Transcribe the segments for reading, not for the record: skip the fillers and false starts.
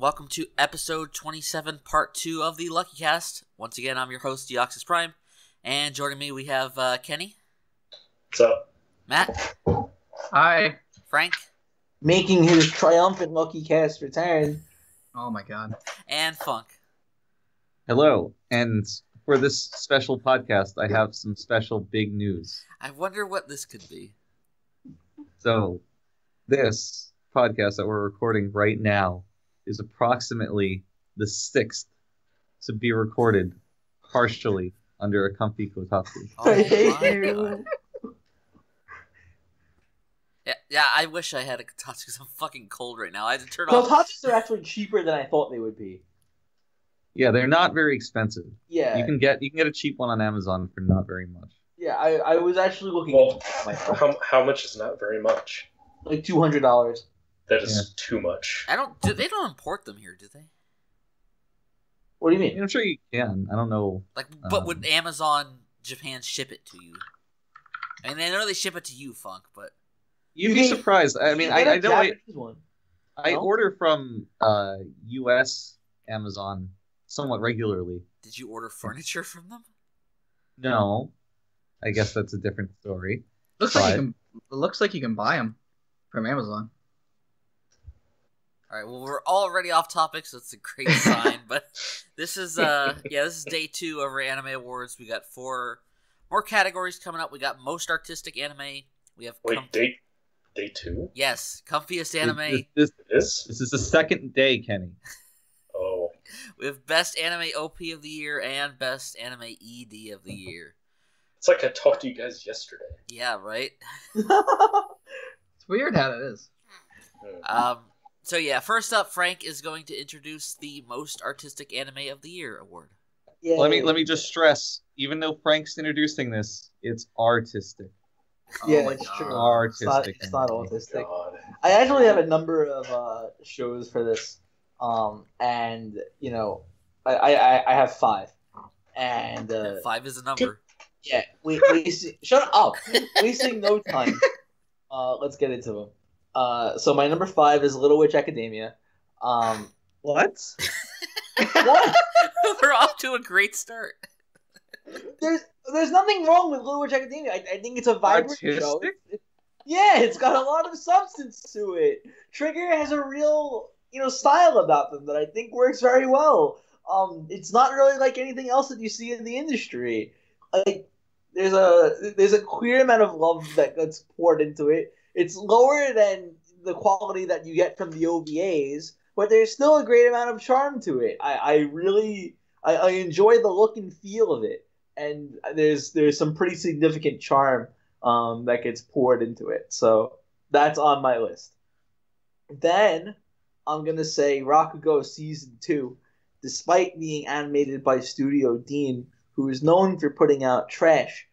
welcome to episode 27, part 2 of the Luckycast. Once again, I'm your host, DeoxysPrime, and joining me we have Kenny. What's up? Matt. Hi. Frank. Making his triumphant Luckycast return. Oh my god. And Funk. Hello, and for this special podcast, I have some special big news. I wonder what this could be. So, this podcast that we're recording right now is approximately the 6th to be recorded partially under a comfy kotatsu. Oh, I hate my you. God. Yeah, I wish I had a kotatsu because I'm fucking cold right now. I had to turn off. Kotatsus are actually cheaper than I thought they would be. Yeah, they're not very expensive. Yeah. You can get a cheap one on Amazon for not very much. Yeah, I was actually looking Well, at myself. how much is not very much? Like $200. That is too much. They don't import them here, do they? What do you mean? I'm sure you can. I don't know. But would Amazon Japan ship it to you? I mean, I know they ship it to you, Funk, but You'd be surprised. I mean, I know I No? order from U.S. Amazon somewhat regularly. did you order furniture from them? No, I guess that's a different story. Looks like you can buy them from Amazon. All right, well, we're already off topic, so it's a great sign. But this is this is day 2 of our anime awards. We got 4 more categories coming up. We got most artistic anime. We have Day 2? Yes, comfiest anime. This This? is the second day, Kenny. Oh. We have best anime OP of the year and best anime ED of the year. It's like I talked to you guys yesterday. Yeah, right. It's weird how that is. So yeah, first up, Frank is going to introduce the most artistic anime of the year award. Yeah. Let me just stress, even though Frank's introducing this, it's artistic. Yeah, Oh my it's God. true. Artistic. It's not Oh, autistic. God. I actually have a number of shows for this, and you know, I have 5, and 5 is a number. yeah, shut up, wasting no time. Let's get into them. So my number 5 is Little Witch Academia. What? What? We're off to a great start. There's nothing wrong with Little Witch Academia. I think it's a vibrant show. Artistic? Yeah, it's got a lot of substance to it. Trigger has a real, style about them that I think works very well. It's not really like anything else that you see in the industry. Like, there's a clear amount of love that gets poured into it. It's lower than the quality that you get from the OVAs, but there's still a great amount of charm to it. I really enjoy the look and feel of it, and there's some pretty significant charm that gets poured into it. So that's on my list. Then I'm gonna say Rakugo Season 2, despite being animated by Studio Dean, who is known for putting out trash.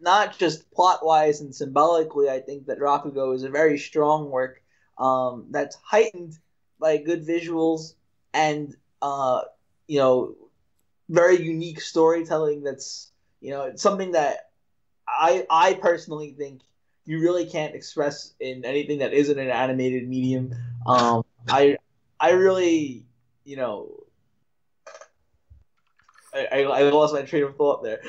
Not just plot-wise and symbolically, I think that Rakugo is a very strong work that's heightened by good visuals and, very unique storytelling that's, it's something that I personally think you really can't express in anything that isn't an animated medium. I really, I lost my train of thought there,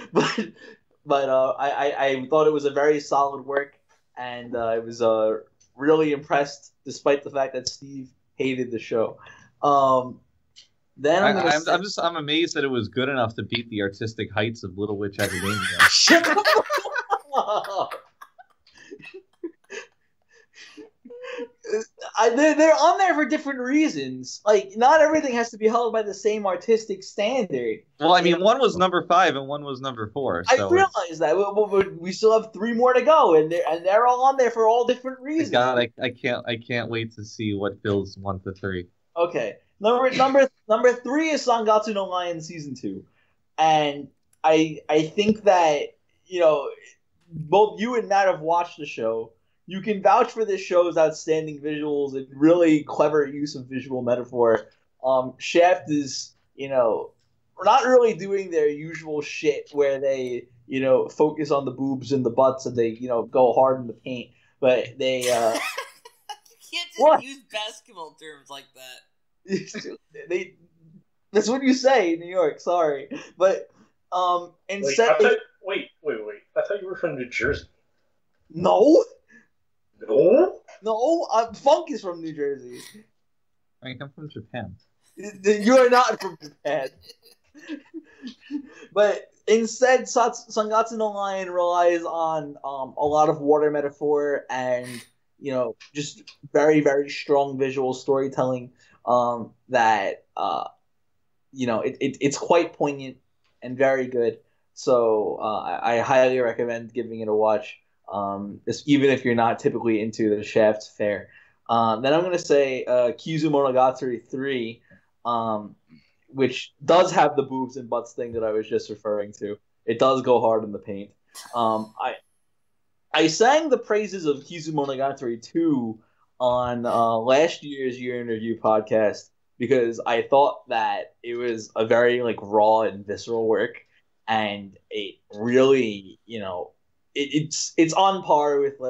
but I thought it was a very solid work, and I was really impressed, despite the fact that Steve hated the show. Then I'm amazed that it was good enough to beat the artistic heights of Little Witch Academia. Shut the fuck up. They're on there for different reasons. Like, not everything has to be held by the same artistic standard. Well, I mean, one was number 5 and one was number 4. So I realize that. We still have 3 more to go, and they're all on there for all different reasons. God, I can't wait to see what fills 1 to 3. Okay, number 3 is Sangatsu no Lion Season 2, and I think that both you and Matt have watched the show. You can vouch for this show's outstanding visuals and really clever use of visual metaphor. Shaft is, not really doing their usual shit where they, focus on the boobs and the butts and they, go hard in the paint. But they, You can't What? use basketball terms like that. That's what you say in New York. Sorry, but instead, Wait. I thought you were from New Jersey. no, No? Funk is from New Jersey. I come from Japan. You are not from Japan. But instead, Sangatsu no Lion relies on a lot of water metaphor and just very very strong visual storytelling. That it's quite poignant and very good. So I highly recommend giving it a watch. Even if you're not typically into the Shaft fare. Then I'm gonna say Kizu Monogatari 3. Which does have the boobs and butts thing that I was just referring to. It does go hard in the paint. I sang the praises of Kizu Monogatari 2 on last year's Year in Review podcast because I thought that it was a very raw and visceral work, and it really it's on par with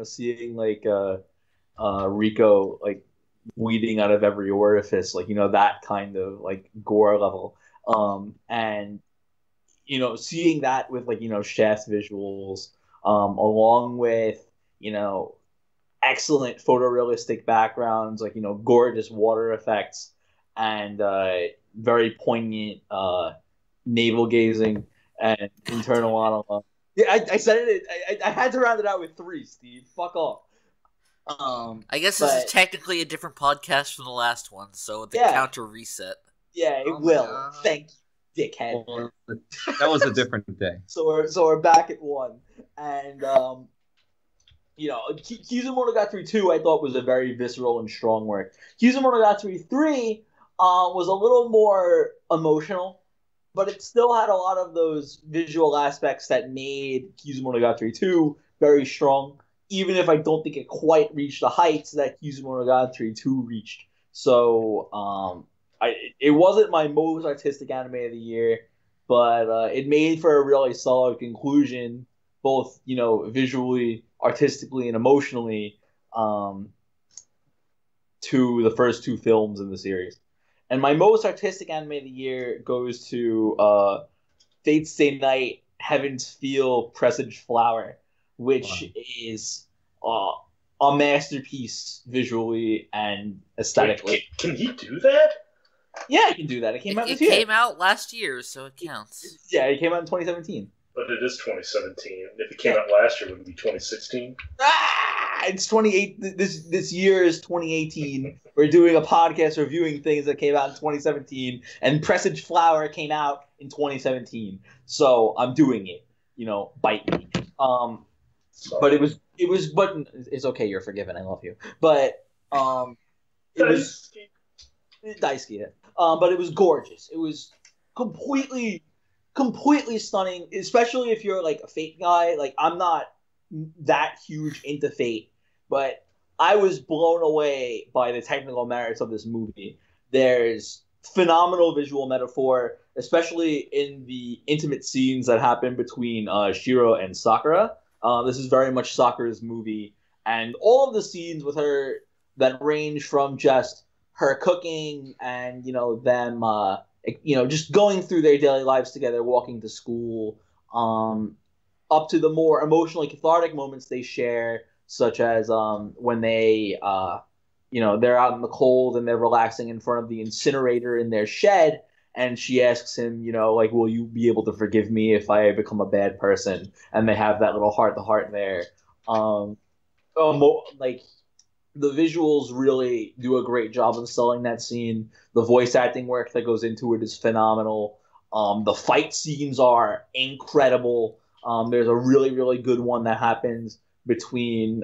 seeing Rico bleeding out of every orifice, that kind of gore level. And seeing that with Shaft visuals, along with excellent photorealistic backgrounds, gorgeous water effects, and very poignant navel gazing and internal monologue. Yeah, I said it. I had to round it out with 3. Steve, fuck off. I guess this is technically a different podcast from the last one, so the counter reset. Yeah, it will. Thank you, dickhead. Well, that was a different day. So we're back at 1, and Kizu Monogatari 2 I thought was a very visceral and strong work. Kizu Monogatari 3 was a little more emotional, but it still had a lot of those visual aspects that made Kizu Monogatari 2 very strong, even if I don't think it quite reached the heights that Kizu Monogatari 2 reached. So it wasn't my most artistic anime of the year, but it made for a really solid conclusion, both visually, artistically, and emotionally, to the first 2 films in the series. And my most artistic anime of the year goes to Fate's Stay Night, Heaven's Feel, Presage Flower, which is a masterpiece visually and aesthetically. Wait, can he do that? Yeah, I can do that. It came out this year. It came out last year, so it counts. Yeah, it came out in 2017. But it is 2017. If it came out last year, would it be 2016? It's 28. This year is 2018. We're doing a podcast reviewing things that came out in 2017, and Presage Flower came out in 2017. So I'm doing it. Bite me. But it was. But it's okay. You're forgiven. I love you. But it was Daisuke. But it was gorgeous. It was completely stunning, especially if you're a Fate guy. I'm not that huge into Fate, but I was blown away by the technical merits of this movie. There's phenomenal visual metaphor, especially in the intimate scenes that happen between Shiro and Sakura. This is very much Sakura's movie, and all of the scenes with her that range from just her cooking and them just going through their daily lives together, walking to school, up to the more emotionally cathartic moments they share, such as when they they're out in the cold and they're relaxing in front of the incinerator in their shed, and she asks him, will you be able to forgive me if I become a bad person? And they have that little heart-to-heart there. The visuals really do a great job of selling that scene. The voice acting work that goes into it is phenomenal. The fight scenes are incredible. There's a really, really good one that happens between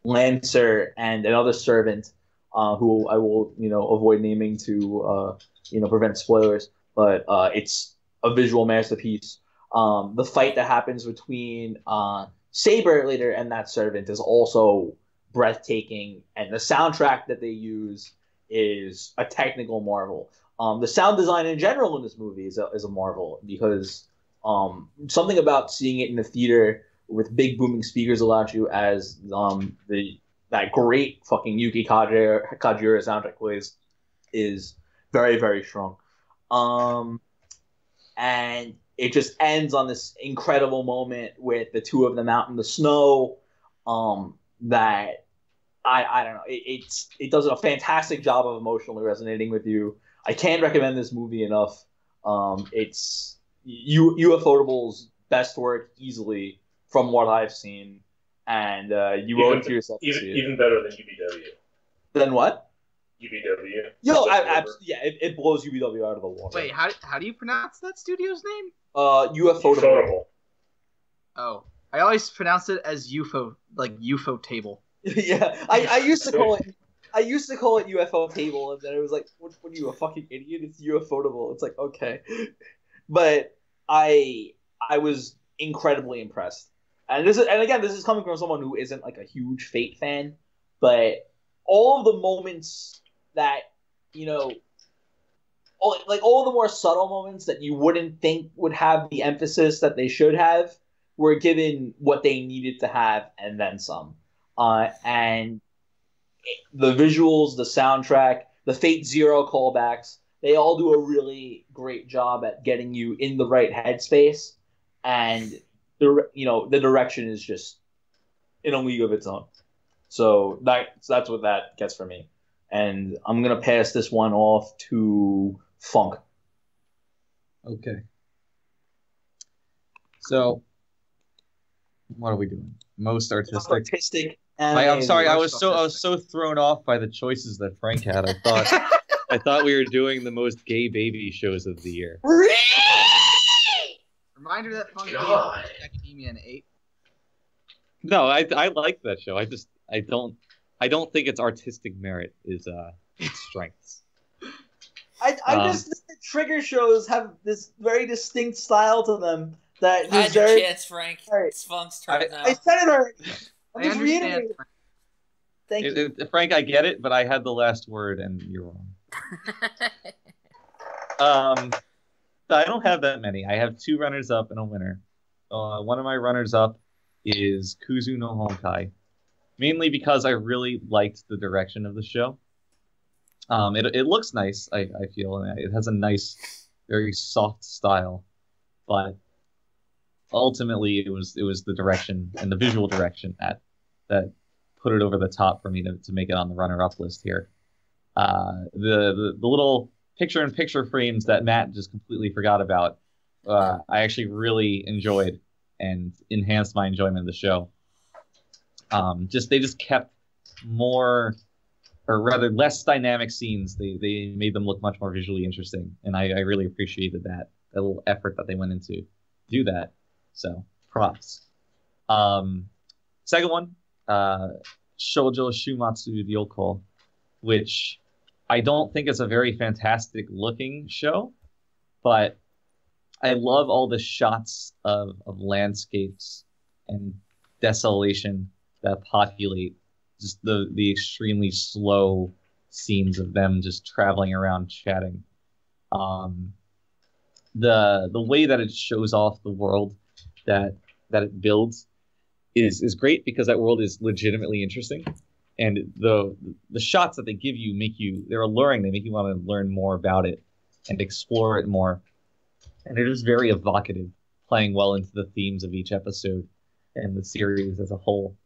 Lancer and another servant, who I will, avoid naming to, prevent spoilers. But it's a visual masterpiece. The fight that happens between Saber later and that servant is also breathtaking, and the soundtrack that they use is a technical marvel. The sound design in general in this movie is a marvel, because something about seeing it in the theater with big booming speakers around you as the that great fucking Yuki Kajira soundtrack plays is very, very strong. And it just ends on this incredible moment with the two of them out in the snow. That I don't know. It does a fantastic job of emotionally resonating with you. I can't recommend this movie enough. It's UFOtable's best work easily from what I've seen, and you owe it to yourself. Even better than UBW. Then what? UBW. Yo, it blows UBW out of the water. Wait, how do you pronounce that studio's name? UFOtable. Oh, I always pronounce it as UFO, like UFO table. Yeah, I used to call it. I used to call it UFO table, and then it was like, "What are you, a fucking idiot? It's UFOtable." It's like, okay, but I was incredibly impressed, and this is coming from someone who isn't like a huge Fate fan, but all of the moments that all the more subtle moments that you wouldn't think would have the emphasis that they should have were given what they needed to have and then some. And the visuals, the soundtrack, the Fate Zero callbacks, they all do a really great job at getting you in the right headspace. And the direction is just in a league of its own. So that's what that gets for me. And I'm going to pass this one off to Funk. Okay. So, what are we doing? Most artistic. I'm sorry. I was so thrown off by the choices that Frank had. I thought we were doing the most gay baby shows of the year. Reminder that Funk gave Academia an 8. No, I like that show. I don't think its artistic merit is its strengths. I just think that Trigger shows have this very distinct style to them that had your chance, Frank. Right. It's Funk's turn now. I said it already. I'm I just understand. reiterating. Thank you. Frank, I get it, but I had the last word, and you're wrong. I don't have that many. I have 2 runners-up and a winner. One of my runners-up is Kuzu no Honkai, mainly because I really liked the direction of the show. It looks nice, I feel, and it has a nice, very soft style, but ultimately it was the direction and the visual direction that put it over the top for me to make it on the runner-up list here. The little picture-in-picture frames that Matt just completely forgot about, I actually really enjoyed and enhanced my enjoyment of the show. They just kept more, or rather less dynamic scenes. They made them look much more visually interesting, and I really appreciated that little effort that they went into do that. So props. Second one, Shoujo Shumatsu Ryoko, which I don't think is a very fantastic looking show, but I love all the shots of landscapes and desolation that populate just the extremely slow scenes of them just traveling around chatting. The way that it shows off the world that it builds is great, because that world is legitimately interesting, and the shots that they give you they're alluring. They make you want to learn more about it and explore it more, and it is very evocative, playing well into the themes of each episode and the series as a whole.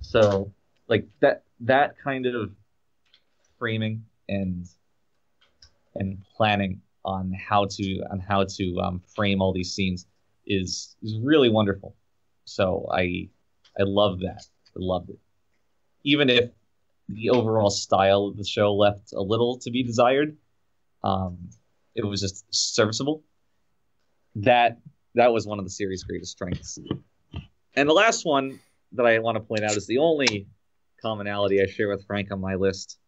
So, like that kind of framing and planning on how to frame all these scenes is really wonderful. So I love that. I loved it. Even if the overall style of the show left a little to be desired, it was just serviceable. That was one of the series' greatest strengths. And the last one that I want to point out is the only commonality I share with Frank on my list,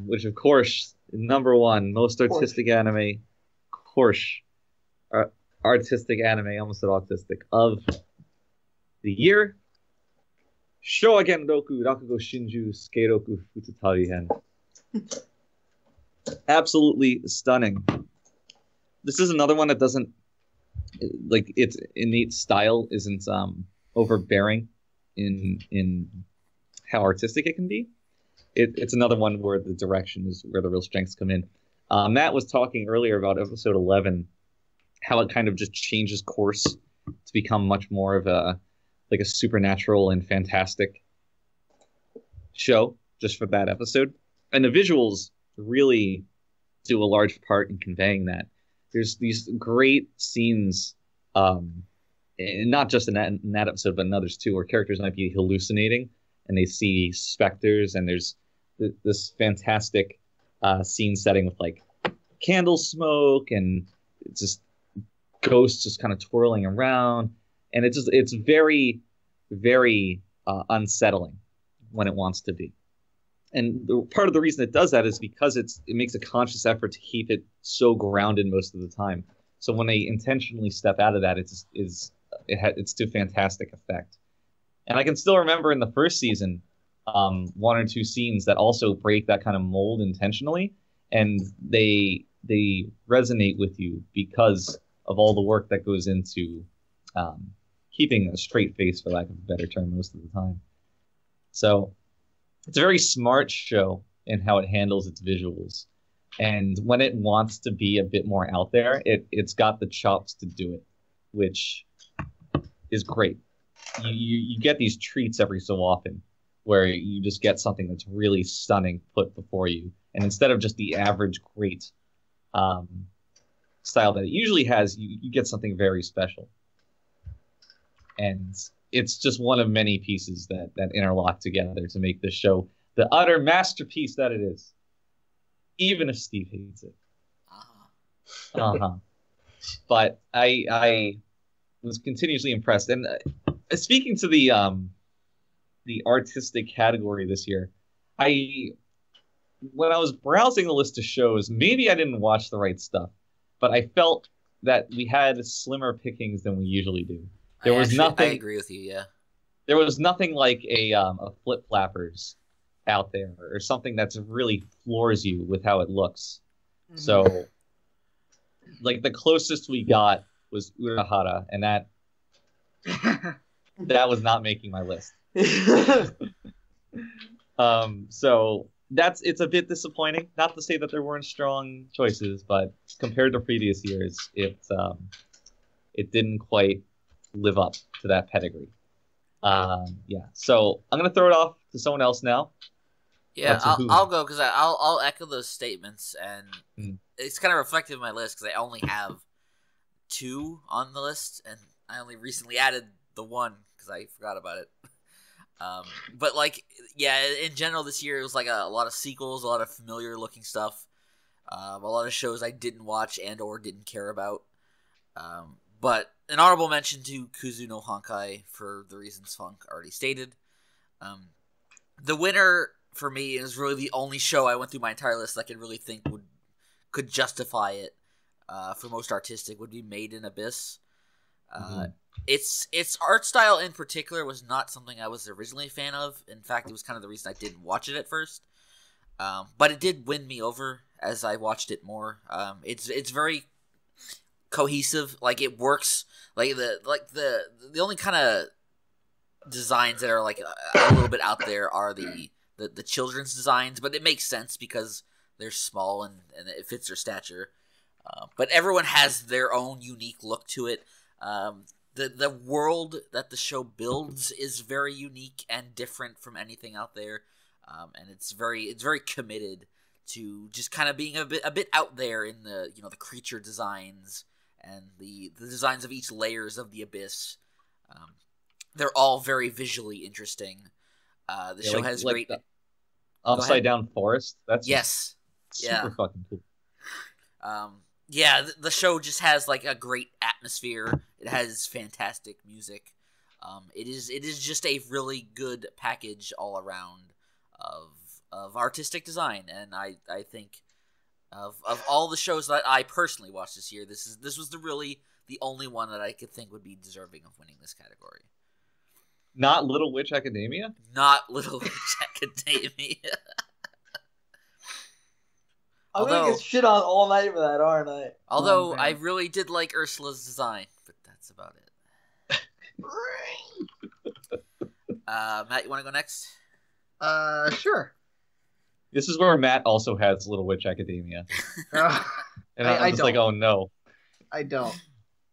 which of course, number one, most artistic anime, artistic anime, almost said autistic, of the year, Shogen Roku Rakugo Shinju Skeiroku Futatari Hen. Absolutely stunning. This is another one that doesn't, like, its innate style isn't overbearing in how artistic it can be. It's another one where the direction is where the real strengths come in. Matt was talking earlier about episode 11, how it kind of just changes course to become much more of a supernatural and fantastic show just for that episode. And the visuals really do a large part in conveying that. There's these great scenes, and not just in that episode, but in others too, where characters might be hallucinating and they see specters, and there's this fantastic scene setting with like candle smoke and it's just ghosts just kind of twirling around, and it's very, very unsettling when it wants to be. And part of the reason it does that is because it makes a conscious effort to keep it so grounded most of the time. So when they intentionally step out of that, it's to fantastic effect. And I can still remember in the first season, one or two scenes that also break that kind of mold intentionally, and they resonate with you because of all the work that goes into keeping a straight face, for lack of a better term, most of the time. So it's a very smart show in how it handles its visuals. And when it wants to be a bit more out there, it's got the chops to do it, which is great. You get these treats every so often where you just get something that's really stunning put before you. And instead of just the average great style that it usually has, you get something very special. And it's just one of many pieces that interlock together to make this show the utter masterpiece that it is. Even if Steve hates it. But I was continuously impressed. And speaking to the artistic category this year, when I was browsing the list of shows, maybe I didn't watch the right stuff, but I felt that we had slimmer pickings than we usually do. I agree with you, yeah. There was nothing like a Flip Flappers out there, or something that's really floors you with how it looks. Mm-hmm. So, like, the closest we got was Urahara, and that was not making my list. So it's a bit disappointing. Not to say that there weren't strong choices, but compared to previous years, it didn't quite live up to that pedigree. So I'm gonna throw it off to someone else now. Yeah, I'll go because I'll echo those statements, and it's kind of reflective of my list because I only have 2 on the list, and I only recently added the 1 because I forgot about it. But like, yeah, in general this year it was like a lot of sequels, a lot of familiar looking stuff, a lot of shows I didn't watch and or didn't care about. But an honorable mention to Kuzu no Honkai for the reasons Funk already stated. The winner for me is really the only show I went through my entire list that I could really think could justify it for most artistic would be Maid in Abyss. Its art style in particular was not something I was originally a fan of. In fact, it was kind of the reason I didn't watch it at first. But it did win me over as I watched it more. It's very cohesive. Like, it works. Like the only kind of designs that are like a little bit out there are the children's designs, but it makes sense because they're small and it fits their stature. But everyone has their own unique look to it. The world that the show builds is very unique and different from anything out there, and it's very committed to just kind of being a bit out there in the the creature designs and the designs of each layers of the abyss. They're all very visually interesting. The show has great the upside down forest. That's super fucking cool. The show just has like a great atmosphere. It has fantastic music. It is just a really good package all around of artistic design, and I think of all the shows that I personally watched this year, this was the only one that I could think would be deserving of winning this category. Not Little Witch Academia? Not Little Witch Academia. I'm gonna get shit on all night for that, aren't I? Although I really did like Ursula's design, but that's about it. Matt, you want to go next? Sure. This is where Matt also has Little Witch Academia. And I'm just like, oh no. I don't.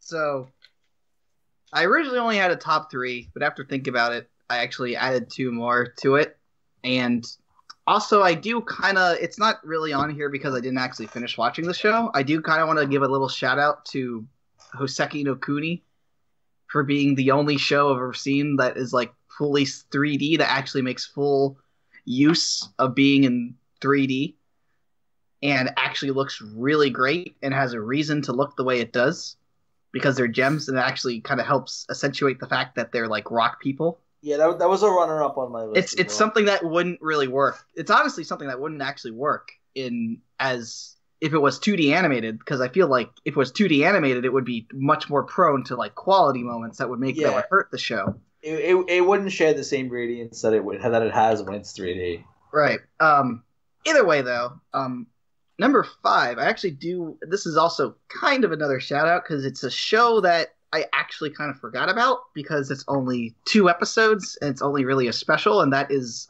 So, I originally only had a top 3, but after thinking about it, I actually added 2 more to it. And also, I do kind of, it's not really on here because I didn't actually finish watching the show. I do kind of want to give a little shout out to Hoseki no Kuni for being the only show I've ever seen that is like fully 3D, that actually makes full use of being in 3D and actually looks really great and has a reason to look the way it does because they're gems, and it actually kind of helps accentuate the fact that they're like rock people. Yeah, that was a runner-up on my list. It's something that wouldn't really work. It's honestly something that wouldn't actually work in as if it was 2D animated, because I feel like if it was 2D animated, it would be much more prone to like quality moments that would that would hurt the show. It wouldn't share the same gradients that it has when it's 3D. Right. Either way, though, number 5, I actually do. This is also kind of another shout out because it's a show that I actually kind of forgot about because it's only 2 episodes and it's only really a special, and that is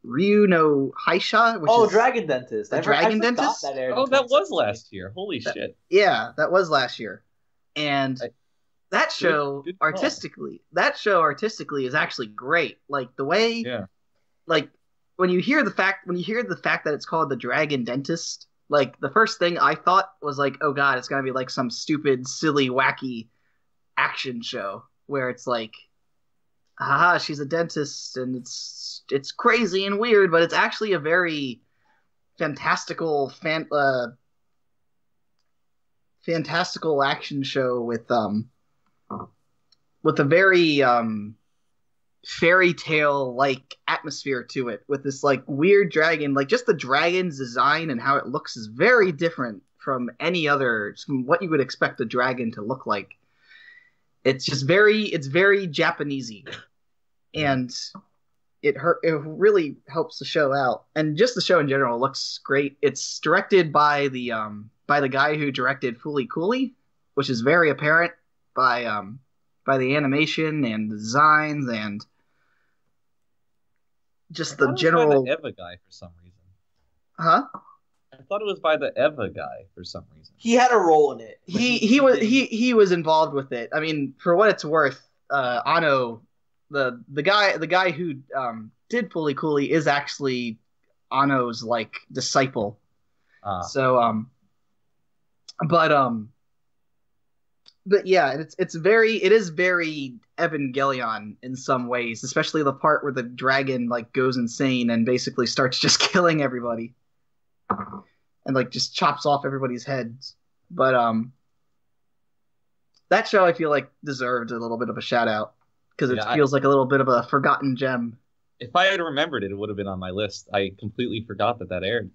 Ryu no Haisha. Which is Dragon Dentist. Dragon Dentist. That was last year. Holy shit. Yeah, that was last year, and that show artistically is actually great. Like the way, like when you hear the fact that it's called the Dragon Dentist, like the first thing I thought was like, oh god, it's gonna be like some stupid, silly, wacky action show where it's like, haha, she's a dentist and it's crazy and weird, but it's actually a very fantastical action show with a very fairy tale like atmosphere to it, with this like weird dragon. Like just the dragon's design and how it looks is very different from from what you would expect a dragon to look like. It's just very Japanesey, and it really helps the show out, and just the show in general looks great. It's directed by the guy who directed Fooly Cooly, which is very apparent by the animation and the designs and just the general. It was by the Eva guy for some reason. Huh? I thought it was by the Eva guy for some reason. He had a role in it. He was involved with it. I mean, for what it's worth, Ano, the guy who did Fooly Cooly is actually Ano's like disciple. So but yeah, it is very Evangelion in some ways, especially the part where the dragon like goes insane and basically starts just killing everybody. And like just chops off everybody's heads. But that show I feel like deserved a little bit of a shout out because it feels like a little bit of a forgotten gem. If I had remembered it, it would have been on my list. I completely forgot that aired.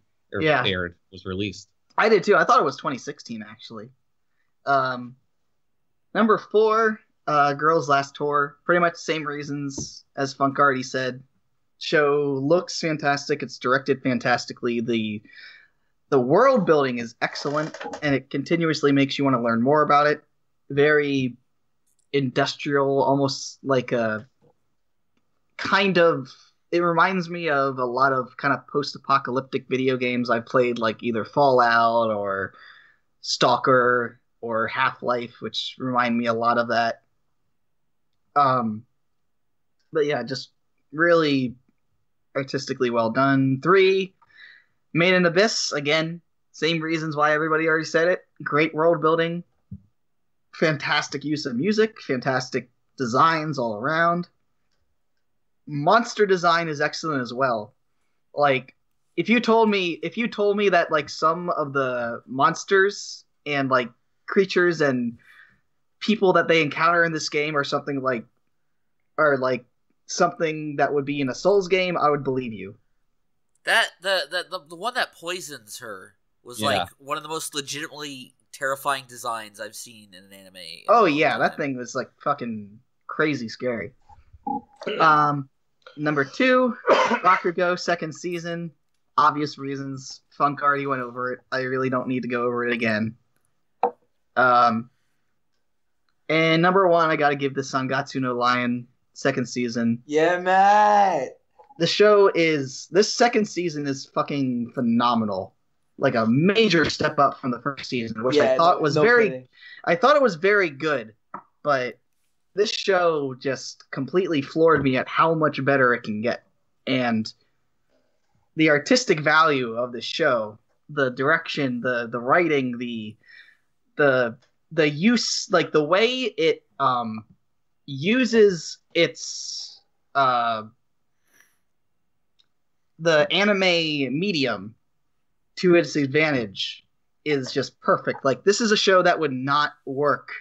Was released. I did too. I thought it was 2016 actually. Number 4, Girls Last Tour. Pretty much the same reasons as Funk already said. Show looks fantastic. It's directed fantastically. The world building is excellent, and it continuously makes you want to learn more about it. Very industrial, almost like a kind of. It reminds me of a lot of kind of post-apocalyptic video games I've played, like either Fallout or Stalker or Half-Life, which remind me a lot of that. But yeah, just really artistically well done. 3, Made in Abyss, again, same reasons why everybody already said it. Great world building, fantastic use of music, fantastic designs all around. Monster design is excellent as well. Like, if you told me that like some of the monsters and like creatures and people that they encounter in this game are something like something that would be in a Souls game, I would believe you. That the one that poisons her was like one of the most legitimately terrifying designs I've seen in an anime. Oh yeah, that thing was like fucking crazy scary. Number 2, Bakugo second season. Obvious reasons. Funk already went over it. I really don't need to go over it again. And number 1, I gotta give the Sangatsu no Lion second season. Yeah, Matt. this second season is fucking phenomenal. Like a major step up from the first season, which I thought was I thought it was very good, but this show just completely floored me at how much better it can get. And the artistic value of the show, the direction, the writing, the use, like the way it uses its the anime medium to its advantage is just perfect. Like, this is a show that would not work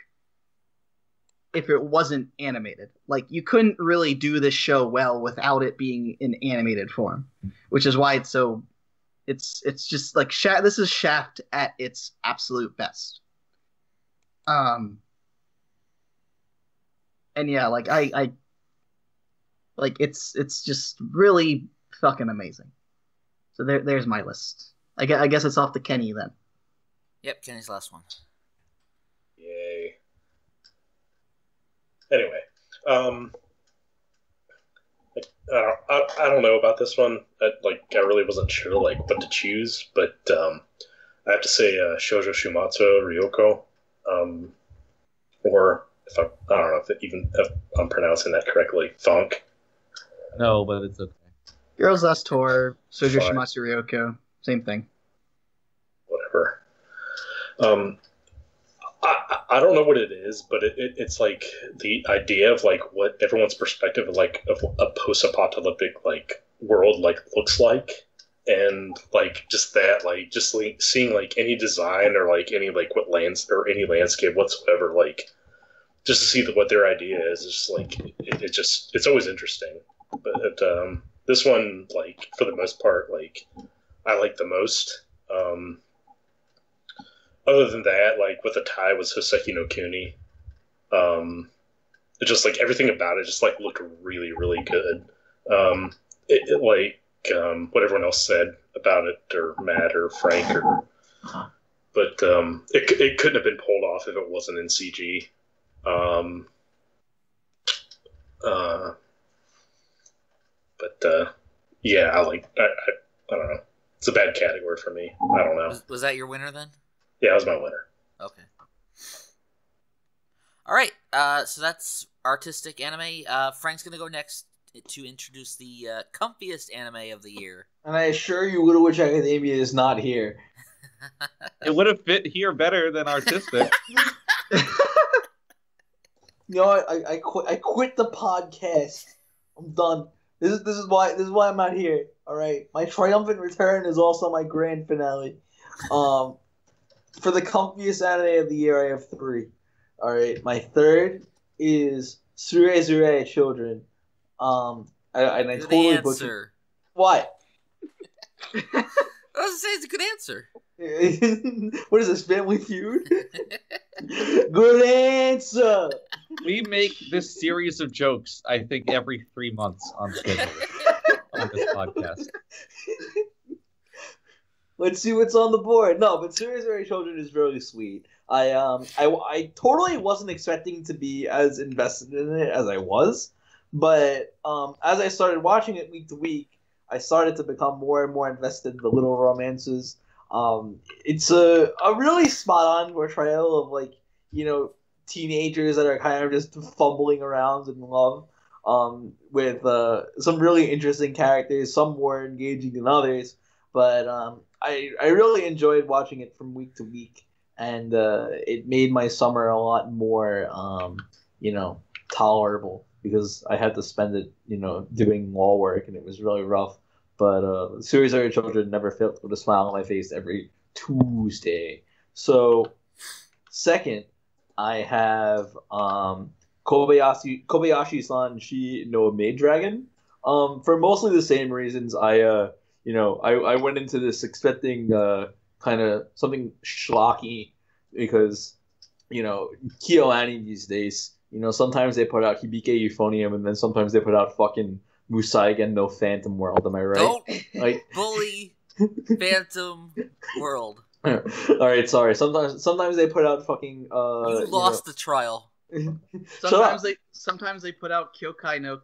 if it wasn't animated. Like, you couldn't really do this show well without it being in animated form, which is why it's just like this is Shaft at its absolute best. And yeah, like I like it's just really fucking amazing. So there's my list. I guess it's off to Kenny then. Yep, Kenny's last one. Yay. Anyway, I don't know about this one. I really wasn't sure what to choose, but I have to say Shoujo Shumatsu Ryoko, or I don't know if I'm pronouncing that correctly, Funk. No, but it's okay. Girls Last Tour, Shoujo Shumatsu Ryoko, same thing. Whatever. I don't know what it is, but it's like the idea of what everyone's perspective of a post-apocalyptic world looks like, and just that seeing any design or any what lands or any landscape whatsoever, just to see what their idea is just it's always interesting. But this one, for the most part, I like the most. Other than that, with the tie was Hoseki no Kuni. It just everything about it just looked really, really good. What everyone else said about it, or Matt or Frank, but it couldn't have been pulled off if it wasn't in CG. Yeah, I don't know. It's a bad category for me. I don't know. Was that your winner then? Yeah, that was my winner. Okay. All right. So that's artistic anime. Frank's gonna go next to introduce the comfiest anime of the year. And I assure you, Little Witch Academia is not here. It would have fit here better than artistic. I quit the podcast. I'm done. This is why I'm not here. All right. My triumphant return is also my grand finale. For the comfiest anime of the year, I have 3. All right. My third is Sure Children. I totally butchered. What? I was gonna say it's a good answer. What is this, Family Feud? Good answer. We make this series of jokes, I think, every 3 months on schedule on this podcast. Let's see what's on the board. No, but Serious Children is really sweet. I totally wasn't expecting to be as invested in it as I was, but as I started watching it week to week, I started to become more and more invested in the little romances. It's a really spot-on portrayal of teenagers that are kind of just fumbling around in love, with some really interesting characters, some more engaging than others. But I really enjoyed watching it from week to week, and it made my summer a lot more tolerable, because I had to spend it doing law work, and it was really rough. But Series of Children never failed to put a smile on my face every Tuesday. So second, I have Kobayashi-san Shi no Maid Dragon. For mostly the same reasons. I went into this expecting kind of something schlocky, because KyoAni these days, sometimes they put out Hibike Euphonium, and then sometimes they put out fucking Musaigen no Phantom World. Am I right? Don't bully Phantom World. All right, sorry. Sometimes they put out fucking. You lost the trial. Sometimes they put out Kyokai no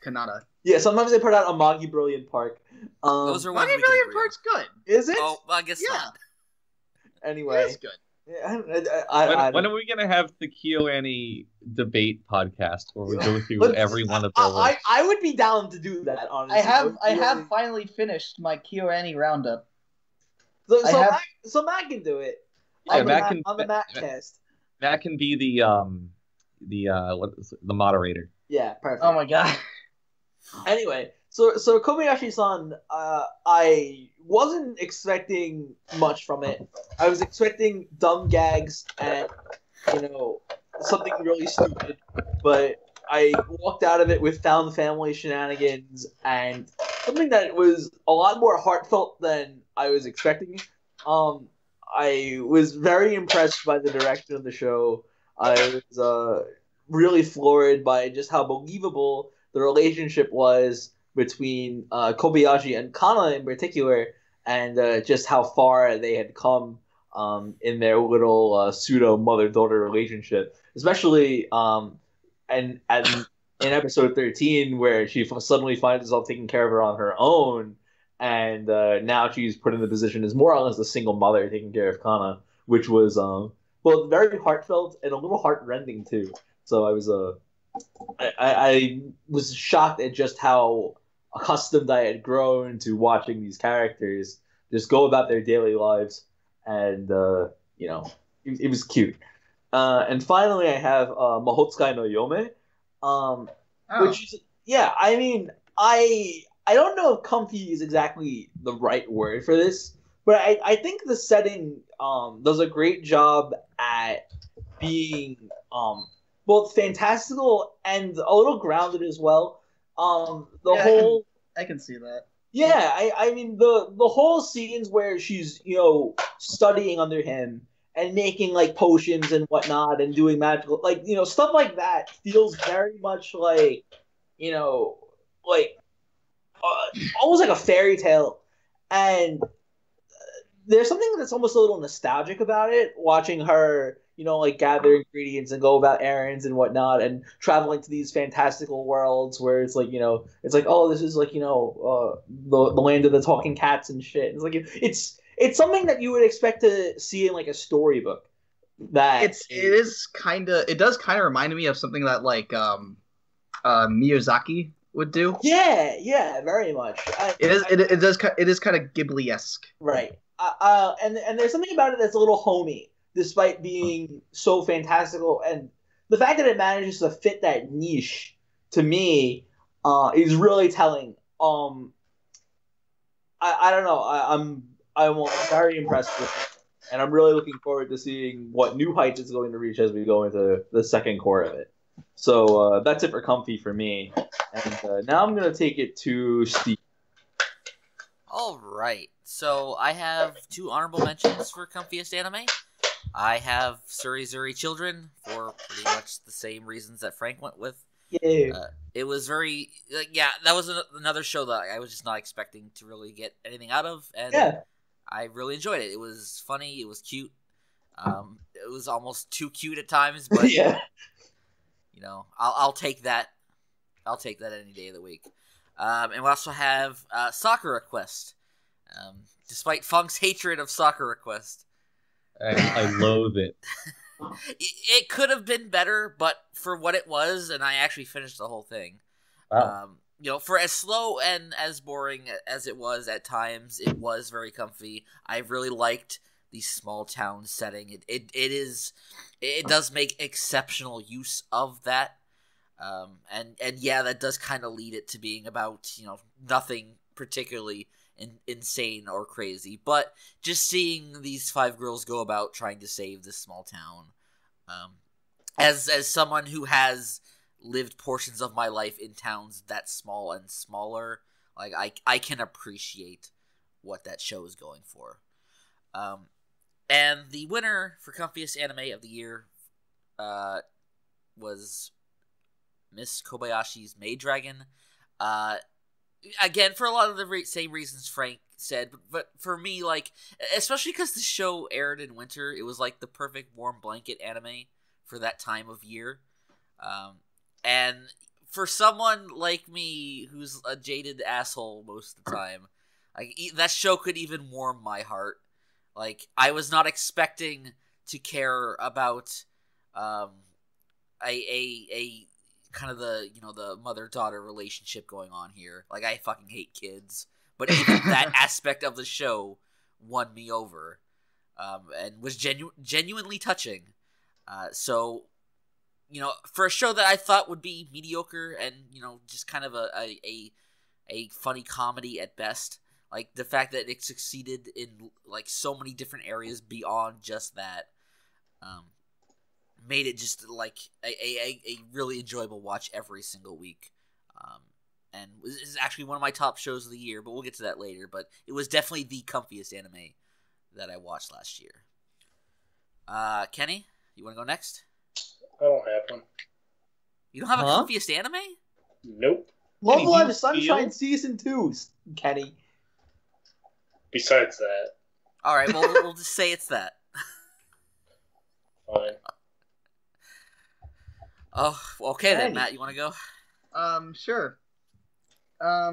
Kanata. Yeah, sometimes they put out Amagi Brilliant Park. Those are ones Amagi we can Brilliant agree on. Park's good. Is it? Oh, I guess Yeah. not. Anyway. It's good. When are we gonna have the KyoAni debate podcast where we go through every one of their works? I would be down to do that, honestly. I have finally finished my KyoAni roundup. So Matt can do it. Yeah, on the Matt cast. Matt can be the moderator. Yeah, perfect. Oh my god. Anyway, so Kobayashi-san, I wasn't expecting much from it. I was expecting dumb gags and, something really stupid. But I walked out of it with found family shenanigans and something that was a lot more heartfelt than I was expecting. I was very impressed by the direction of the show. I was really floored by just how believable the relationship was between Kobayashi and Kana in particular, and just how far they had come in their little pseudo mother-daughter relationship, especially in episode 13 where she suddenly finds herself taking care of her on her own, and now she's put in the position as more or less a single mother taking care of Kana, which was very heartfelt and a little heartrending too. So I was shocked at just how accustomed I had grown to watching these characters just go about their daily lives, and it was cute. And finally, I have Mahotsukai no Yome, which is I mean, I don't know if comfy is exactly the right word for this, but I think the setting does a great job at being both fantastical and a little grounded as well. I can see that. Yeah, I mean the whole scenes where she's studying under him and making like potions and whatnot and doing magical stuff like that feels very much like almost like a fairy tale, and there's something that's almost a little nostalgic about it, watching her gather ingredients and go about errands and whatnot, and traveling to these fantastical worlds where it's like, it's like, oh, this is like, the land of the talking cats and shit. It's like, it's something that you would expect to see in like a storybook. It does kind of remind me of something that like Miyazaki would do. Yeah, very much. It is kind of Ghibli-esque. Right. And there's something about it that's a little homey, despite being so fantastical, and the fact that it manages to fit that niche to me is really telling. I don't know. I'm very impressed with it, and I'm really looking forward to seeing what new heights it's going to reach as we go into the second core of it. So that's it for Comfy for me, and now I'm gonna take it to Steve. All right, so I have 2 honorable mentions for Comfiest anime. I have Surizuri Children for pretty much the same reasons that Frank went with. Yeah. It was very that was another show that I was just not expecting to really get anything out of, and I really enjoyed it. It was funny, it was cute. It was almost too cute at times, but I'll take that. I'll take that any day of the week. And we also have Sakura Quest. Despite Funk's hatred of Sakura Quest, I loathe it. It could have been better, but for what it was, and I actually finished the whole thing. Wow. For as slow and as boring as it was at times, it was very comfy. I really liked the small town setting. It does make exceptional use of that. And that does kind of lead it to being about, nothing particularly insane or crazy, but just seeing these 5 girls go about trying to save this small town. As someone who has lived portions of my life in towns that small and smaller, like I can appreciate what that show is going for. And the winner for Comfiest Anime of the Year was Miss Kobayashi's Maid Dragon. Again, for a lot of the same reasons Frank said, but for me, like, especially because the show aired in winter, it was like the perfect warm blanket anime for that time of year. And for someone like me who's a jaded asshole most of the time, like that show could even warm my heart. Like I was not expecting to care about a kind of the the mother-daughter relationship going on here. Like I fucking hate kids, but even that aspect of the show won me over, and was genuinely touching. So, for a show that I thought would be mediocre and just kind of a funny comedy at best, like the fact that it succeeded in like so many different areas beyond just that, made it just like a really enjoyable watch every single week. And is actually one of my top shows of the year, but we'll get to that later. But it was definitely the comfiest anime that I watched last year. Kenny, you want to go next? I don't have one. You don't have a comfiest anime? Nope. Love Kenny, Live you Sunshine feel? Season 2, Kenny. Besides that, All right, well, we'll just say it's that. fine. Oh, okay then, Kenny. Matt, you want to go? Sure. I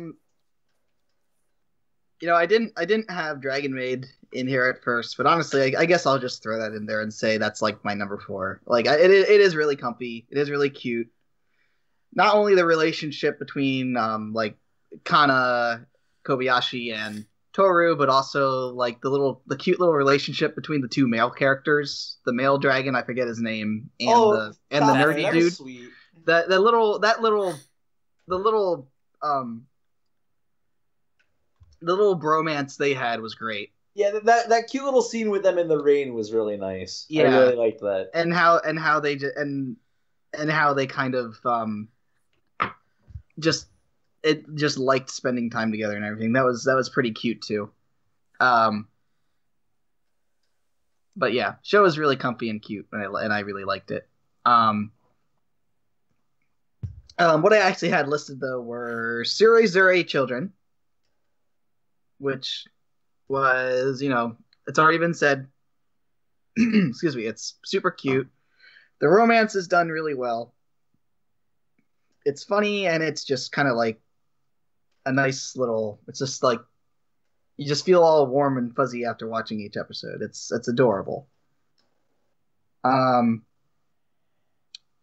didn't have Dragon Maid in here at first, but honestly, I guess I'll just throw that in there and say that's like my number 4. Like, it is really comfy. It is really cute. Not only the relationship between like Kana, Kobayashi, and Toru, but also like the cute little relationship between the two male characters, the male dragon, I forget his name, and the nerdy that dude. was sweet. The little bromance they had was great. Yeah, that cute little scene with them in the rain was really nice. Yeah. I really liked that. And how they kind of just liked spending time together and everything. That was pretty cute too. But yeah, show was really comfy and cute, and I really liked it. What I actually had listed though were Zure Children, which was, it's already been said. Excuse me, it's super cute. The romance is done really well. It's funny, and it's just kind of like a nice little, it's just like, you just feel all warm and fuzzy after watching each episode. It's adorable.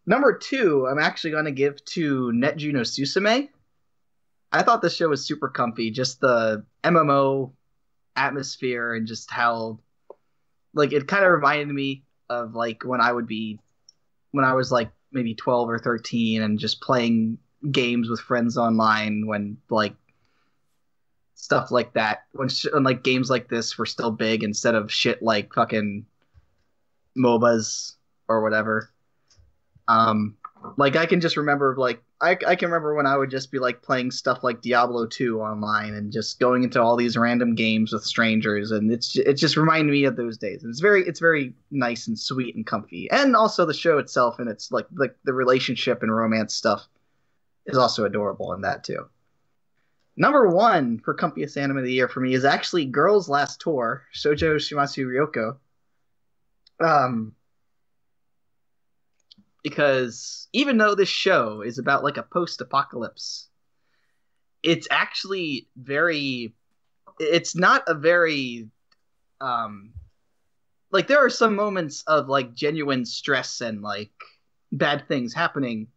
Number 2, I'm actually going to give to Netju no Susume. I thought this show was super comfy. Just the MMO atmosphere and just how, like, it kind of reminded me of like when I was like maybe 12 or 13 and just playing games with friends online when like stuff like that, when like games like this were still big instead of shit like fucking MOBAs or whatever. Like I can just remember, like I can remember when I would just be like playing stuff like Diablo 2 online and just going into all these random games with strangers, and it just reminded me of those days. And it's very nice and sweet and comfy, and also the show itself and it's like the relationship and romance stuff is also adorable in that too. Number 1 for comfiest anime of the year for me is actually Girls Last Tour, Shoujo Shimasu Ryoko. Because even though this show is about like a post-apocalypse, it's actually it's not a very, like there are some moments of like genuine stress and like bad things happening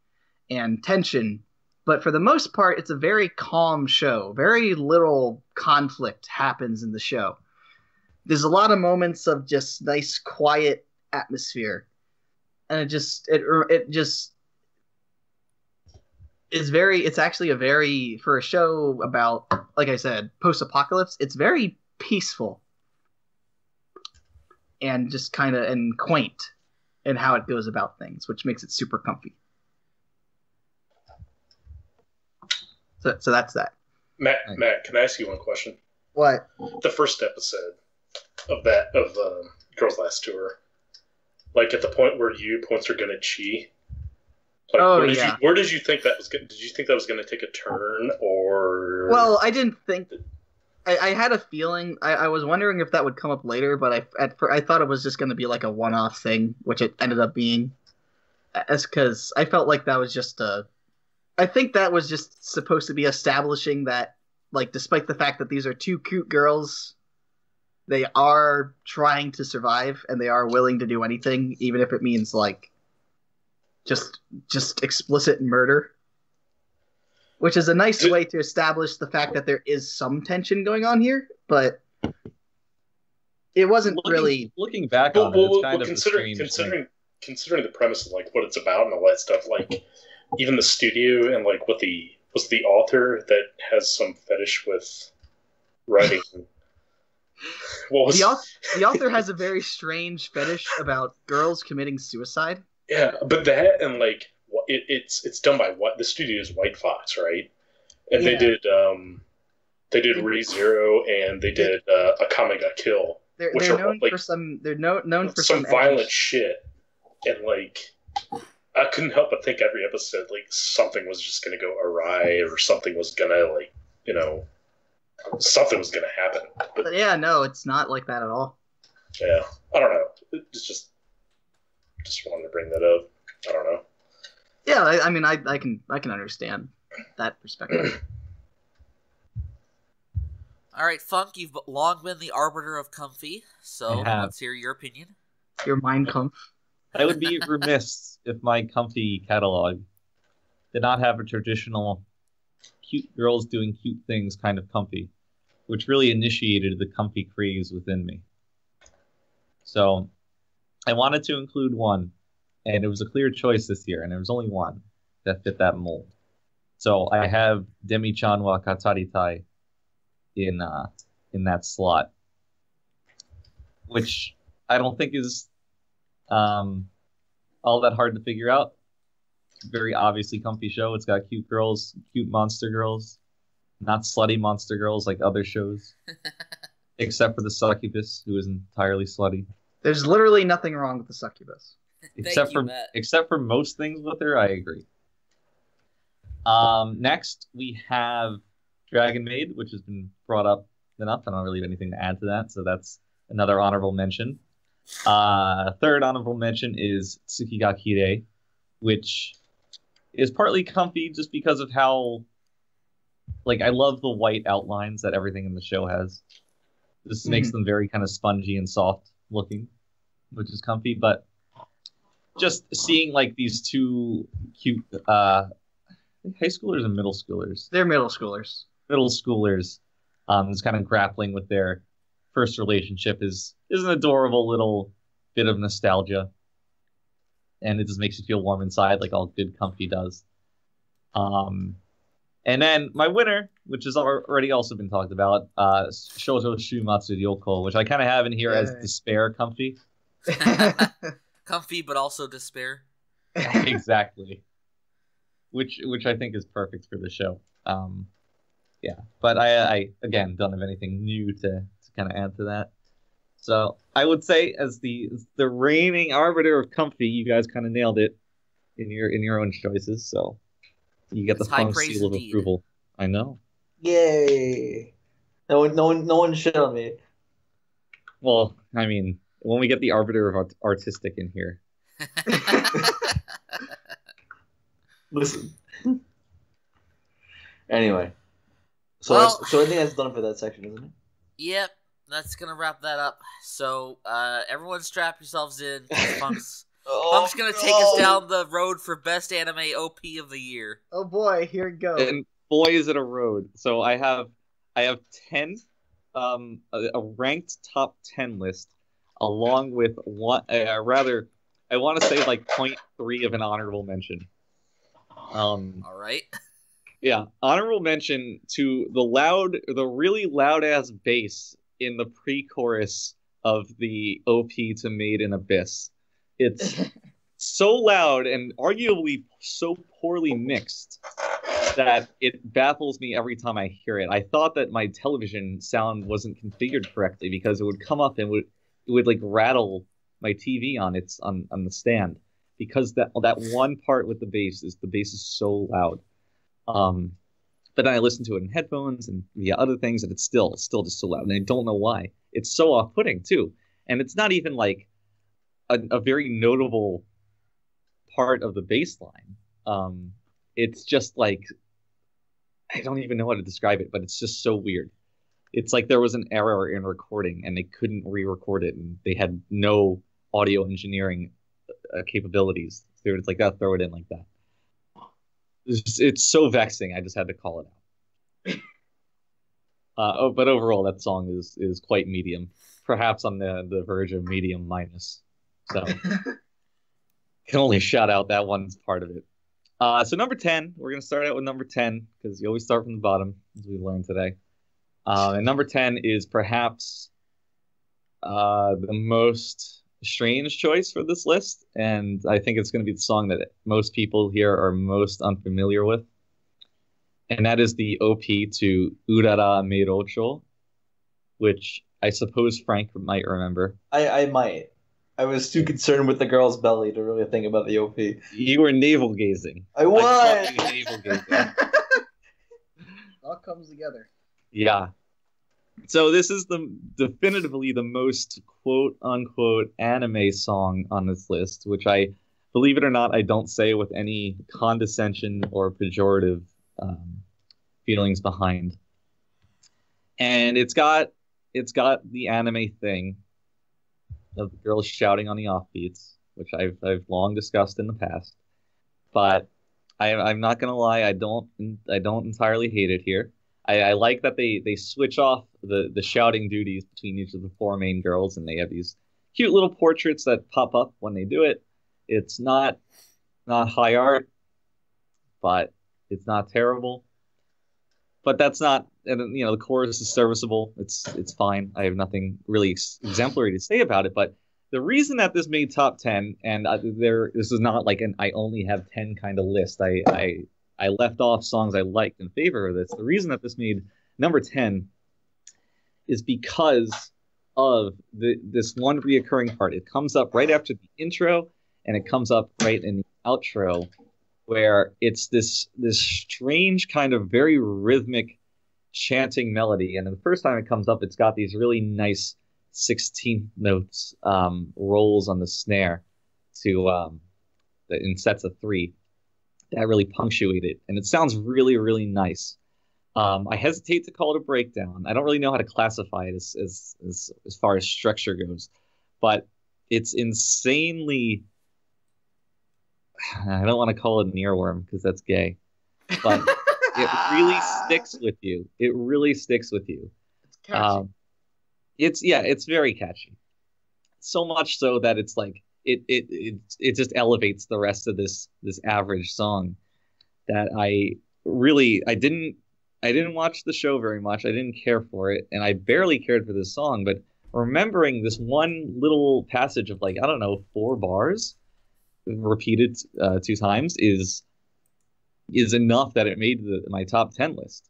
and tension, but for the most part, it's a very calm show. Very little conflict happens in the show. There's a lot of moments of just nice, quiet atmosphere. And it just is it's actually a very, for a show about, like I said, post-apocalypse, it's very peaceful and just kind of and quaint in how it goes about things, which makes it super comfy. So that's that. Matt, can I ask you one question? What? The first episode of Girls Last Tour, like at the point where you points are gonna chi. Like, where did you think that was? Did you think that was gonna take a turn, or? Well, I didn't think. I had a feeling. I was wondering if that would come up later, but I thought it was just gonna be like a one-off thing, which it ended up being. as because I felt like that was just a. I think that was just supposed to be establishing that, like, despite the fact that these are two cute girls, they are trying to survive and they are willing to do anything, even if it means like just explicit murder. Which is a nice way to establish the fact that there is some tension going on here, but it wasn't really looking back on it. It's kind of considering the premise of like what it's about and all that stuff. Like even the studio and like what was the author that has some fetish with writing. The author has a very strange fetish about girls committing suicide. Yeah, but that and like it's done by the studio is White Fox, right? And they did ReZero and they did Akame ga Kill. They're known for some. They're known for some violent shit, and like I couldn't help but think every episode like something was just gonna go awry or something was gonna like something was gonna happen. But yeah, no, it's not like that at all. Yeah, I don't know. It's just wanted to bring that up. I don't know. Yeah, I mean, I can understand that perspective. All right, Funk, you've long been the arbiter of Comfy, so let's hear your opinion. Your mind comf. I would be remiss if my Comfy catalog did not have a traditional cute girls doing cute things kind of Comfy, which really initiated the Comfy craze within me. So I wanted to include one, and it was a clear choice this year, and there was only one that fit that mold. So I have Demi-chan wa Kataritai in that slot, which I don't think is all that hard to figure out. Very obviously Comfy show. It's got cute girls, cute monster girls, not slutty monster girls like other shows, except for the succubus, who is entirely slutty. There's literally nothing wrong with the succubus. Except for most things with her, I agree. Next, we have Dragon Maid, which has been brought up enough. I don't really have anything to add to that, so that's another honorable mention. Third honorable mention is Tsukigakire, which is partly Comfy just because of how, like, I love the white outlines that everything in the show has. This makes them very kind of spongy and soft looking, which is Comfy, but just seeing like these two cute high schoolers and middle schoolers. They're middle schoolers. Middle schoolers is kind of grappling with their first relationship is an adorable little bit of nostalgia. And it just makes you feel warm inside like all good Comfy does. And then my winner, which has already also been talked about, Shoujo Shumatsu Ryoko, which I kind of have in here as despair Comfy. Comfy, but also despair. Exactly. Which I think is perfect for the show. Yeah, but I again don't have anything new to kind of add to that. So I would say as the reigning arbiter of Comfy, you guys kind of nailed it in your own choices. So you get the Funk seal of approval. I know. Yay! No one shit on me. Well, I mean, when we get the arbiter of artistic in here. Listen. Anyway. So I think that's done for that section, isn't it? Yep, that's gonna wrap that up. So everyone strap yourselves in. Funk's gonna take us down the road for best anime OP of the year. Oh boy, here it goes. And boy, is it a road. So I have 10, a ranked top 10 list, along with one. I want to say like 0.3 of an honorable mention. All right. Yeah, honorable mention to the really loud ass bass in the pre-chorus of the OP to Maid in Abyss. It's so loud and arguably so poorly mixed that it baffles me every time I hear it. I thought that my television sound wasn't configured correctly because it would come up and it would like rattle my TV on the stand because that one part with the bass is so loud. But then I listen to it in headphones and via other things, and it's still just so loud, and I don't know why. It's so off-putting too, and it's not even like a very notable part of the bass line. It's just like, I don't even know how to describe it, but it's just so weird. It's like there was an error in recording and they couldn't re-record it, and they had no audio engineering capabilities. They were just like, "Oh, throw it in like that." It's so vexing. I just had to call it out. But overall, that song is quite medium, perhaps on the verge of medium minus. So can only shout out that one part of it. So number 10, we're gonna start out with number 10 because you always start from the bottom, as we learned today. And number 10 is perhaps the most strange choice for this list, and I think it's going to be the song that most people here are most unfamiliar with, and that is the OP to Urara Maid, which I suppose Frank might remember. I might. I was too concerned with the girl's belly to really think about the OP. You were navel gazing. I was. Navel gazing. All comes together. Yeah. So this is definitively the most quote unquote anime song on this list, which I, believe it or not, I don't say with any condescension or pejorative feelings behind. And it's got the anime thing of the girls shouting on the offbeats, which I've long discussed in the past. But I'm not gonna lie, I don't entirely hate it here. I like that they switch off the shouting duties between each of the four main girls, and they have these cute little portraits that pop up when they do it. It's not high art, but it's not terrible. But that's not, and the chorus is serviceable. It's fine. I have nothing really exemplary to say about it. But the reason that this made top 10, and this is not like an I only have 10 kind of list. I left off songs I liked in favor of this. The reason that this made number 10 is because of this one reoccurring part. It comes up right after the intro, and it comes up right in the outro, where it's this strange kind of very rhythmic chanting melody. And the first time it comes up, it's got these really nice 16th notes rolls on the snare in sets of 3 that really punctuate it, and it sounds really, really nice. I hesitate to call it a breakdown. I don't really know how to classify it as far as structure goes, but it's insanely, I don't want to call it an earworm because that's gay, but it really sticks with you. It really sticks with you. It's catchy. It's very catchy. So much so that it's like it just elevates the rest of this average song. That I didn't watch the show very much. I didn't care for it, and I barely cared for this song. But remembering this one little passage of 4 bars repeated 2 times is enough that it made my top 10 list.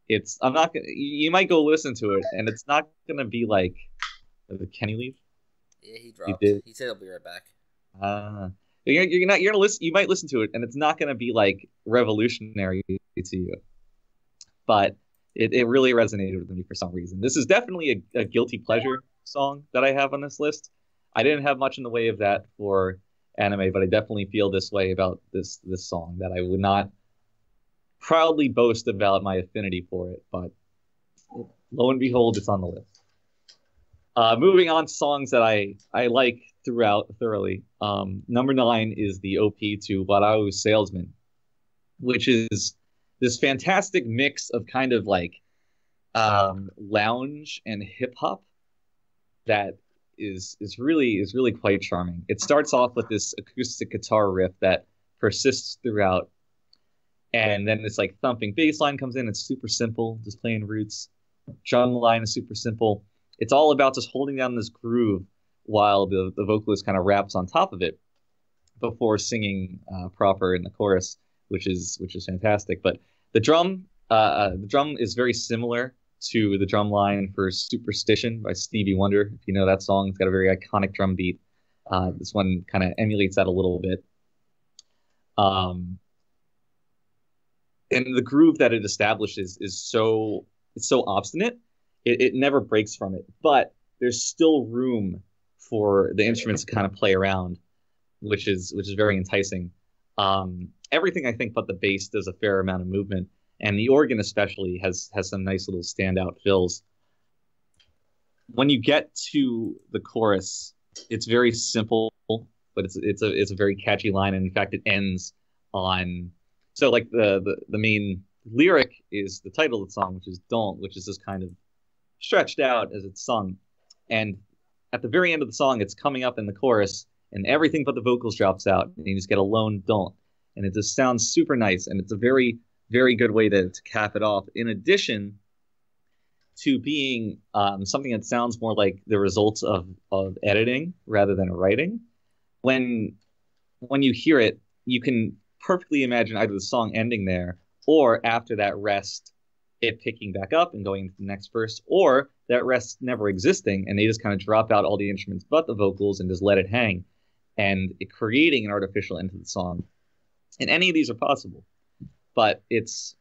You might go listen to it, and it's not gonna be like, did Kenny leave? Yeah, he dropped. He said he'll be right back. You're gonna listen. You might listen to it, and it's not gonna be like revolutionary to you, but it really resonated with me for some reason. This is definitely a guilty pleasure song that I have on this list. I didn't have much in the way of that for anime, but I definitely feel this way about this song, that I would not proudly boast about my affinity for it, but lo and behold, it's on the list. Moving on to songs that I like throughout thoroughly. Number 9 is the OP to Warau Salesman, which is this fantastic mix of kind of like lounge and hip hop that is really quite charming. It starts off with this acoustic guitar riff that persists throughout, and then this like thumping bass line comes in. It's super simple, just playing roots. Drum line is super simple. It's all about just holding down this groove while the vocalist kind of raps on top of it before singing proper in the chorus, which is fantastic. But the drum is very similar to the drum line for Superstition by Stevie Wonder. If you know that song, it's got a very iconic drum beat. This one kind of emulates that a little bit. And the groove that it establishes is so obstinate. It never breaks from it, but there's still room for the instruments to kind of play around. which is very enticing. Everything I think but the bass does a fair amount of movement, and the organ especially has some nice little standout fills. When you get to the chorus, it's very simple, but it's a very catchy line, and in fact it ends on, so like the main lyric is the title of the song, which is Don't, which is just kind of stretched out as it's sung. And at the very end of the song, it's coming up in the chorus, and everything but the vocals drops out, and you just get a lone Don't. And it just sounds super nice, and it's a very, very good way to cap it off. In addition to being something that sounds more like the results of editing rather than writing, when you hear it, you can perfectly imagine either the song ending there, or after that rest, it picking back up and going into the next verse, or that rest never existing, and they just kind of drop out all the instruments but the vocals and just let it hang, and it creating an artificial end to the song. And any of these are possible, but it's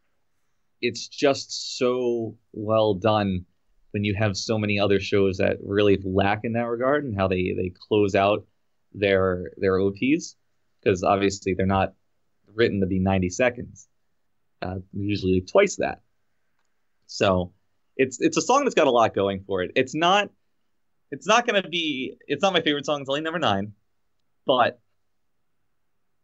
just so well done when you have so many other shows that really lack in that regard, and how they close out their OPs, because obviously they're not written to be 90 seconds. Usually twice that. So it's a song that's got a lot going for it. It's not my favorite song until number 9, but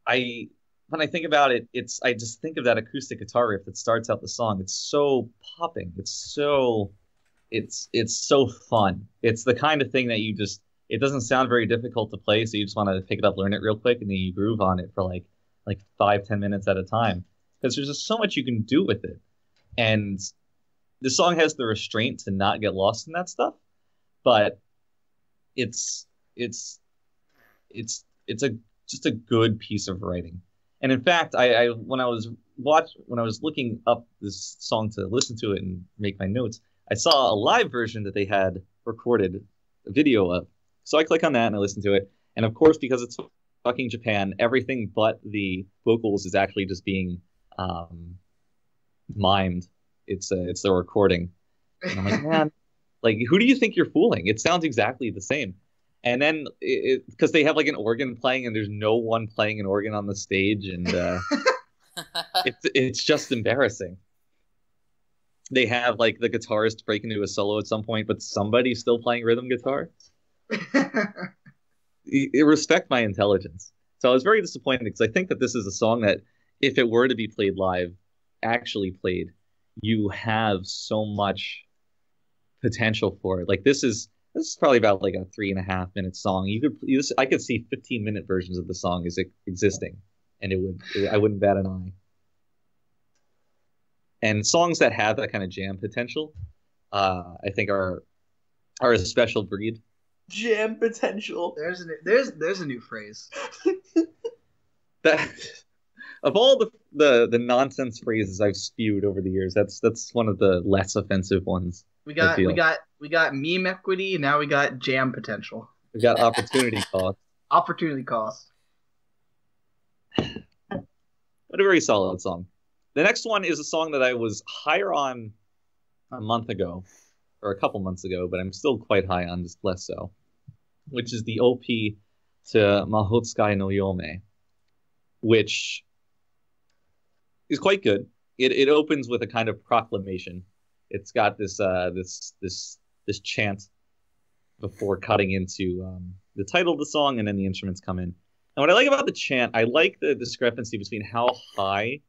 when I think about it, I just think of that acoustic guitar riff that starts out the song. It's so popping. It's so fun. It's the kind of thing that it doesn't sound very difficult to play, so you just want to pick it up, learn it real quick, and then you groove on it for like 5-10 minutes at a time, because there's just so much you can do with it. And the song has the restraint to not get lost in that stuff, but it's just a good piece of writing. And in fact, I when I was looking up this song to listen to it and make my notes, I saw a live version that they had recorded a video of. So I click on that and I listen to it. And of course, because it's fucking Japan, everything but the vocals is actually just being mimed. It's the recording. And I'm like, man, like, who do you think you're fooling? It sounds exactly the same. And then, because they have like an organ playing, and there's no one playing an organ on the stage, and it's just embarrassing. They have like the guitarist break into a solo at some point, but somebody's still playing rhythm guitar. Respect my intelligence. So I was very disappointed, because I think that this is a song that, if it were to be played live, actually played, you have so much potential for it. Like this is probably about like a 3.5-minute song. I could see 15-minute versions of the song as existing, and I wouldn't bat an eye. And songs that have that kind of jam potential, I think are a special breed. Jam potential. There's a new phrase. That of all the nonsense phrases I've spewed over the years, that's one of the less offensive ones. We got meme equity, and now we got jam potential. We got opportunity cost. Opportunity cost. But a very solid song. The next one is a song that I was higher on a month ago, or a couple months ago, but I'm still quite high on, just less so, which is the OP to Mahotsukai no Yome, which is quite good. It opens with a kind of proclamation. It's got this chant before cutting into the title of the song, and then the instruments come in. And what I like about the chant, I like the discrepancy between how high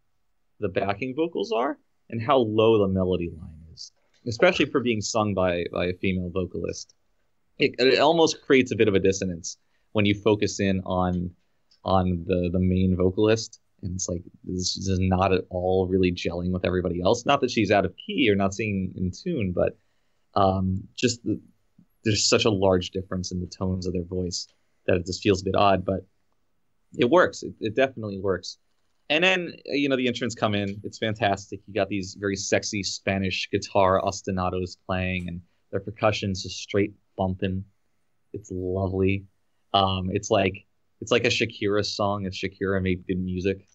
the backing vocals are and how low the melody line is, especially for being sung by a female vocalist. It almost creates a bit of a dissonance when you focus in on the main vocalist. And it's like, this is not at all really gelling with everybody else. Not that she's out of key or not singing in tune, but there's such a large difference in the tones of their voice that it just feels a bit odd, but it works. It definitely works. And then, the instruments come in. It's fantastic. You got these very sexy Spanish guitar ostinatos playing, and their percussion's just straight bumping. It's lovely. It's like a Shakira song if Shakira made good music.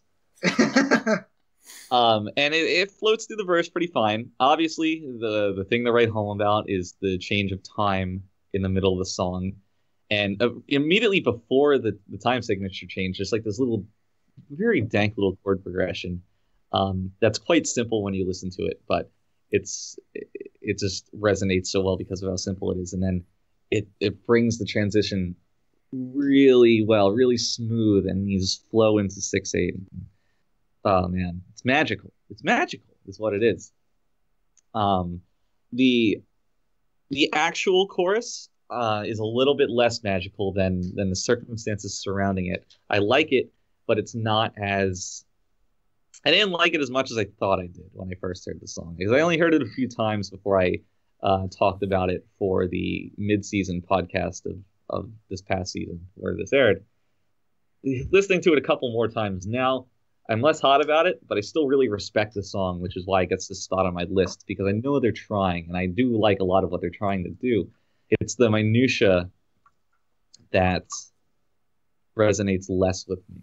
And it floats through the verse pretty fine. Obviously, the thing to write home about is the change of time in the middle of the song. And immediately before the time signature change, there's like this little, very dank little chord progression that's quite simple when you listen to it, but it just resonates so well because of how simple it is. And then it brings the transition really well, really smooth, and you just flow into 6/8. Oh man, it's magical. It's magical, is what it is. The actual chorus is a little bit less magical than the circumstances surrounding it. I like it, but it's not as... I didn't like it as much as I thought I did when I first heard the song, because I only heard it a few times before I talked about it for the mid-season podcast of this past season where this aired. Listening to it a couple more times now, I'm less hot about it, but I still really respect the song, which is why it gets this spot on my list, because I know they're trying, and I do like a lot of what they're trying to do. It's the minutia that resonates less with me.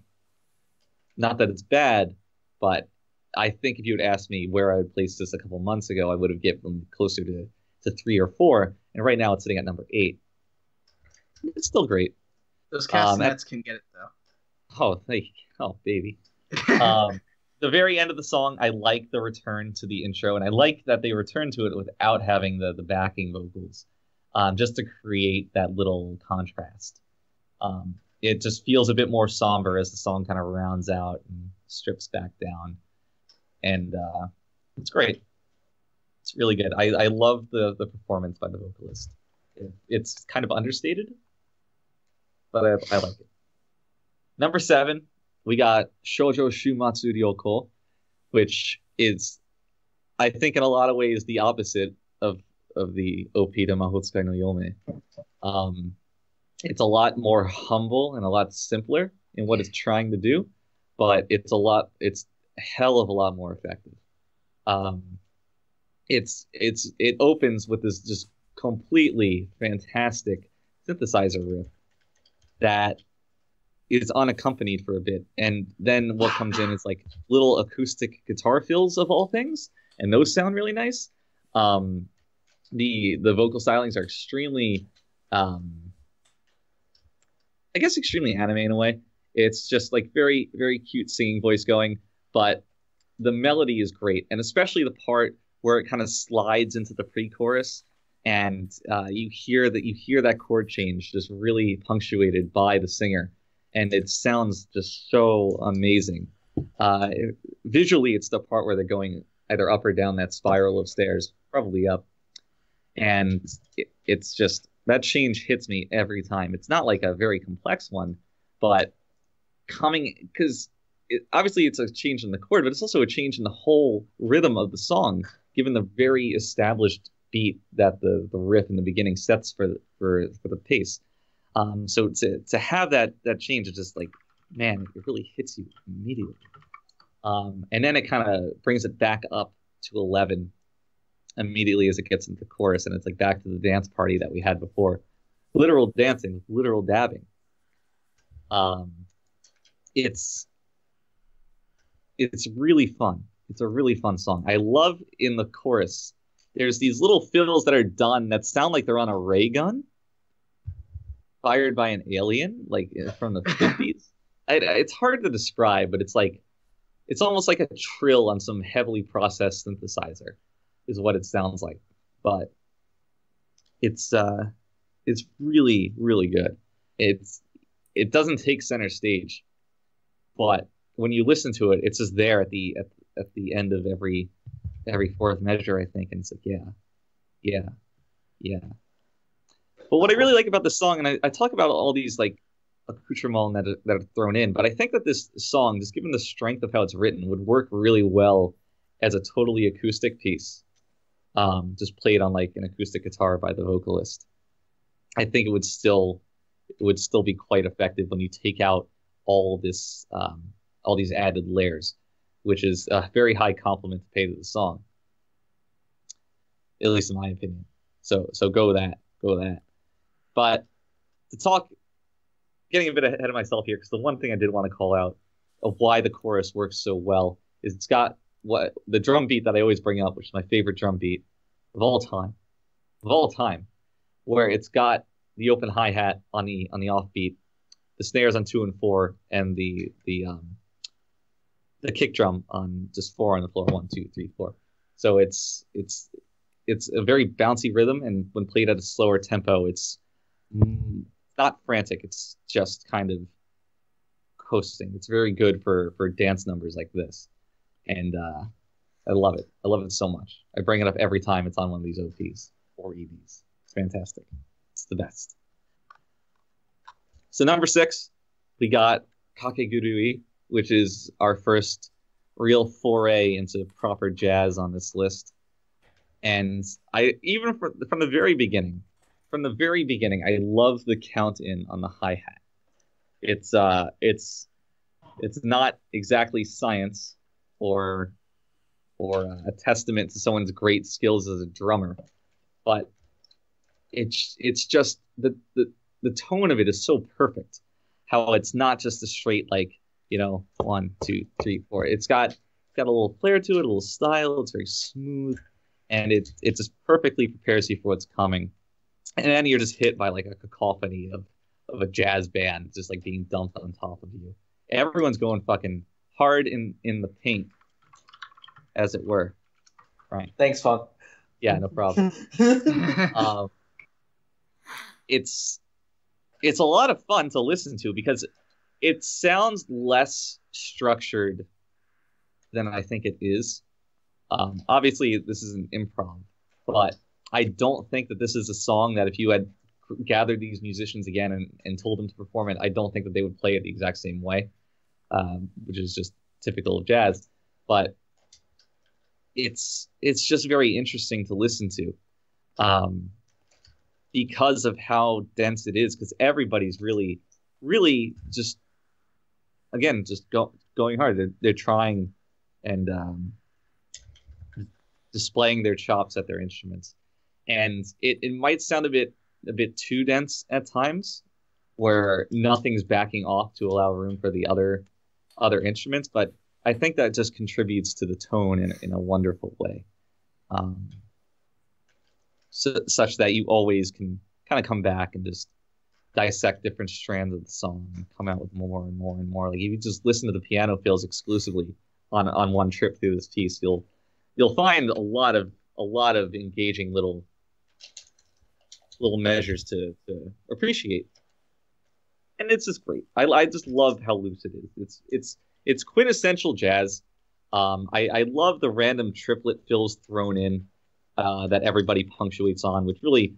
Not that it's bad, but I think if you had asked me where I would place this a couple months ago, I would have given them closer to 3 or 4, and right now it's sitting at number 8. It's still great. Those castanets can get it though. Oh, oh, baby. The very end of the song, I like the return to the intro, and I like that they return to it without having the backing vocals, just to create that little contrast. It just feels a bit more somber as the song kind of rounds out and strips back down, and it's great. It's really good. I love the performance by the vocalist. It's kind of understated, but I like it. Number 7, we got Shoujo Shumatsu Ryoko, which is, I think, in a lot of ways the opposite of the OP to Mahotsukai no Yome. It's a lot more humble and a lot simpler in what it's trying to do, but it's a hell of a lot more effective. It opens with this just completely fantastic synthesizer riff that is unaccompanied for a bit, and then what comes in is like little acoustic guitar fills of all things, and those sound really nice. The vocal stylings are extremely, I guess, extremely anime in a way. It's just like very, very cute singing voice going, but the melody is great, and especially the part where it kind of slides into the pre-chorus, and you hear that chord change just really punctuated by the singer, and it sounds just so amazing. Visually, it's the part where they're going either up or down that spiral of stairs, probably up, and it's just, that change hits me every time. It's not like a very complex one, but because obviously it's a change in the chord, but it's also a change in the whole rhythm of the song, given the very established beat that the riff in the beginning sets for the pace. So to have that change is just like, man, it really hits you immediately. And then it kind of brings it back up to 11 immediately as it gets into the chorus, and it's like back to the dance party that we had before. Literal dancing, literal dabbing. It's really fun. It's a really fun song. I love in the chorus, there's these little fills that are done that sound like they're on a ray gun fired by an alien, like from the 50s. It's hard to describe, but it's almost like a trill on some heavily processed synthesizer is what it sounds like. But it's really, really good. It doesn't take center stage, but when you listen to it, it's just there at the end of every fourth measure, I think, and it's like, yeah. But what I really like about this song, and I talk about all these like accoutrements that are thrown in, but I think that this song, just given the strength of how it's written, would work really well as a totally acoustic piece, just played on like an acoustic guitar by the vocalist. I think it would still be quite effective when you take out all these added layers, which is a very high compliment to pay to the song, at least in my opinion. So go with that. But to talk, getting a bit ahead of myself here, because the one thing I did want to call out of why the chorus works so well is it's got the drum beat that I always bring up, which is my favorite drum beat of all time, where it's got the open hi-hat on the offbeat, the snares on 2 and 4, and the kick drum on just 4 on the floor, 1, 2, 3, 4. So it's a very bouncy rhythm, and when played at a slower tempo, it's not frantic. It's just kind of coasting. It's very good for dance numbers like this, and I love it. I love it so much. I bring it up every time it's on one of these OPs or EDs. It's fantastic. It's the best. So number 6, we got Kakegurui, which is our first real foray into proper jazz on this list. And I even from the very beginning, I love the count in on the hi-hat. It's not exactly science or a testament to someone's great skills as a drummer, but it's just the tone of it is so perfect. How it's not just a straight 1, 2, 3, 4. It's got a little flair to it, a little style. It's very smooth, and it just perfectly prepares you for what's coming. And then you're just hit by a cacophony of a jazz band just being dumped on top of you. Everyone's going fucking hard in the paint, as it were. Right. Thanks, Funk. Yeah, no problem. It's a lot of fun to listen to because it sounds less structured than I think it is. Obviously, this is an improv, but I don't think that this is a song that if you had gathered these musicians again and told them to perform it, I don't think that they would play it the exact same way, which is just typical of jazz. But it's just very interesting to listen to because of how dense it is, because everybody's really, really just going hard. They're trying and displaying their chops at their instruments. And it might sound a bit too dense at times, where nothing's backing off to allow room for the other instruments. But I think that just contributes to the tone in a wonderful way, such that you always can kind of come back and just dissect different strands of the song and come out with more and more and more. If you just listen to the piano fills exclusively on one trip through this piece, you'll find a lot of engaging little measures to appreciate, and it's just great. I just love how loose it is. It's quintessential jazz. I love the random triplet fills thrown in that everybody punctuates on, which really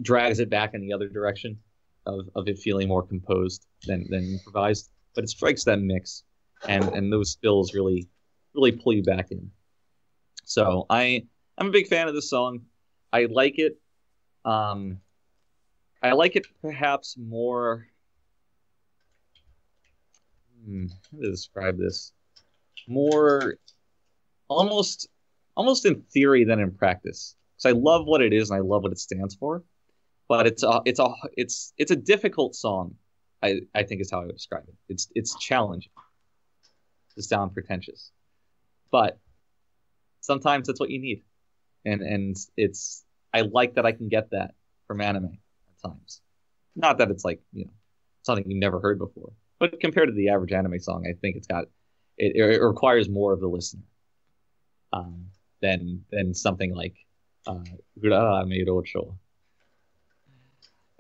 drags it back in the other direction of it feeling more composed than improvised. But it strikes that mix, and those fills really pull you back in. So I'm a big fan of this song. I like it. I like it perhaps more. How to describe this? More, almost in theory than in practice. Because I love what it is and I love what it stands for, but it's a difficult song. I think is how I would describe it. It's challenging to sound pretentious, but sometimes that's what you need, and I like that I can get that from anime at times. Not that it's something you've never heard before, but compared to the average anime song, I think it requires more of the listener than something like Gura Meirocho.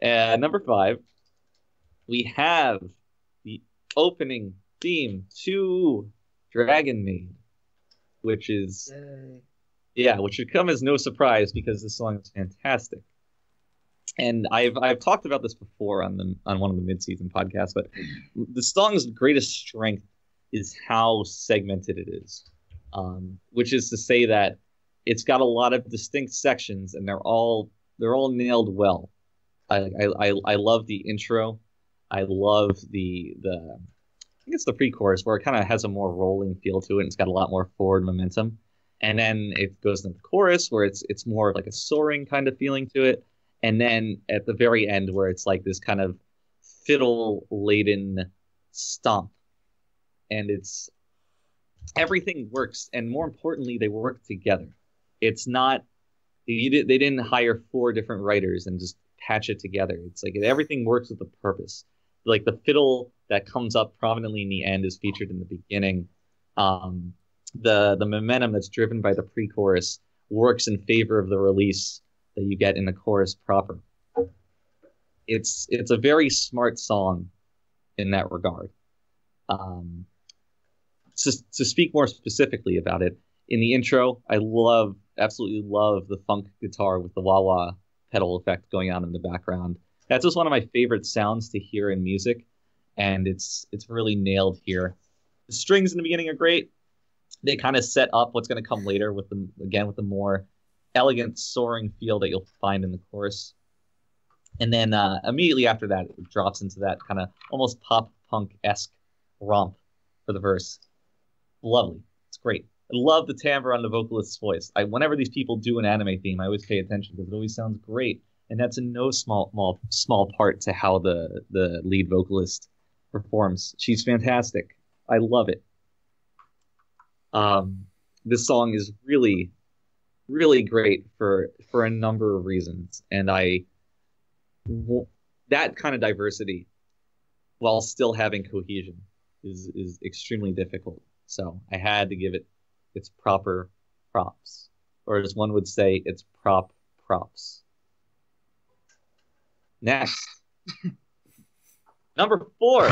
And number 5, we have the opening theme to Dragon Maid, which is which should come as no surprise because this song is fantastic. And I've talked about this before on one of the mid-season podcasts, but the song's greatest strength is how segmented it is, which is to say that it's got a lot of distinct sections and they're all nailed well. I love the intro. I love the I think it's the pre-chorus where it kind of has a more rolling feel to it, and it's got a lot more forward momentum. And then it goes into the chorus where it's more like a soaring kind of feeling to it. And then at the very end where it's like this kind of fiddle-laden stomp. And everything works, and more importantly, they work together. It's not they didn't hire 4 different writers and just patch it together. It's like everything works with a purpose. Like the fiddle that comes up prominently in the end is featured in the beginning. The momentum that's driven by the pre-chorus works in favor of the release that you get in the chorus proper. It's a very smart song in that regard. To speak more specifically about it, in the intro, I absolutely love the funk guitar with the wah-wah pedal effect going on in the background. That's just one of my favorite sounds to hear in music, and it's really nailed here. The strings in the beginning are great. They kind of set up what's going to come later with the more elegant soaring feel that you'll find in the chorus. And then immediately after that, it drops into that kind of almost pop punk-esque romp for the verse. Lovely. It's great. I love the timbre on the vocalist's voice. Whenever these people do an anime theme, I always pay attention because it always sounds great. And that's in no small part to how the lead vocalist performs. She's fantastic. I love it. This song is really, really great for a number of reasons. And that kind of diversity, while still having cohesion, is extremely difficult. So I had to give it its proper props, or as one would say, its props. Next, number 4,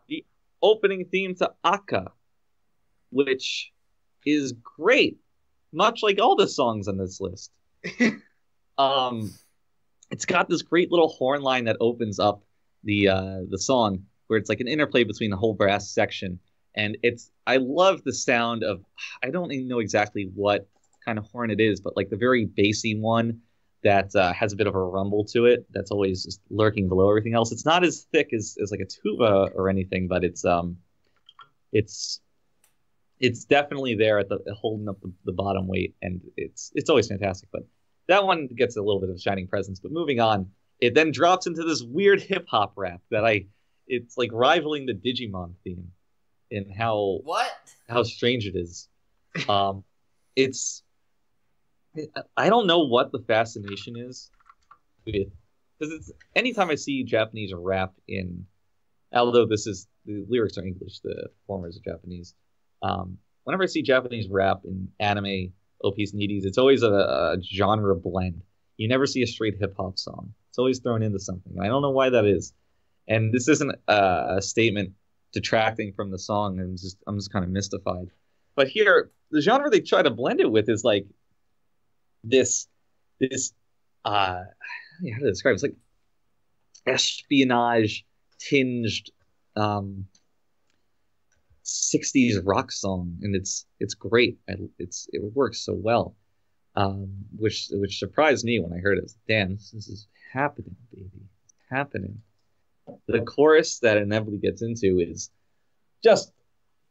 the opening theme to Akka, which is great, much like all the songs on this list. It's got this great little horn line that opens up the song, where it's like an interplay between the whole brass section. And I love the sound of, I don't even know exactly what kind of horn it is, but like the very bassy one that has a bit of a rumble to it. That's always just lurking below everything else. It's not as thick as like a tuba or anything, but it's definitely there at holding up the bottom weight, and it's always fantastic. But that one gets a little bit of shining presence. But moving on, it then drops into this weird hip hop rap it's like rivaling the Digimon theme. And how strange it is. I don't know what the fascination is with, because anytime I see Japanese rap although the lyrics are English, the performers are Japanese. Whenever I see Japanese rap in anime, OPs and EDs, it's always a genre blend. You never see a straight hip hop song. It's always thrown into something. And I don't know why that is. And this isn't a statement detracting from the song, and I'm just kind of mystified. But here, the genre they try to blend it with is like this how to describe it? It's like espionage tinged 60s rock song, and it's great. It works so well, which surprised me when I heard it. Damn, this is happening, baby. It's happening. The chorus that inevitably gets into is just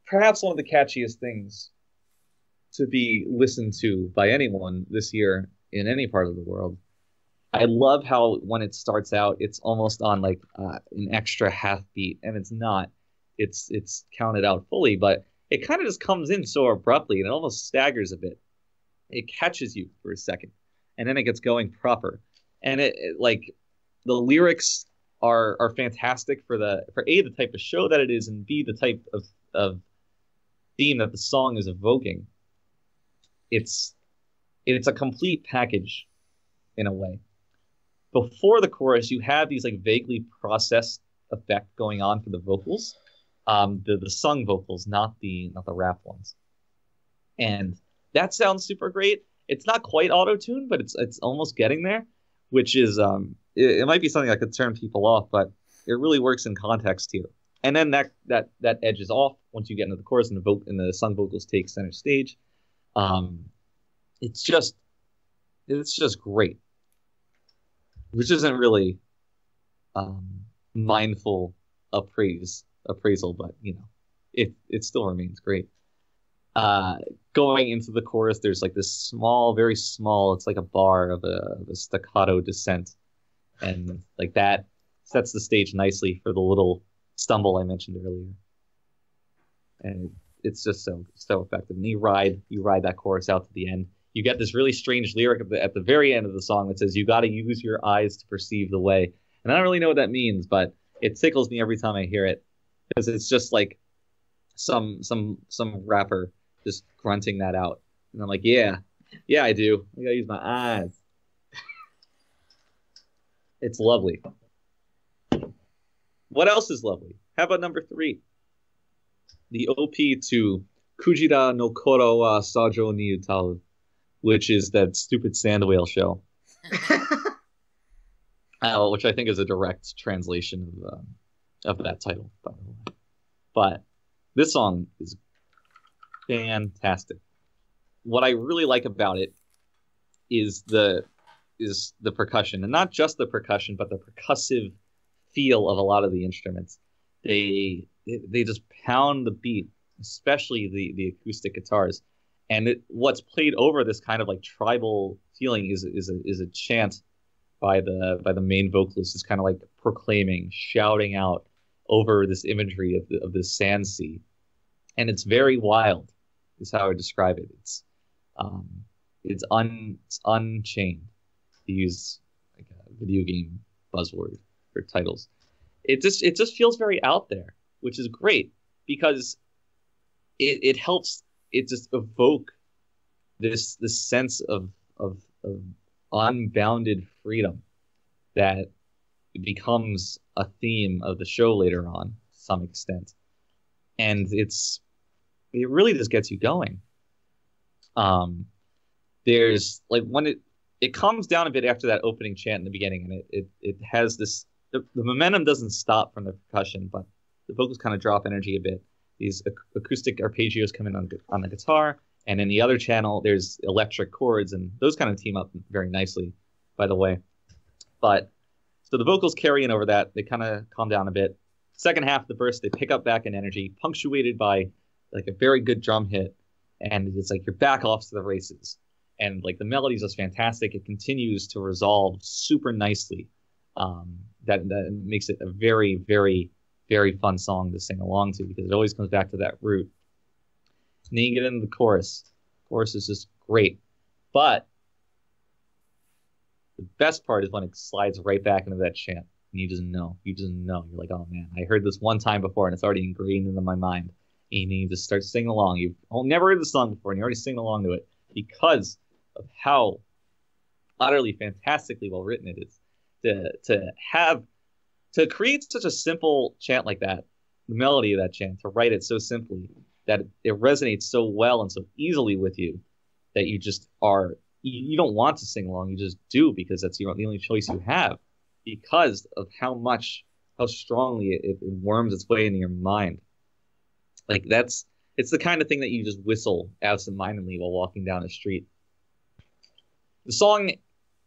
perhaps one of the catchiest things to be listened to by anyone this year in any part of the world. I love how when it starts out, it's almost on like an extra half beat, and it's not. It's counted out fully, but it kind of just comes in so abruptly, and it almost staggers a bit. It catches you for a second, and then it gets going proper. And it like the lyrics are fantastic for A, the type of show that it is, and B, the type of theme that the song is evoking. It's a complete package in a way. Before the chorus, you have these like vaguely processed effect going on for the vocals, the sung vocals, not the rap ones, and that sounds super great. It's not quite auto-tuned, but it's almost getting there, which is it might be something that could turn people off, but it really works in context here. And then that edges off once you get into the chorus, and the sung vocals take center stage. It's just great, which isn't really mindful appraisal, but it still remains great. Going into the chorus, there's like this small, very small, it's like a bar of a staccato descent, and like that sets the stage nicely for the little stumble I mentioned earlier. And it's just so effective. And you ride that chorus out to the end. you get this really strange lyric at the very end of the song that says, "You got to use your eyes to perceive the way." And I don't really know what that means, but it tickles me every time I hear it, because it's just like some rapper just grunting that out, and I'm like, yeah, I do. I gotta use my eyes. It's lovely. What else is lovely? How about number 3? The OP to Kujira no Koro wa Sajo ni Utau, which is that stupid sand whale show. Which I think is a direct translation of that title, by the way. But this song is fantastic. What I really like about it is the percussion, and not just the percussion, but the percussive feel of a lot of the instruments. They just pound the beat, especially the acoustic guitars, and what's played over this kind of like tribal feeling is a chant by the main vocalist, is kind of like proclaiming, shouting out over this imagery of this sand sea, and it's very wild, is how I would describe it. It's unchained, to use like a video game buzzword for titles. It just feels very out there, which is great, because it helps it just evoke this sense of unbounded freedom that becomes a theme of the show later on to some extent, and it really just gets you going. There's like when it calms down a bit after that opening chant in the beginning, and it has this the momentum doesn't stop from the percussion, but the vocals kind of drop energy a bit. These acoustic arpeggios come in on the guitar, and in the other channel there's electric chords, and those kind of team up very nicely, by the way. But so the vocals carry in over that, they kind of calm down a bit. Second half of the verse, they pick up back in energy, punctuated by like a very good drum hit, and it's like you're back off to the races. And like the melody is just fantastic. It continues to resolve super nicely. That makes it a very, very, very fun song to sing along to, because it always comes back to that root. And then you get into the chorus. The chorus is just great. But the best part is when it slides right back into that chant. And you just know. You're like, oh man, I heard this one time before and it's already ingrained into my mind. And you just start singing along. You've never heard the song before and you already sing along to it, because of how utterly fantastically well written it is. To create such a simple chant like that, the melody of that chant, to write it so simply that it resonates so well and so easily with you that you just are, you don't want to sing along, you just do, because that's the only choice you have, because of how strongly it worms its way into your mind. Like it's the kind of thing that you just whistle absentmindedly while walking down the street. The song,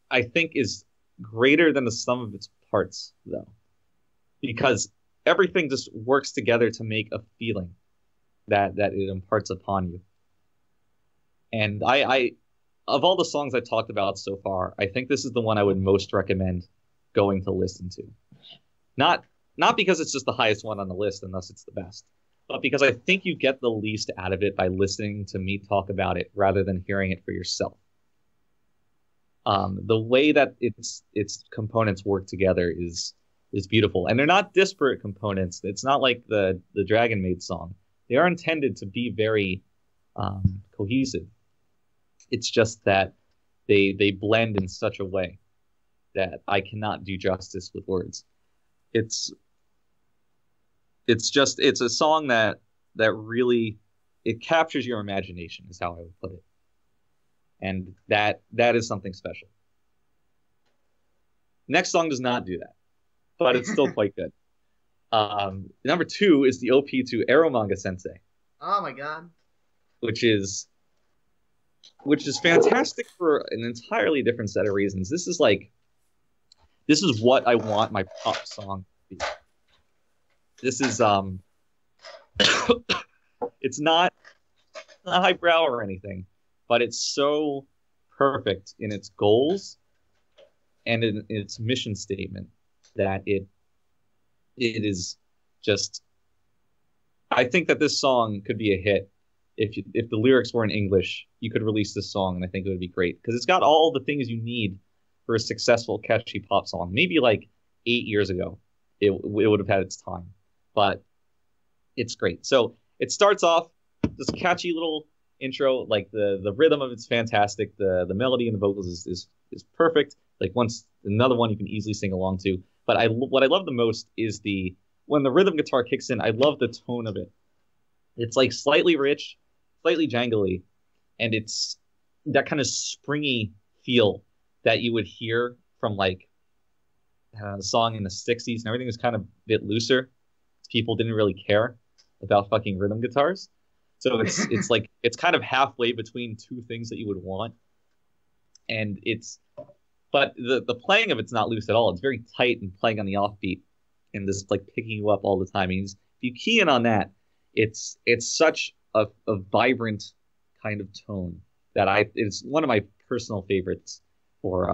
I think, is greater than the sum of its parts, though, because everything just works together to make a feeling that it imparts upon you. And I of all the songs I talked about so far, I think this is the one I would most recommend going to listen to. Not because it's just the highest one on the list and thus it's the best, but because I think you get the least out of it by listening to me talk about it rather than hearing it for yourself. The way that its components work together is beautiful, and they're not disparate components. It's not like the Dragon Maid song. They are intended to be very cohesive. It's just that they blend in such a way that I cannot do justice with words. It's a song that really, it captures your imagination, is how I would put it. And that is something special. Next song does not do that, but it's still quite good. Number 2 is the OP to Eromanga Sensei. Oh my god. Which is fantastic for an entirely different set of reasons. This is what I want my pop song to be. This is it's not highbrow or anything, but it's so perfect in its goals and in its mission statement that it is just, I think that this song could be a hit if the lyrics were in English, you could release this song, and I think it would be great because it's got all the things you need for a successful, catchy pop song. Maybe like 8 years ago, it would have had its time, but it's great. So it starts off this catchy little intro, like the rhythm of it's fantastic. The melody and the vocals is perfect. Like another one you can easily sing along to. But what I love the most is when the rhythm guitar kicks in, I love the tone of it. It's like slightly rich, slightly jangly, and it's that kind of springy feel that you would hear from like a song in the 60s, and everything was kind of a bit looser. People didn't really care about fucking rhythm guitars. So it's like it's kind of halfway between two things that you would want. And but the playing of it's not loose at all. It's very tight and playing on the offbeat and just like picking you up all the time. I mean, if you key in on that, it's such a vibrant kind of tone that it's one of my personal favorites for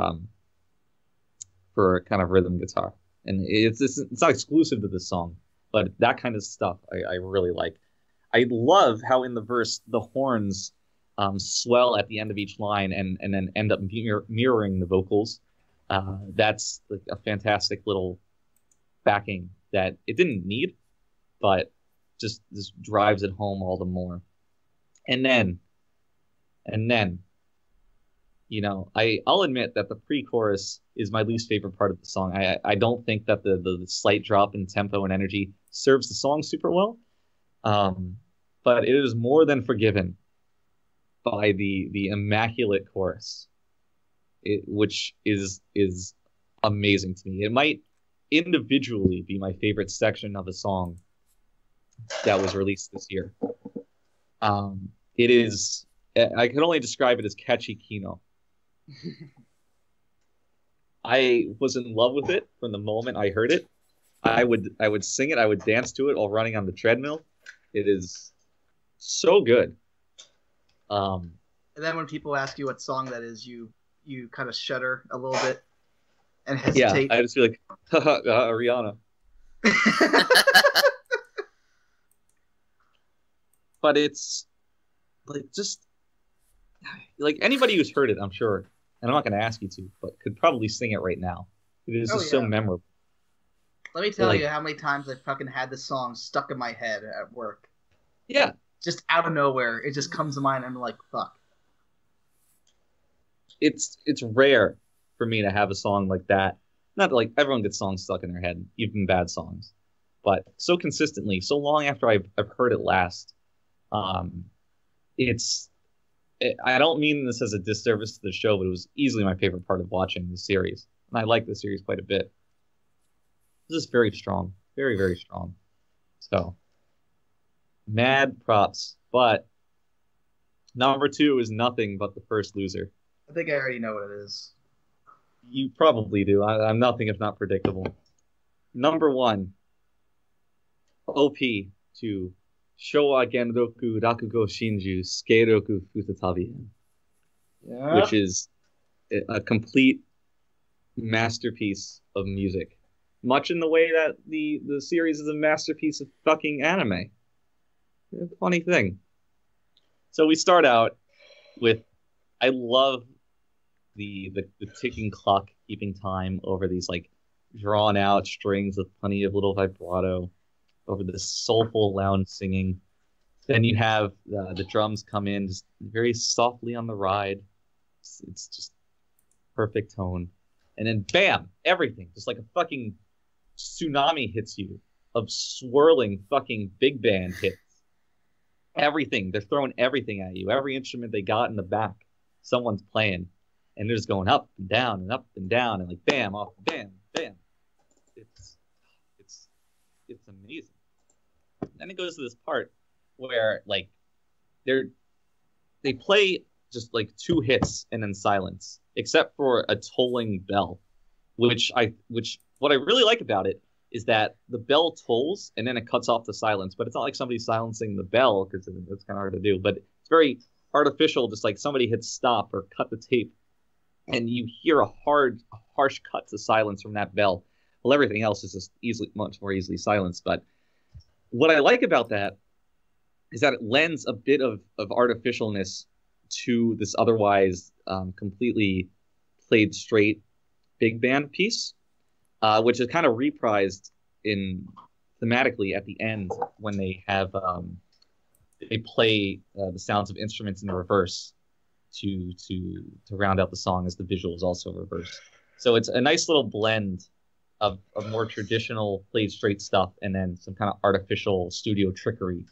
kind of rhythm guitar. And it's not exclusive to this song, but that kind of stuff I really like. I love how in the verse the horns swell at the end of each line and then end up mirroring the vocals. That's like a fantastic little backing that it didn't need, but just drives it home all the more. And then, you know, I'll admit that the pre-chorus is my least favorite part of the song. I don't think that the slight drop in tempo and energy serves the song super well. But it is more than forgiven by the immaculate chorus, which is amazing to me. It might individually be my favorite section of the song that was released this year. It is, I can only describe it as catchy kino. I was in love with it from the moment I heard it. I would sing it, I would dance to it while running on the treadmill. It is so good. And then when people ask you what song that is, you kind of shudder a little bit and hesitate. Yeah, I just feel like, Rihanna. But it's like just like anybody who's heard it, I'm sure, and I'm not going to ask you to, but could probably sing it right now. It is just so memorable. Let me tell you how many times I fucking had this song stuck in my head at work. Yeah. Just out of nowhere, it just comes to mind, and I'm like, fuck. It's rare for me to have a song like that. Not like everyone gets songs stuck in their head, even bad songs, but so consistently, so long after I've heard it last. I don't mean this as a disservice to the show, but it was easily my favorite part of watching the series, and I like the series quite a bit. This is very strong, very, very strong. So, mad props. But number 2 is nothing but the first loser. I think I already know what it is. You probably do. I'm nothing if not predictable. Number 1, OP to Showa Genroku Rakugo Shinju Skeiroku Futatabi, which is a complete masterpiece of music. Much in the way that the series is a masterpiece of fucking anime. Funny thing. So we start out with, I love the ticking clock keeping time over these like drawn out strings with plenty of little vibrato over this soulful lounge singing. Then you have the drums come in just very softly on the ride. It's just perfect tone. And then bam, everything just like a fucking tsunami hits you of swirling fucking big band hits. Everything. They're throwing everything at you. Every instrument they got in the back, someone's playing. And they're just going up and down and up and down and like bam, off, bam, bam. It's amazing. Then it goes to this part where like they play just like 2 hits and then silence, except for a tolling bell, which what I really like about it is that the bell tolls and then it cuts off the silence, but it's not like somebody's silencing the bell because it's kind of hard to do, but it's very artificial, just like somebody hits stop or cut the tape and you hear a harsh cut to silence from that bell. Well, everything else is just much more easily silenced. But what I like about that is that it lends a bit of artificialness to this otherwise completely played straight big band piece, which is kind of reprised in thematically at the end when they have they play the sounds of instruments in reverse to round out the song, as the visual is also reversed. So it's a nice little blend of more traditional played straight stuff and then some kind of artificial studio trickery,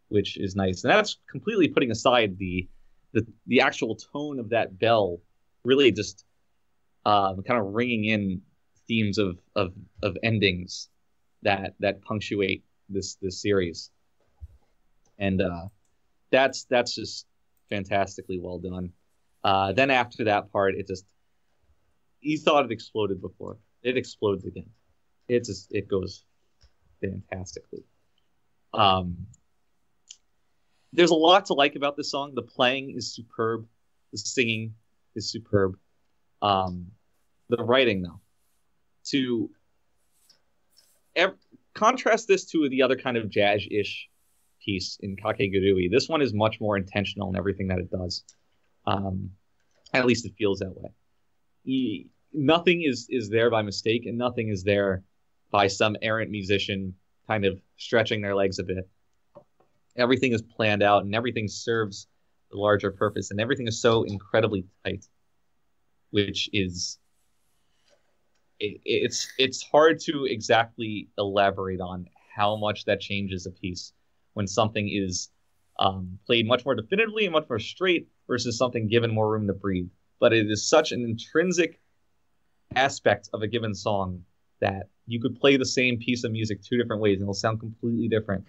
which is nice. And that's completely putting aside the actual tone of that bell, really just kind of ringing in themes of endings that punctuate this series. And that's just fantastically well done. Then after that part, you thought it exploded before. It explodes again. It goes fantastically. There's a lot to like about this song. The playing is superb. The singing is superb. The writing, though, contrast this to the other kind of jazz-ish piece in Kakegurui. This one is much more intentional in everything that it does. At least it feels that way. Nothing is there by mistake, and nothing is there by some errant musician kind of stretching their legs a bit. Everything is planned out, and everything serves the larger purpose, and everything is so incredibly tight, which is it's hard to exactly elaborate on how much that changes a piece when something is played much more definitively and much more straight versus something given more room to breathe. But it is such an intrinsic aspect of a given song that you could play the same piece of music two different ways and it'll sound completely different.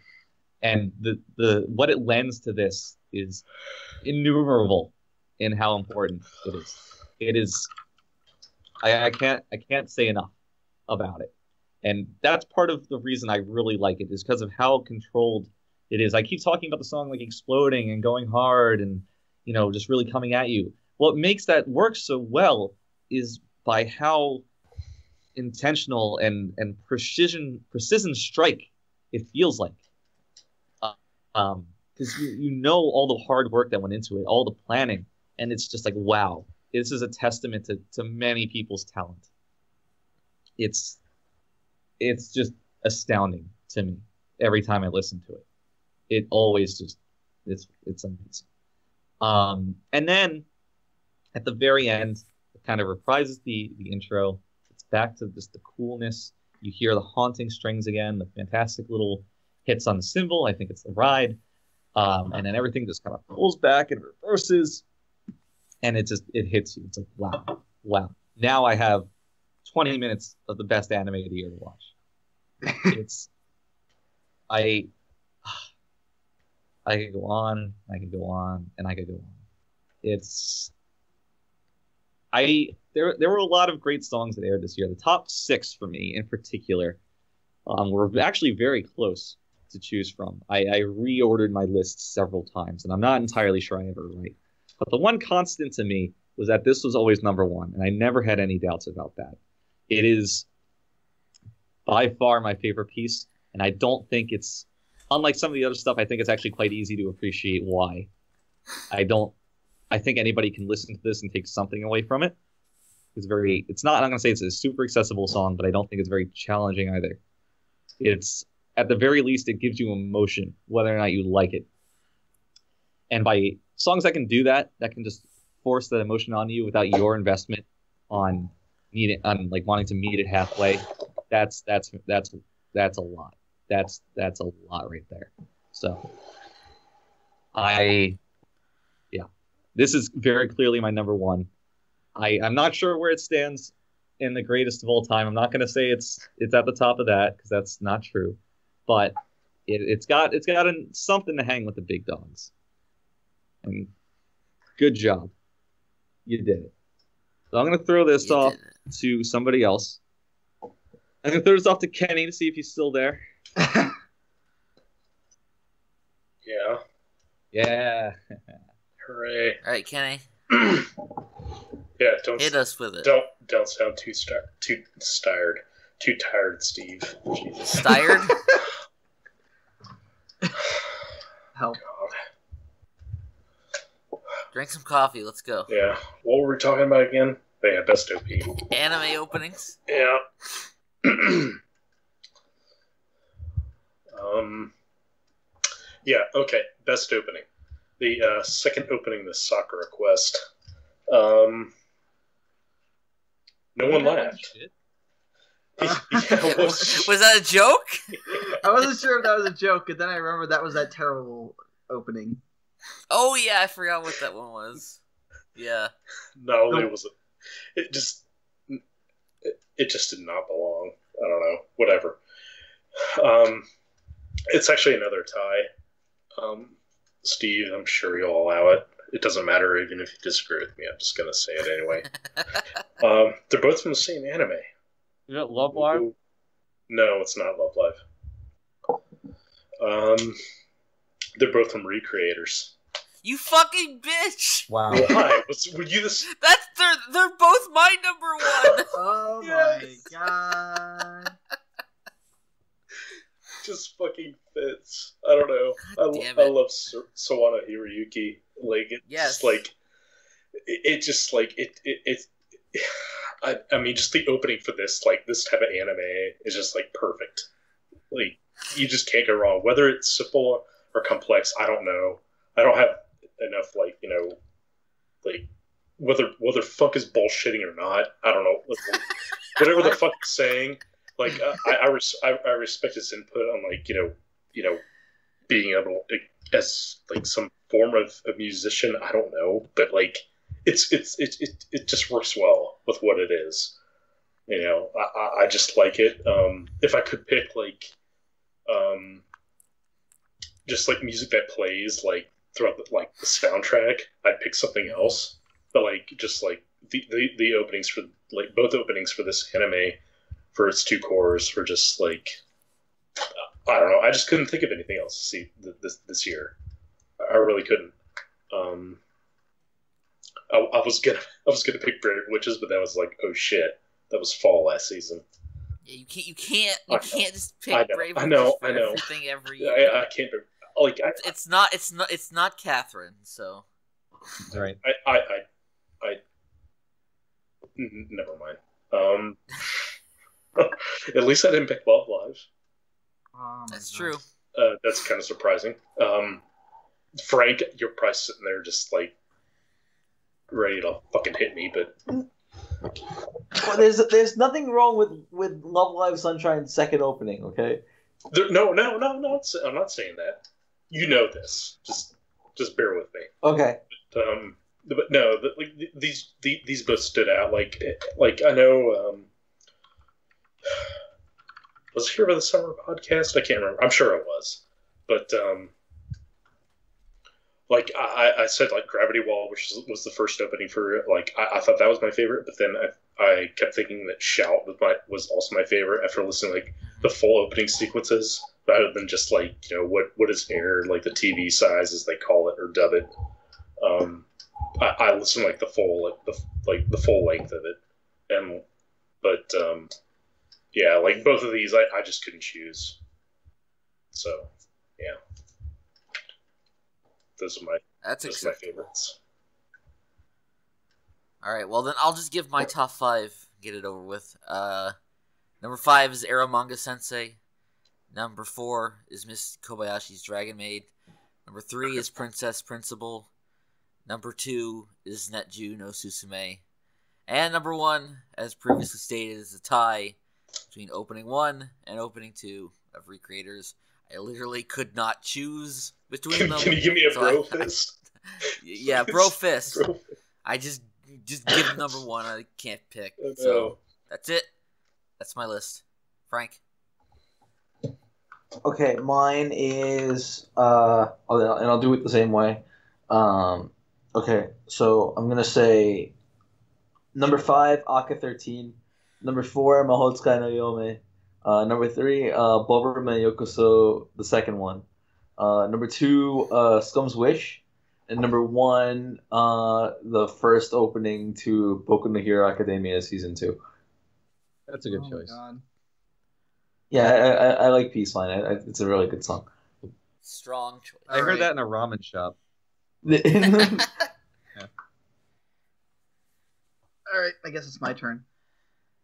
And the what it lends to this is innumerable in how important it is. It is I can't say enough about it. And that's part of the reason I really like it, is because of how controlled it is. I keep talking about the song like exploding and going hard and, just really coming at you. What makes that work so well is by how intentional and precision strike it feels like. Because you know all the hard work that went into it, all the planning, and it's just like, wow, this is a testament to many people's talent. It's just astounding to me every time I listen to it. It always just it's amazing. And then at the very end, it kind of reprises the intro. It's back to just the coolness. You hear the haunting strings again, the fantastic little hits on the cymbal. I think it's the ride. And then everything just kind of pulls back and reverses. And it hits you. It's like, wow. Now I have 20 minutes of the best anime of the year to watch. I could go on, I could go on, and I could go on. There were a lot of great songs that aired this year. The top 6 for me in particular were actually very close to choose from. I reordered my list several times, and I'm not entirely sure I ever right. But the one constant to me was that this was always number 1, and I never had any doubts about that. It is by far my favorite piece, and I don't think it's, unlike some of the other stuff, I think it's actually quite easy to appreciate why. I think anybody can listen to this and take something away from it. I'm not going to say it's a super accessible song, but I don't think it's very challenging either. It's, at the very least, it gives you emotion, whether or not you like it. And by songs that can do that can just force that emotion on you without your investment on wanting to meet it halfway, that's a lot. That's a lot right there. So this is very clearly my number 1. I'm not sure where it stands in the greatest of all time. I'm not going to say it's at the top of that, because that's not true. But it's got something to hang with the big dogs. And good job, you did it. So I'm going to throw this off to somebody else. I'm going to throw this off to Kenny to see if he's still there. Yeah. Yeah. Hooray. All right, Kenny. Yeah, don't hit us with it. Don't sound too tired, Steve. Jesus. Tired? Oh Drink some coffee. Let's go. Yeah. What were we talking about again? Oh, yeah, best OP. Anime openings. Yeah. Yeah, okay. Best opening. The second opening, the Sakura Quest. No one laughed. Yeah, Was that a joke? I wasn't sure if that was a joke, and then I remembered that was that terrible opening. Oh yeah, I forgot what that one was. Yeah. No, it wasn't. It just did not belong. I don't know. Whatever. It's actually another tie. Steve, I'm sure you'll allow it. It doesn't matter even if you disagree with me. I'm just gonna say it anyway. They're both from the same anime. Is it Love Live? No, it's not Love Live. They're both from Recreators. You fucking bitch! Wow. Why? Were you this? They're both my number one. Oh Yes. my god. Just fucking fits. I don't know. damn I it. love Sawano Hiroyuki. Like it's Yes. just like it just like it. I mean, just the opening for this type of anime is just like perfect. Like you just can't go wrong. Whether it's simple or complex, I don't know. I don't have enough whether fuck is bullshitting or not. I don't know. Whatever the fuck he's saying. Like I respect his input on being able to, as like some form of a musician. I don't know, but like it just works well with what it is. I just like it. If I could pick just like music that plays like throughout the soundtrack, I'd pick something else. But just the openings for both openings for this anime, for its two cores, were just I don't know. I just couldn't think of anything else to see this year. I really couldn't. I was gonna pick British Witches, but that was oh shit, that was fall last season. Yeah, you can't just pick Brave I know. everything every year. I can't. It's not Catherine. So. That's right. Never mind. At least I didn't pick Love Live. Oh That's God. true. That's kind of surprising. Frank, you're probably sitting there just ready to fucking hit me, but Well, there's nothing wrong with Love Live Sunshine's second opening. Okay. no, I'm not saying that. You know this. Just bear with me. Okay. But no, these both stood out. I know. Was it Here by the Summer podcast? I can't remember. I'm sure it was, but I said Gravity Wall, which was the first opening for I thought that was my favorite, but then I kept thinking that Shout was also my favorite after listening the full opening sequences rather than just what is air the TV size as they call it or dub it. I listened the full the full length of it, yeah, both of these I just couldn't choose. So yeah, those are my favorites. All right, well then I'll just give my top 5. Get it over with. Number 5 is Eromanga Sensei. Number 4 is Miss Kobayashi's Dragon Maid. Number 3 is Princess Principal. Number 2 is Netju no Susume. And number 1, as previously stated, is a tie between opening 1 and opening 2 of Recreators. I literally could not choose between them. Can you give me a bro fist? Yeah, bro fist. Bro. I just give number 1. I can't pick. Oh, no. So that's it. That's my list. Frank. Okay, mine is and I'll do it the same way. Okay, so I'm gonna say number 5, Aka 13. Number 4, Mahotsukai no Yome. Number 3, Boberman Yokoso, the second one. Number 2, Scum's Wish. And number 1, the first opening to Boku no Hero Academia Season 2. That's a good Oh my choice. God. Yeah, I like Peace Line. It's a really good song. Strong choice. I heard that in a ramen shop. All right, I guess it's my turn.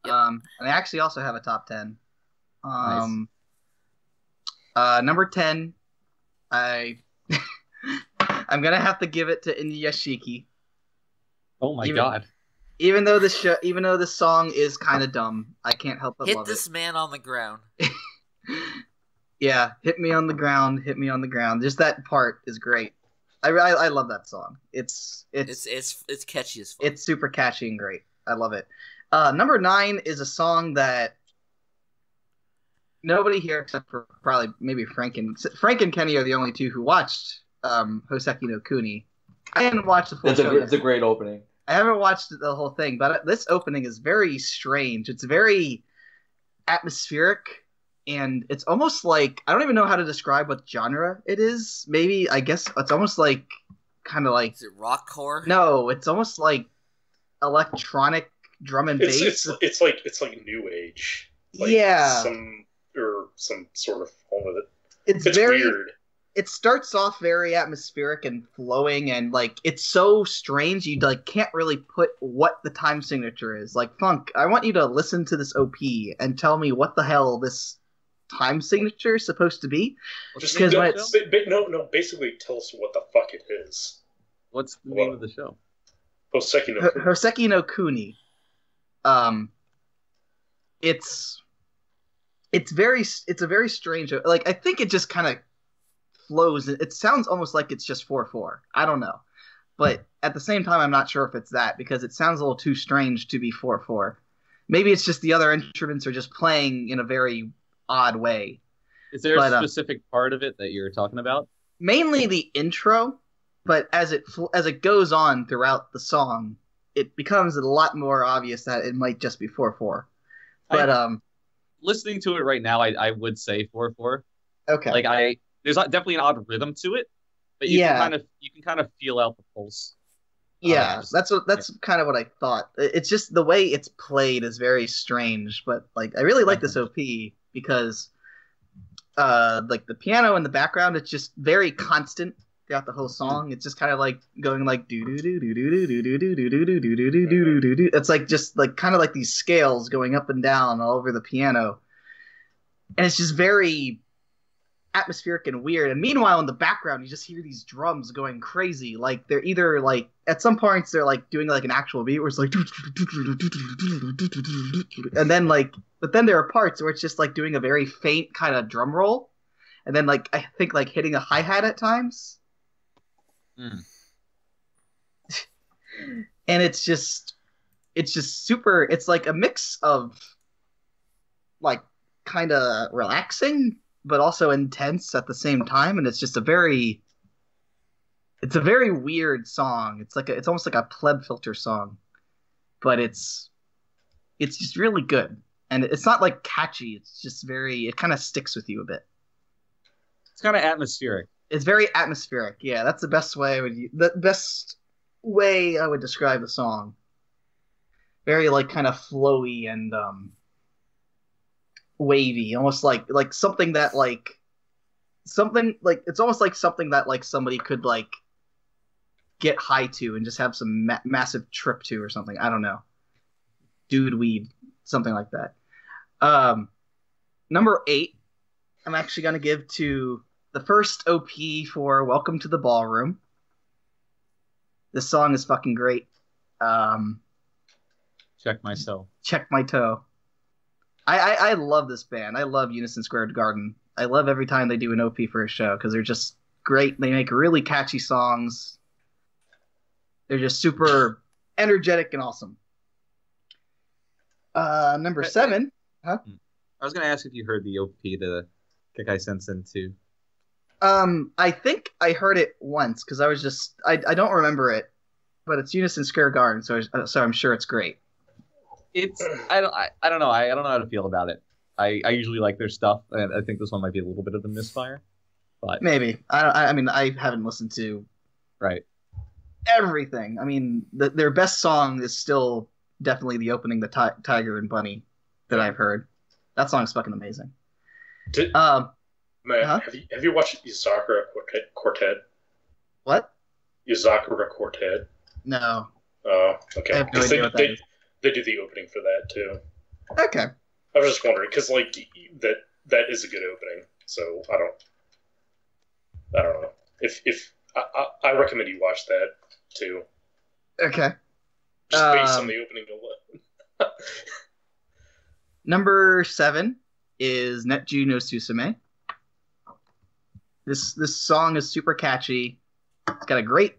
Yep. And I actually also have a top 10. Nice. Number 10, I'm gonna have to give it to Inuyashiki. Oh my god. Even though this song is kind of dumb, I can't help but Hit love this man on the ground. it. Yeah, hit me on the ground, hit me on the ground. Just that part is great. I love that song. It's catchy as fuck. It's super catchy and great. I love it. Number 9 is a song that nobody here except for probably maybe Frank and Kenny are the only two who watched Hoseki no Kuni. I didn't watch the full show. It's a great opening. I haven't watched the whole thing, but this opening is very strange. It's very atmospheric, and it's almost like, I don't even know how to describe what genre it is. Maybe, I guess it's almost like, kind of like... Is it rockcore? No, it's almost like electronic drum and bass. It's like new age. Like yeah. Some sort of form of it. It's very weird. It starts off very atmospheric and flowing, and like it's so strange you like can't really put what the time signature is. Like, Funk, I want you to listen to this OP and tell me what the hell this time signature is supposed to be. Basically tell us what the fuck it is. What's the name of the show? Hoseki no Kuni. Hoseki no Kuni. It's a very strange, like, I think it just kind of flows. It sounds almost like it's just 4/4. I don't know, but at the same time, I'm not sure if it's that, because it sounds a little too strange to be 4/4. Maybe it's just the other instruments are just playing in a very odd way. Is there a specific part of it that you're talking about? Mainly the intro, but as it goes on throughout the song, it becomes a lot more obvious that it might just be 4/4. But listening to it right now, I would say 4/4. Okay. Like there's definitely an odd rhythm to it, but you can kind of feel out the pulse. Yeah, that's kind of what I thought. It's just the way it's played is very strange, but like I really like this OP because like the piano in the background, it's just very constant throughout the whole song. It's just kind of like going like do do do do do do do do do do do do do do do do. It's like just like kind of like these scales going up and down all over the piano, and it's just very atmospheric and weird. And meanwhile, in the background, you just hear these drums going crazy. Like they're either like at some points they're like doing like an actual beat where it's like, and then like, but then there are parts where it's just like doing a very faint kind of drum roll, and then like I think like hitting a hi-hat at times. And it's just super. It's like a mix of like kind of relaxing but also intense at the same time, and it's a very weird song. It's almost like a pleb filter song, but it's just really good, and it's not like catchy. It's just it kind of sticks with you a bit. It's kind of atmospheric. It's very atmospheric. Yeah, that's the best way I would describe the song. Very like kind of flowy and wavy, almost like something that it's almost like something that like somebody could like get high to and just have some massive trip to or something. I don't know. Dude weed, something like that. Number 8, I'm actually gonna give to the first OP for Welcome to the Ballroom. This song is fucking great. Check my toe. Check my toe. I love this band. I love Unison Square Garden. I love every time they do an OP for a show because they're just great. They make really catchy songs. They're just super energetic and awesome. Number 7. Huh? I was going to ask if you heard the OP to Kekai Sensen too. I think I heard it once because I don't remember it, but it's Unison Square Garden, so I'm sure it's great. I don't know. I don't know how to feel about it. I usually like their stuff, and I think this one might be a little bit of a misfire. But maybe I mean I haven't listened to everything. I mean their best song is still definitely the opening, the Tiger and Bunny that I've heard. That song's fucking amazing. Man, have you watched Yuzakura Quartet? What? Yuzakura Quartet? No. Oh, okay. I have no idea what that is. They do the opening for that too. Okay. I was just wondering because like that is a good opening. So I don't know if I recommend you watch that too. Okay. Just based on the opening alone. Number 7 is Netju no Susume. This song is super catchy. It's got a great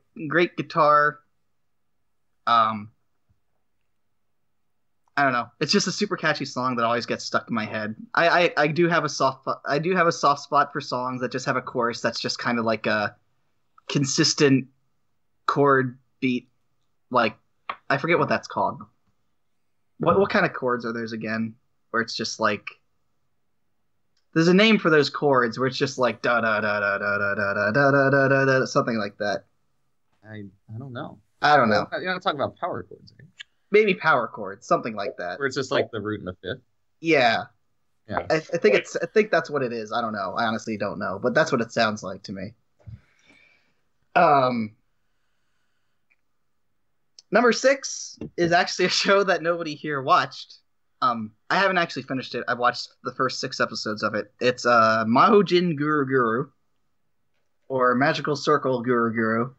guitar. I don't know. It's just a super catchy song that always gets stuck in my head. I do have a soft spot for songs that just have a chorus that's just kind of like a consistent chord beat. Like I forget what that's called. What kind of chords are those again? Where it's just like there's a name for those chords where it's just like da da da da da da da da da da da da something like that. I don't know. I don't know. You're not talking about power chords, right? Maybe power chords, something like that. Where it's just like the root and the fifth. Yeah. Yeah. I think that's what it is. I don't know. I honestly don't know, but that's what it sounds like to me. Number 6 is actually a show that nobody here watched. I haven't actually finished it. I've watched the first 6 episodes of it. It's Mahojin Guru Guru, or Magical Circle Guru Guru.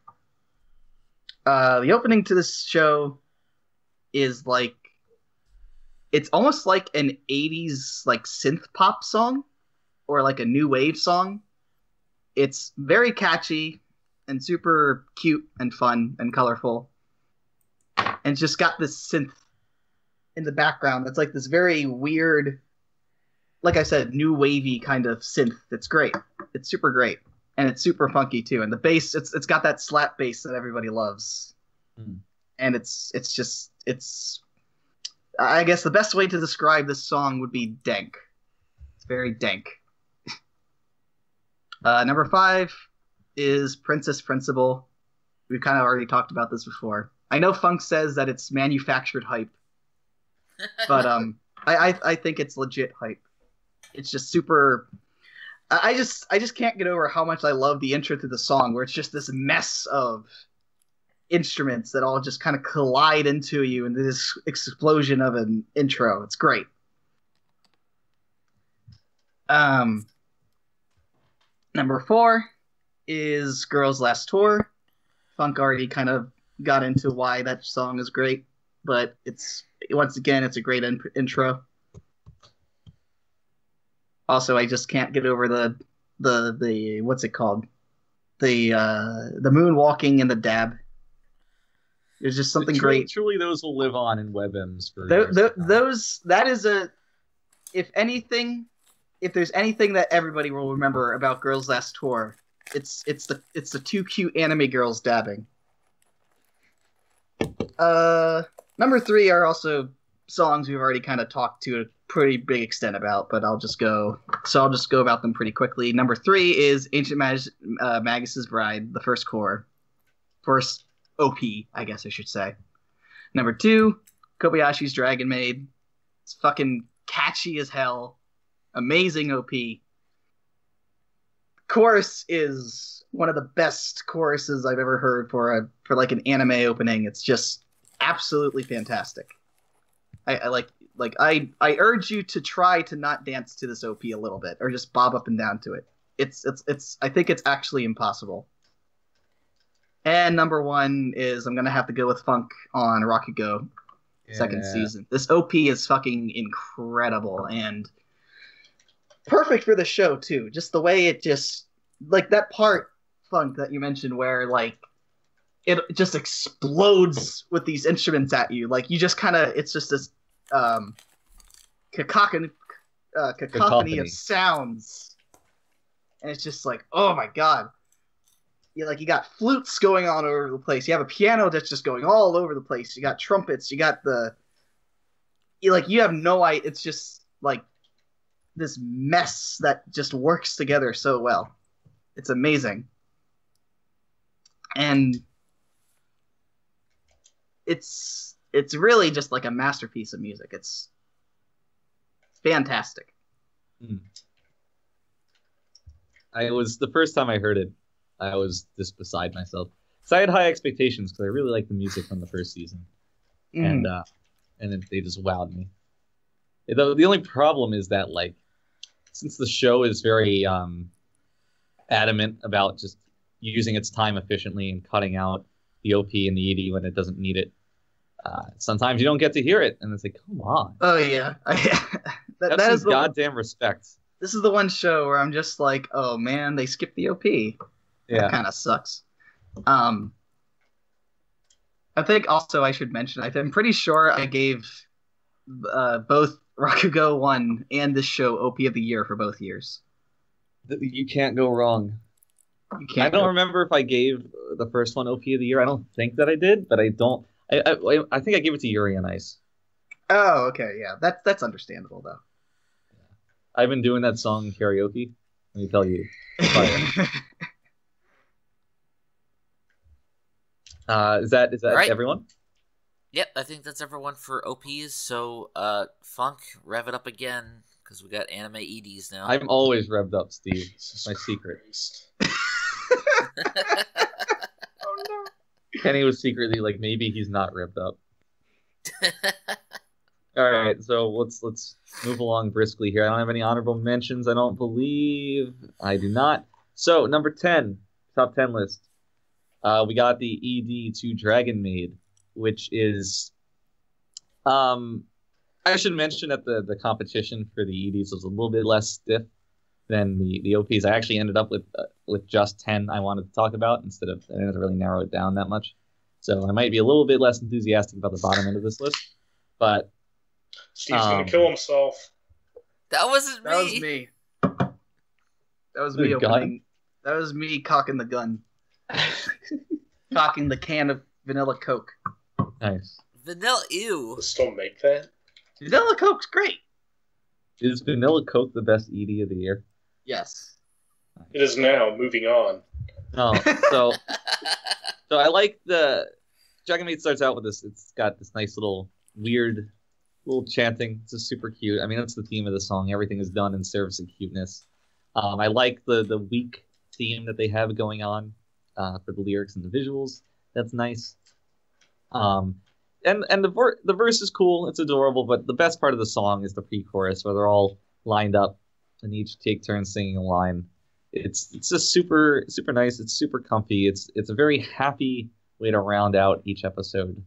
The opening to this show is like, it's almost like an 80s like synth pop song, or like a new wave song. It's very catchy and super cute and fun and colorful. And it's just got this synth in the background that's like this very weird, like I said, new wavy kind of synth. It's great. It's super great. And it's super funky too. And the bass, it's got that slap bass that everybody loves. And it's I guess the best way to describe this song would be dank. It's very dank. Number 5 is Princess Principal. We've kind of already talked about this before. I know Funk says that it's manufactured hype, but I think it's legit hype. It's just super. I just can't get over how much I love the intro to the song, where it's just this mess of instruments that all just kind of collide into you into this explosion of an intro. It's great. Number 4 is Girls Last Tour. Funk already kind of got into why that song is great, but it's a great intro. Also, I just can't get over the what's it called? The moonwalking and the dab. There's just something great. Truly, those will live on in WebMs for those. That is if there's anything that everybody will remember about Girls Last Tour, it's the 2 cute anime girls dabbing. Number 3 are also songs we've already kind of talked to a pretty big extent about, but I'll just go about them pretty quickly. Number 3 is Ancient Magus's Bride, the first OP, I guess I should say. Number 2, Kobayashi's Dragon Maid. It's fucking catchy as hell. Amazing OP. Chorus is one of the best choruses I've ever heard for like an anime opening. It's just absolutely fantastic. I urge you to try to not dance to this OP a little bit, or just bob up and down to it. It's I think it's actually impossible. And number 1 is I'm gonna have to go with Funk on Rakugo, second season. This OP is fucking incredible and perfect for the show too. Just the way it just, like that part, Funk, that you mentioned where like it just explodes with these instruments at you. Like you just kind of, it's just this cacophony of sounds, and it's just like, oh my god. You got flutes going on all over the place. You have a piano that's just going all over the place. You got trumpets. You got you have no idea. It's just like this mess that just works together so well. It's amazing. And it's really just like a masterpiece of music. It's fantastic. The first time I heard it, I was just beside myself. So I had high expectations because I really liked the music from the first season. And and they just wowed me. The only problem is that, like, since the show is very adamant about just using its time efficiently and cutting out the OP and the ED when it doesn't need it, sometimes you don't get to hear it, and it's like, come on. Oh yeah, That's that is some goddamn respect. This is the one show where I'm just like, oh man, they skipped the OP. Yeah, that kind of sucks. I think also I should mention, I'm pretty sure I gave both Rakugo 1 and this show OP of the year for both years. You can't go wrong. I don't remember if I gave the first one OP of the year. I don't think that I did, but I don't. I think I gave it to Yuri on Ice. Oh, okay, yeah, that's understandable though. I've been doing that song karaoke. Let me tell you. Is that right. Everyone? Yep, I think that's everyone for OPs. So, Funk, rev it up again, because we got anime EDs now. I'm always revved up, Steve. It's my secret. Oh no. Kenny was secretly like, maybe he's not revved up. All right, so let's move along briskly here. I don't have any honorable mentions. I don't believe. I do not. So, number 10, top 10 list. We got the ED to Dragon Maid, which is, I should mention that the competition for the EDs was a little bit less stiff than the OPs. I actually ended up with just 10 I wanted to talk about instead of, I didn't really narrow it down that much. So I might be a little bit less enthusiastic about the bottom end of this list, but Steve's gonna kill himself. That wasn't me. That was me. That was me opening. That was me cocking the gun. Cocking the can of vanilla Coke. Nice. Vanilla, ew. They still make that? Vanilla Coke's great. Is Vanilla Coke the best ED of the year? Yes. It is now. Moving on. No. So I like the Dragon Maid starts out with this. It's got this nice weird little chanting. It's just super cute. I mean, that's the theme of the song. Everything is done in service of cuteness. I like the weak theme that they have going on for the lyrics and the visuals. That's nice. And the verse is cool. It's adorable. But the best part of the song is the pre-chorus where they're all lined up and each take turns singing a line. It's just super super nice. It's super comfy. It's a very happy way to round out each episode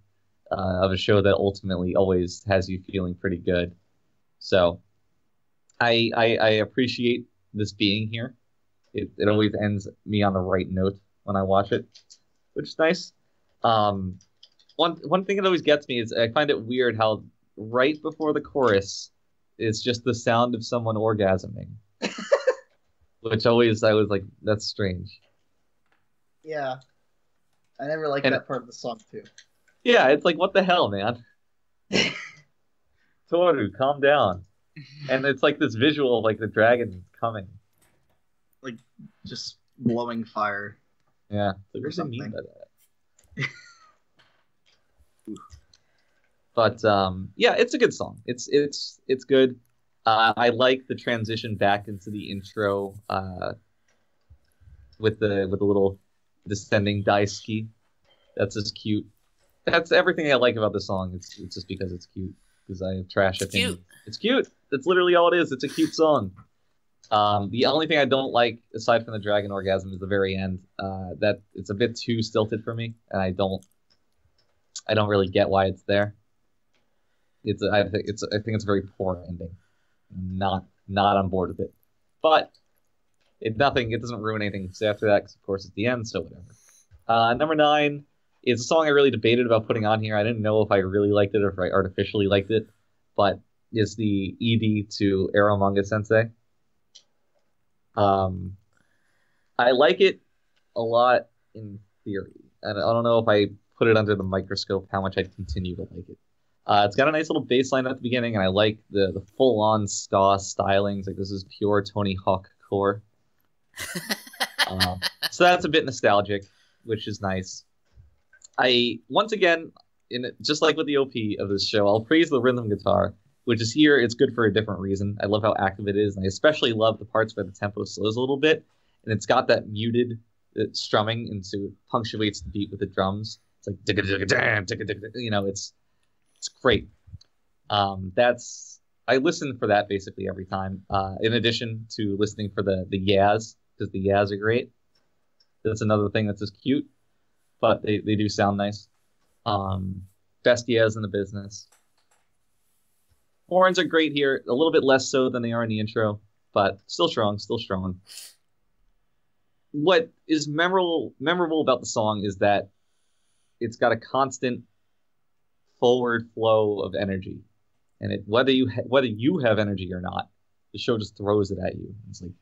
of a show that ultimately always has you feeling pretty good. So I appreciate this being here. It always ends me on the right note when I watch it, which is nice. One thing that always gets me is I find it weird how right before the chorus is just the sound of someone orgasming. Which I was like, that's strange. Yeah. I never liked that part of the song, too. Yeah, it's like, what the hell, man? Toru, calm down. And it's like this visual of like the dragon coming. Like, just blowing fire. Yeah. So what does it mean by that? But yeah, it's a good song. It's good. I like the transition back into the intro with the little descending daisuke. That's just cute. That's everything I like about the song. It's just because it's cute. Because I have trash opinions. It's cute. That's literally all it is. It's a cute song. The only thing I don't like, aside from the dragon orgasm, is the very end. That it's a bit too stilted for me, and I don't really get why it's there. I think it's a very poor ending. Not on board with it, but it doesn't ruin anything after that, because of course it's the end, so whatever. Number 9 is a song I really debated about putting on here. I didn't know if I really liked it or if I artificially liked it, but it's the ED to Arrow Manga Sensei. I like it a lot in theory, and I don't know if I put it under the microscope how much I'd continue to like it. It's got a nice little bass line at the beginning, and I like the full-on ska stylings. Like, this is pure Tony Hawk core. So that's a bit nostalgic, which is nice. Once again, just like with the OP of this show, I'll praise the rhythm guitar, which is here. It's good for a different reason. I love how active it is, and I especially love the parts where the tempo slows a little bit, and it's got that muted strumming, and so it punctuates the beat with the drums. It's like, you know, it's great. I listen for that basically every time. In addition to listening for the yas, because the yas are great. That's another thing that's just cute, but they do sound nice. Best yas in the business. Horns are great here, a little bit less so than they are in the intro, but still strong, still strong. What is memorable about the song is that it's got a constant forward flow of energy, and whether you have energy or not, the show just throws it at you. It's like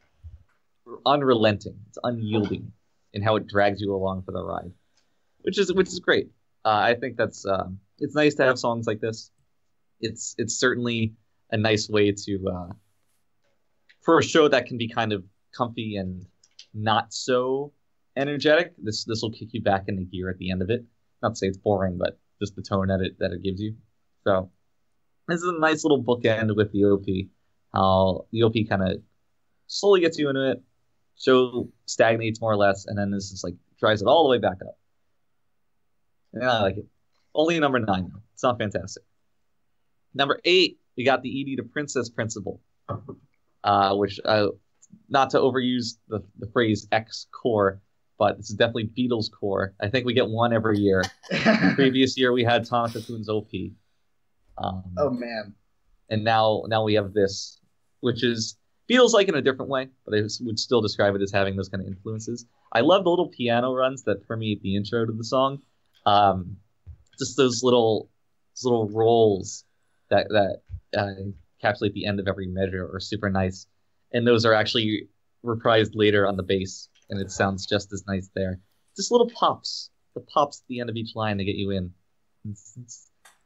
unrelenting, it's unyielding in how it drags you along for the ride, which is great. I think that's it's nice to have songs like this. It's certainly a nice way to for a show that can be kind of comfy and not so energetic. This will kick you back into gear at the end of it. Not to say it's boring, but just the tone that it gives you. So this is a nice little bookend with the OP. How the OP kind of slowly gets you into it, show stagnates more or less, and then this is like drives it all the way back up. And I like it. Only number 9 though. It's not fantastic. Number 8, we got the Edie to Princess principle, which not to overuse the phrase X core, but this is definitely Beatles core. I think we get one every year. The previous year we had Tanaka Kun's OP. Oh man! And now we have this, which is Beatles like in a different way, but I would still describe it as having those kind of influences. I love the little piano runs that permeate the intro to the song. Just those little rolls that encapsulate the end of every measure are super nice. And those are actually reprised later on the bass, and it sounds just as nice there. Just little pops, the pops at the end of each line to get you in.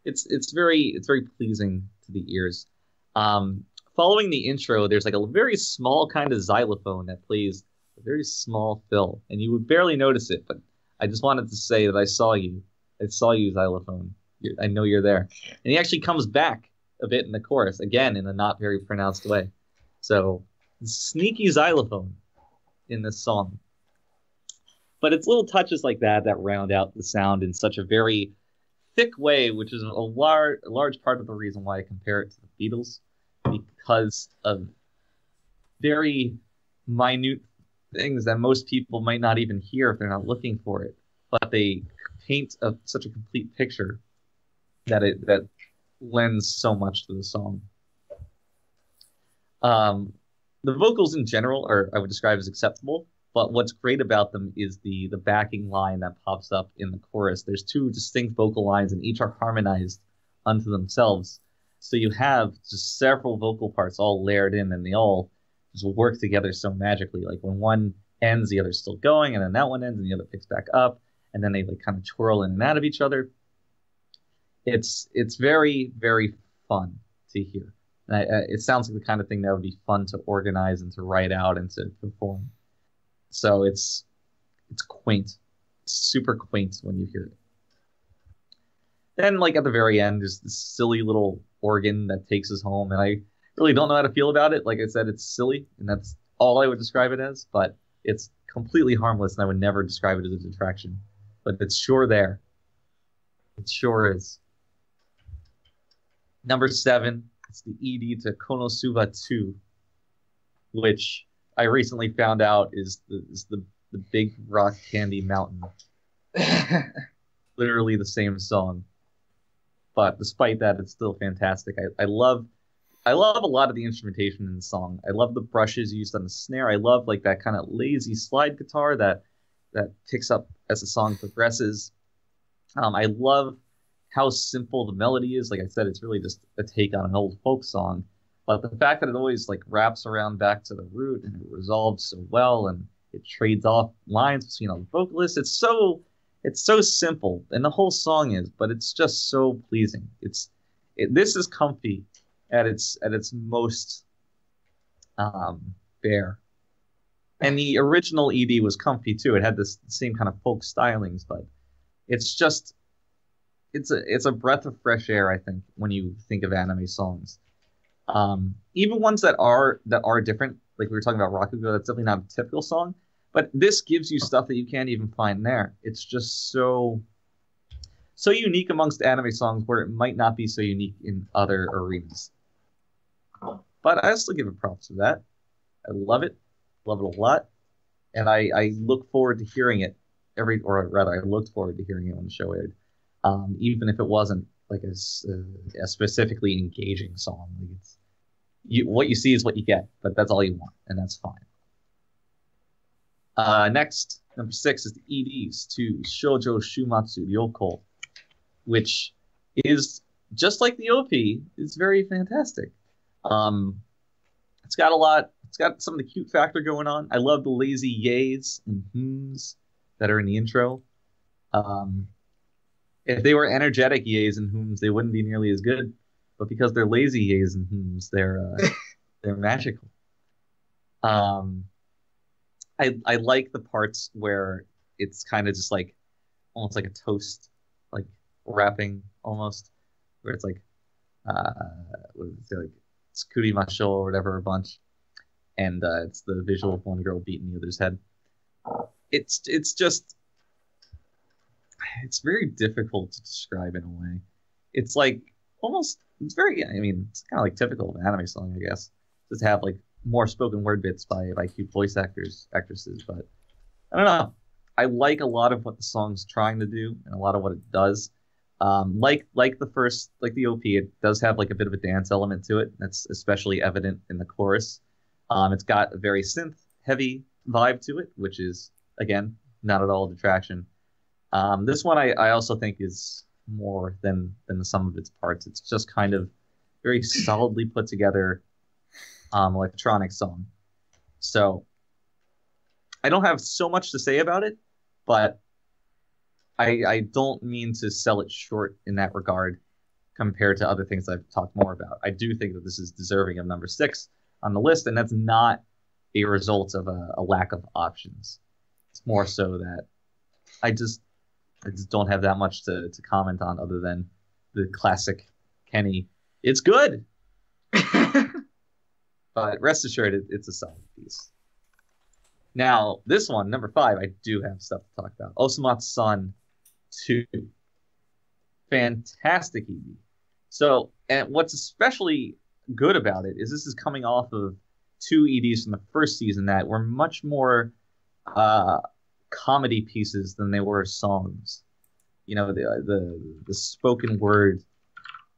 It's very pleasing to the ears. Following the intro, there's like a very small kind of xylophone that plays a very small fill, and you would barely notice it. But I just wanted to say that I saw you, xylophone. I know you're there, and he actually comes back a bit in the chorus again in a not very pronounced way. So. Sneaky xylophone in this song, but it's little touches like that round out the sound in such a very thick way, which is a large part of the reason why I compare it to the Beatles, because of very minute things that most people might not even hear if they're not looking for it, but they paint such a complete picture that lends so much to the song. The vocals in general I would describe as acceptable, but what's great about them is the backing line that pops up in the chorus. There's 2 distinct vocal lines, and each are harmonized unto themselves. So you have just several vocal parts all layered in, and they all just work together so magically. Like when one ends, the other's still going, and then that one ends, and the other picks back up, and then they like kind of twirl in and out of each other. It's very, very fun to hear. And it sounds like the kind of thing that would be fun to organize and to write out and to perform. So it's quaint. It's super quaint when you hear it. Then, like at the very end, there's this silly little organ that takes us home, and I really don't know how to feel about it. Like I said, it's silly, and that's all I would describe it as, but it's completely harmless, and I would never describe it as a detraction. But it's sure there. It sure is. Number 7. It's the ED to Konosuba 2, which I recently found out is the Big Rock Candy Mountain. Literally the same song. But despite that, it's still fantastic. I love a lot of the instrumentation in the song. I love the brushes used on the snare. I love like that kind of lazy slide guitar that picks up as the song progresses. I love how simple the melody is. Like I said, it's really just a take on an old folk song. But the fact that it always like wraps around back to the root and it resolves so well, and it trades off lines between all the vocalists. It's so simple, and the whole song is, but it's just so pleasing. This is comfy at its most bare. And the original ED was comfy too. It had this same kind of folk stylings, but it's a breath of fresh air, I think, when you think of anime songs. Even ones that are different, like we were talking about Rakugo, that's definitely not a typical song, but this gives you stuff that you can't even find there. It's just so so unique amongst anime songs where it might not be so unique in other arenas. But I still give it props for that. I love it a lot, and I look forward to hearing it I looked forward to hearing it when the show aired, even if it wasn't like a specifically engaging song. Like what you see is what you get, but that's all you want, and that's fine. Next, number 6 is the EDs to Shoujo Shumatsu Ryoko, which is just like the OP. It's very fantastic. It's got a lot. It's got some of the cute factor going on. I love the lazy yays and hmms that are in the intro. If they were energetic yays and hmms, they wouldn't be nearly as good. But because they're lazy yays and hmms, they're magical. I like the parts where it's kind of just like almost like a toast, like rapping almost, where it's like what did it say, like Tsukuri Masho or whatever a bunch, and it's the visual of one girl beating the other's head. It's very difficult to describe in a way. It's like almost it's kind of like typical of an anime song, I guess. Just have like more spoken word bits by cute voice actresses, but I don't know. I like a lot of what the song's trying to do and a lot of what it does. Like the OP, it does have like a bit of a dance element to it. That's especially evident in the chorus. It's got a very synth heavy vibe to it, which is again not at all a detraction. This one I also think is more than the sum of its parts. It's just kind of very solidly put together electronic song. So I don't have so much to say about it, but I don't mean to sell it short in that regard compared to other things I've talked more about. I do think that this is deserving of number 6 on the list, and that's not a result of a lack of options. It's more so that I just don't have that much to comment on other than the classic Kenny. It's good! But rest assured, it's a solid piece. Now, this one, number 5, I do have stuff to talk about. Osamatsu-san 2. Fantastic ED. So, and what's especially good about it is this is coming off of 2 EDs from the first season that were much more comedy pieces than they were songs. You know, the spoken word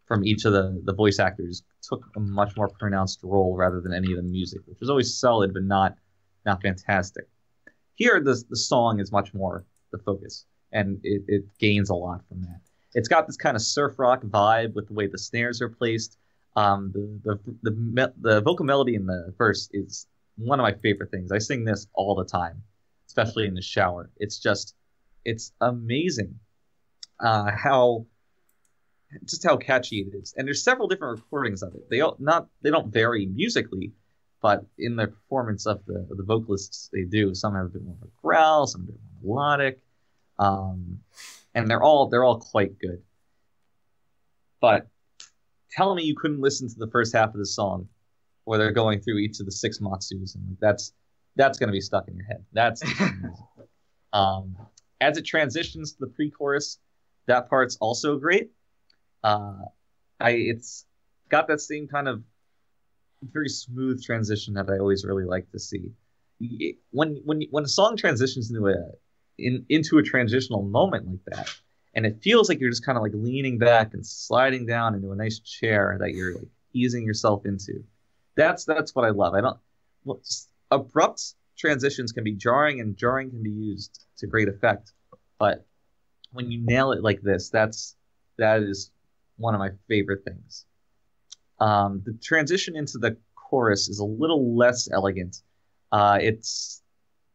from each of the voice actors took a much more pronounced role rather than any of the music, which was always solid but not fantastic. Here, the song is much more the focus, and it gains a lot from that. It's got this kind of surf rock vibe with the way the snares are placed. The vocal melody in the verse is one of my favorite things. I sing this all the time, especially in the shower. It's amazing how catchy it is. And there's several different recordings of it. They don't vary musically, but in the performance of the vocalists, they do. Some have a bit more of a growl, some a bit more melodic, and they're all quite good. But tell me you couldn't listen to the first half of the song, where they're going through each of the 6 Matsus, and that's going to be stuck in your head. That's as it transitions to the pre-chorus, that part's also great. It's got that same kind of very smooth transition that I always really like to see. When a song transitions into a transitional moment like that, and it feels like you're just kind of like leaning back and sliding down into a nice chair that you're like easing yourself into. That's what I love. Abrupt transitions can be jarring, and jarring can be used to great effect. But when you nail it like this, that is one of my favorite things. The transition into the chorus is a little less elegant. It's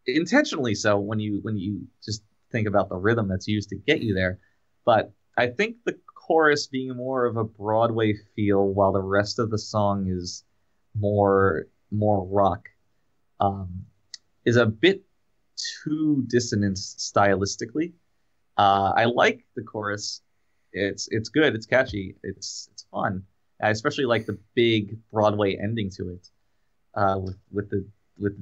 intentionally so when you just think about the rhythm that's used to get you there. But I think the chorus being more of a Broadway feel while the rest of the song is more rock is a bit too dissonant stylistically. I like the chorus. It's good. It's catchy. It's fun. I especially like the big Broadway ending to it, with the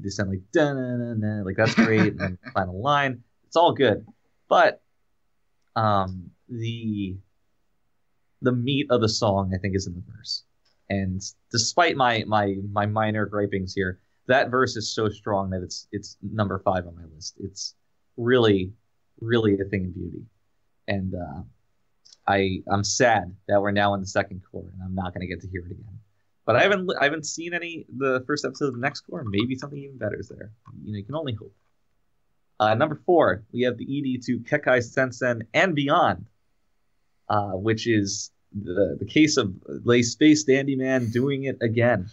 descent, like da-na-na-na, like that's great. And then the final line, it's all good. But the meat of the song, I think, is in the verse. And despite my minor gripings here, that verse is so strong that it's number 5 on my list. It's really, really a thing of beauty. And I'm sad that we're now in the second core and I'm not going to get to hear it again. But I haven't seen the first episode of the next core. Maybe something even better is there. You can only hope. Number 4, we have the ED to Kekai Sensen and Beyond, which is the case of the Space Dandy Man doing it again.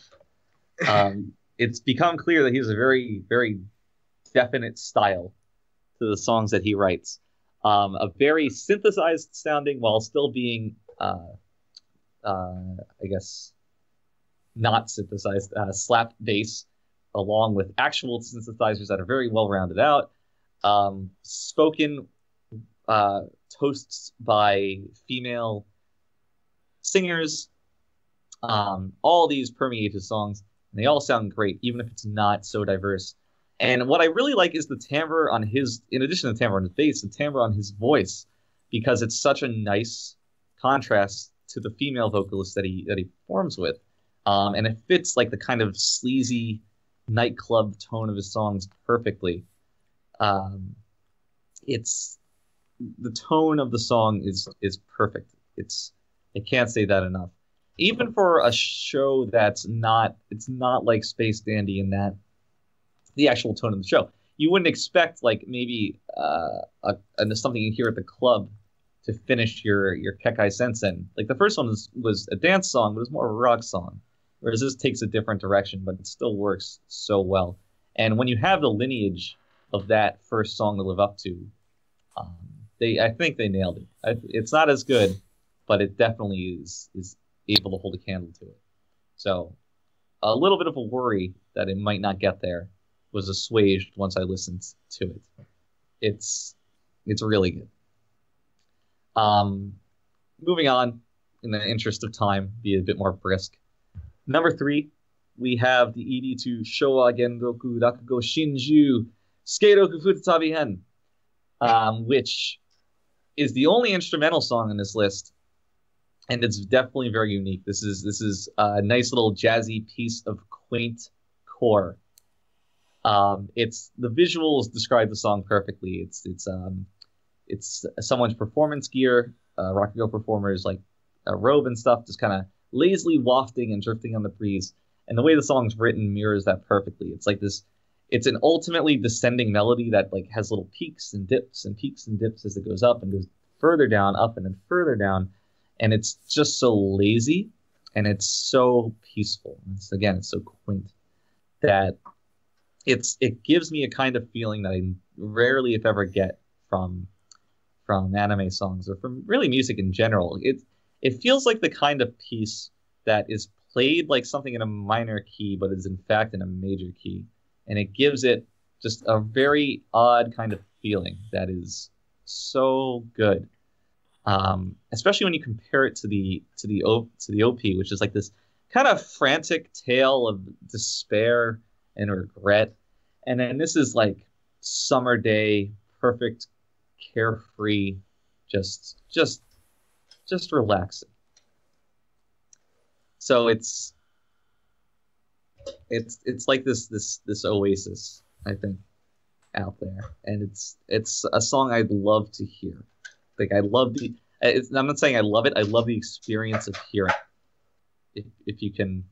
It's become clear that he has a very, very definite style to the songs that he writes. A very synthesized sounding while still being, I guess, not synthesized, slap bass, along with actual synthesizers that are very well rounded out. Spoken toasts by female singers. All these permeate his songs, and they all sound great, even if it's not so diverse. And what I really like is the timbre on his, in addition to the timbre on his bass, the timbre on his voice, because it's such a nice contrast to the female vocalist that he performs with. And it fits like the kind of sleazy nightclub tone of his songs perfectly. It's the tone of the song is perfect. I can't say that enough. Even for a show it's not like Space Dandy in that the actual tone of the show. You wouldn't expect like maybe something you hear at the club to finish your Kekai Sensen. Like the first one was a dance song, but it was more of a rock song. Whereas this takes a different direction, but it still works so well. And when you have the lineage of that first song to live up to, I think they nailed it. It's not as good, but it definitely is able to hold a candle to it. So a little bit of a worry that it might not get there was assuaged once I listened to it. It's really good. Moving on, in the interest of time, be a bit more brisk. Number 3, we have the ED to Showa Genroku Rakugo Shinju Skeiroku Futatabi Hen, which is the only instrumental song on this list, and it's definitely very unique. This is a nice little jazzy piece of quaint core. It's the visuals describe the song perfectly. It's someone's performance gear, Rakugo performers like a robe and stuff, just kind of lazily wafting and drifting on the breeze. And the way the song's written mirrors that perfectly. It's like this. It's an ultimately descending melody that like has little peaks and dips as it goes up and goes further down, up and then further down. And it's just so lazy and it's so peaceful. It's so quaint that it gives me a kind of feeling that I rarely, if ever, get from anime songs or from really music in general. It feels like the kind of piece that is played like something in a minor key, but is in fact in a major key. And it gives it just a very odd kind of feeling that is so good. Especially when you compare it to the OP, which is like this kind of frantic tale of despair and regret. And then this is like summer day, perfect, carefree, just relaxing. So it's like this oasis, I think, out there, and it's a song I'd love to hear. Like I love I'm not saying I love it. I love the experience of hearing it. If you can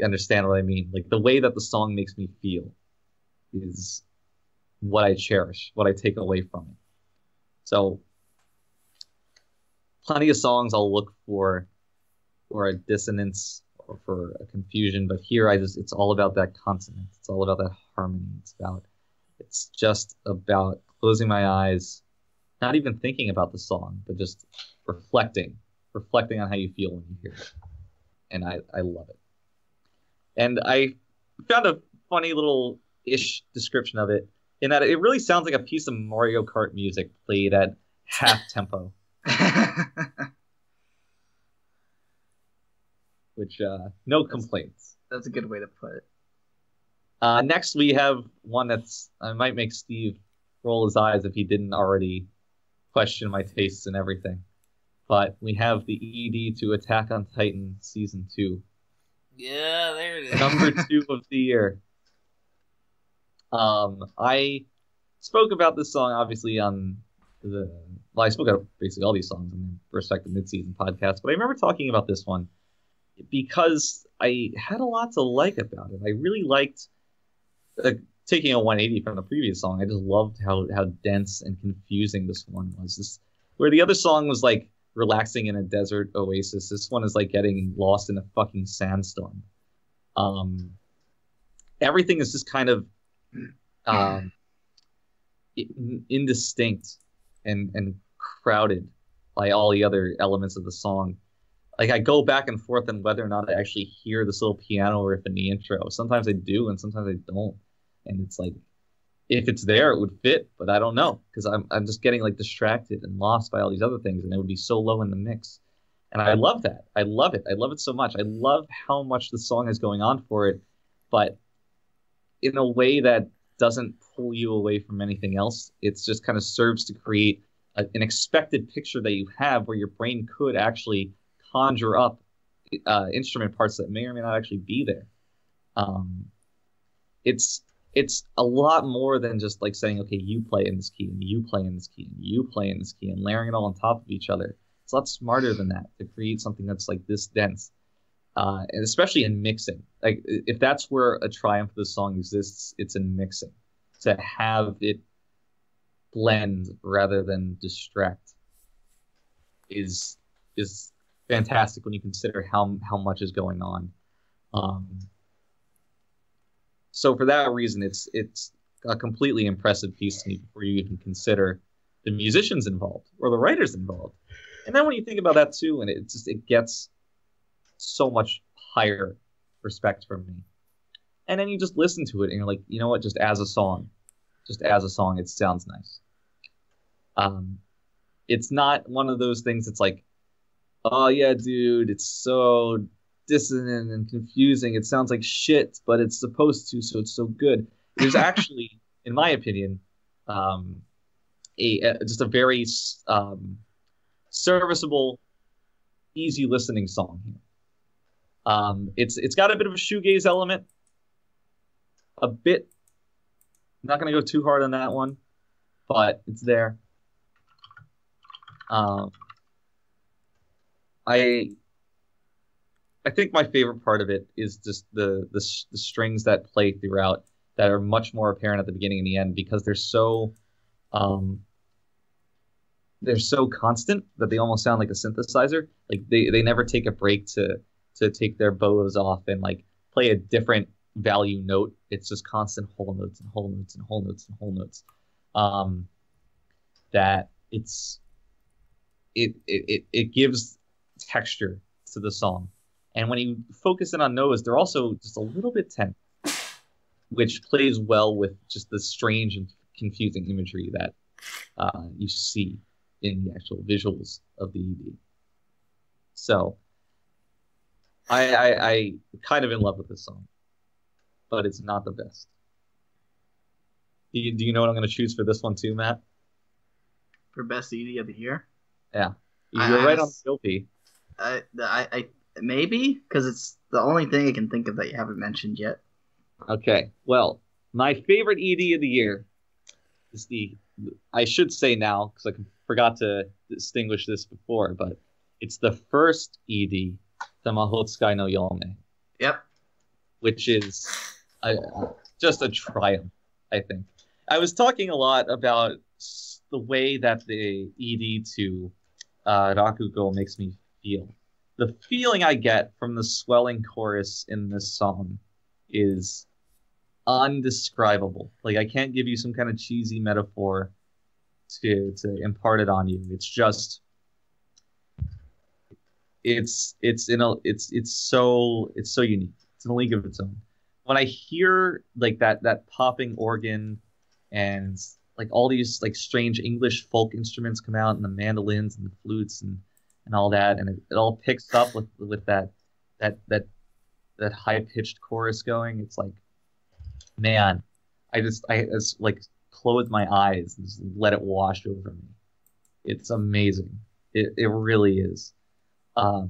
understand what I mean. Like the way that the song makes me feel is what I cherish, what I take away from it. So plenty of songs I'll look for a dissonance or for a confusion, but here it's all about that consonant. It's all about that harmony. It's just about closing my eyes, not even thinking about the song, but just reflecting on how you feel when you hear it. And I love it. And I found a funny little ish description of it in that it really sounds like a piece of Mario Kart music played at half tempo. Which, no complaints. That's a good way to put it. Next, we have one I might make Steve roll his eyes if he didn't already question my tastes and everything. But we have the ED to Attack on Titan Season 2. Yeah, there it is. Number 2 of the year. I spoke about this song, obviously, on I spoke about basically all these songs in the respective mid-season podcast, but I remember talking about this one because I had a lot to like about it. I really liked taking a 180 from the previous song. I just loved how dense and confusing this one was. Where the other song was like relaxing in a desert oasis, this one is like getting lost in a fucking sandstorm. Everything is just kind of indistinct and crowded by all the other elements of the song. Like, I go back and forth on whether or not I actually hear this little piano riff in the intro. Sometimes I do, and sometimes I don't. And it's like, if it's there, it would fit, but I don't know, because I'm just getting like distracted and lost by all these other things, and it would be so low in the mix. And I love that. I love it. I love it so much. I love how much the song is going on for it, but in a way that doesn't pull you away from anything else. It's just kind of serves to create an expected picture that you have where your brain could actually conjure up instrument parts that may or may not actually be there. It's a lot more than just like saying, okay, you play in this key, and you play in this key, and you play in this key, and layering it all on top of each other. It's a lot smarter than that to create something that's like this dense. And especially in mixing. Like, if that's where a triumph of the song exists, it's in mixing. To have it blend rather than distract is fantastic when you consider how much is going on. So for that reason, it's a completely impressive piece to me before you even consider the musicians involved or the writers involved. And then when you think about that too, and it gets so much higher respect from me. And then you just listen to it and you're like, you know what, just as a song, it sounds nice. It's not one of those things that's like, oh yeah, dude, it's so dissonant and confusing. It sounds like shit, but it's supposed to, so it's so good. There's actually, in my opinion, just a very serviceable, easy listening song here. It's got a bit of a shoegaze element, a bit. I'm not going to go too hard on that one, but it's there. I think my favorite part of it is just the strings that play throughout that are much more apparent at the beginning and the end because they're so constant that they almost sound like a synthesizer. Like they never take a break to take their bows off and like play a different value note. It's just constant whole notes and whole notes and whole notes and whole notes. That it gives texture to the song. And when you focus in on those, they're also just a little bit tense, which plays well with just the strange and confusing imagery that you see in the actual visuals of the ED. So I kind of in love with this song, but it's not the best. Do you know what I'm going to choose for this one too, Matt? For best ED of the year? Yeah. You're right on Guilty. I maybe, because it's the only thing I can think of that you haven't mentioned yet. Okay. Well, my favorite ED of the year is I should say now, because I forgot to distinguish this before, but it's the first ED, the Mahotsukai no Yome. Yep. Which is just a triumph, I think. I was talking a lot about the way that the ED to Rakugo makes me feel. The feeling I get from the swelling chorus in this song is undescribable. Like, I can't give you some kind of cheesy metaphor to impart it on you. It's just it's so unique. It's in a league of its own. When I hear like that popping organ and like all these like strange English folk instruments come out and the mandolins and the flutes and all that, and it all picks up with that high pitched chorus going. It's like, I just like close my eyes and just let it wash over me. It's amazing. It really is. I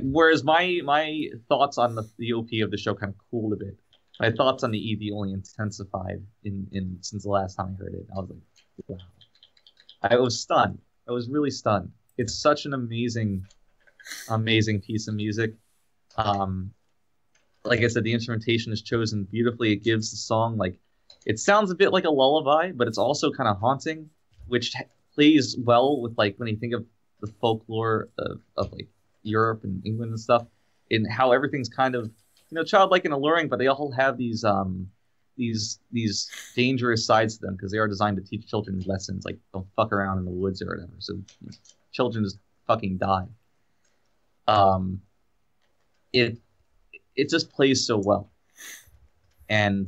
whereas my thoughts on the OP of the show kind of cooled a bit. My thoughts on the ED only intensified in since the last time I heard it. I was like, wow. I was stunned. I was really stunned. It's such an amazing piece of music. Like I said, the instrumentation is chosen beautifully. It gives the song it sounds a bit like a lullaby, but it's also kind of haunting, which plays well with when you think of the folklore of Europe and England and stuff, and how everything's kind of childlike and alluring, but they all have these dangerous sides to them because they are designed to teach children lessons, like don't fuck around in the woods or whatever. So children just fucking die. It just plays so well, and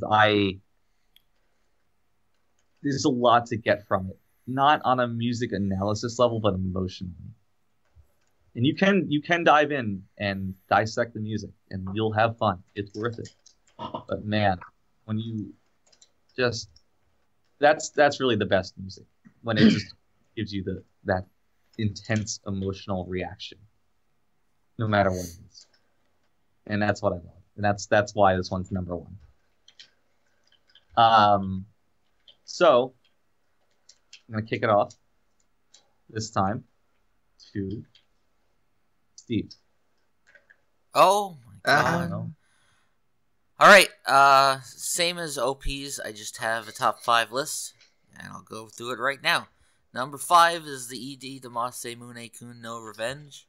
there's a lot to get from it, not on a music analysis level, but emotionally. And you can dive in and dissect the music, and you'll have fun. It's worth it. But man, when you just that's really the best music, when it just gives you that intense emotional reaction, no matter what it is. And that's what I love, and that's why this one's number one. So I'm gonna kick it off this time to Steve. Oh my god. All right. Same as OPs. I just have a top 5 list, and I'll go through it right now. Number 5 is the ED Damase Mune-kun no Revenge.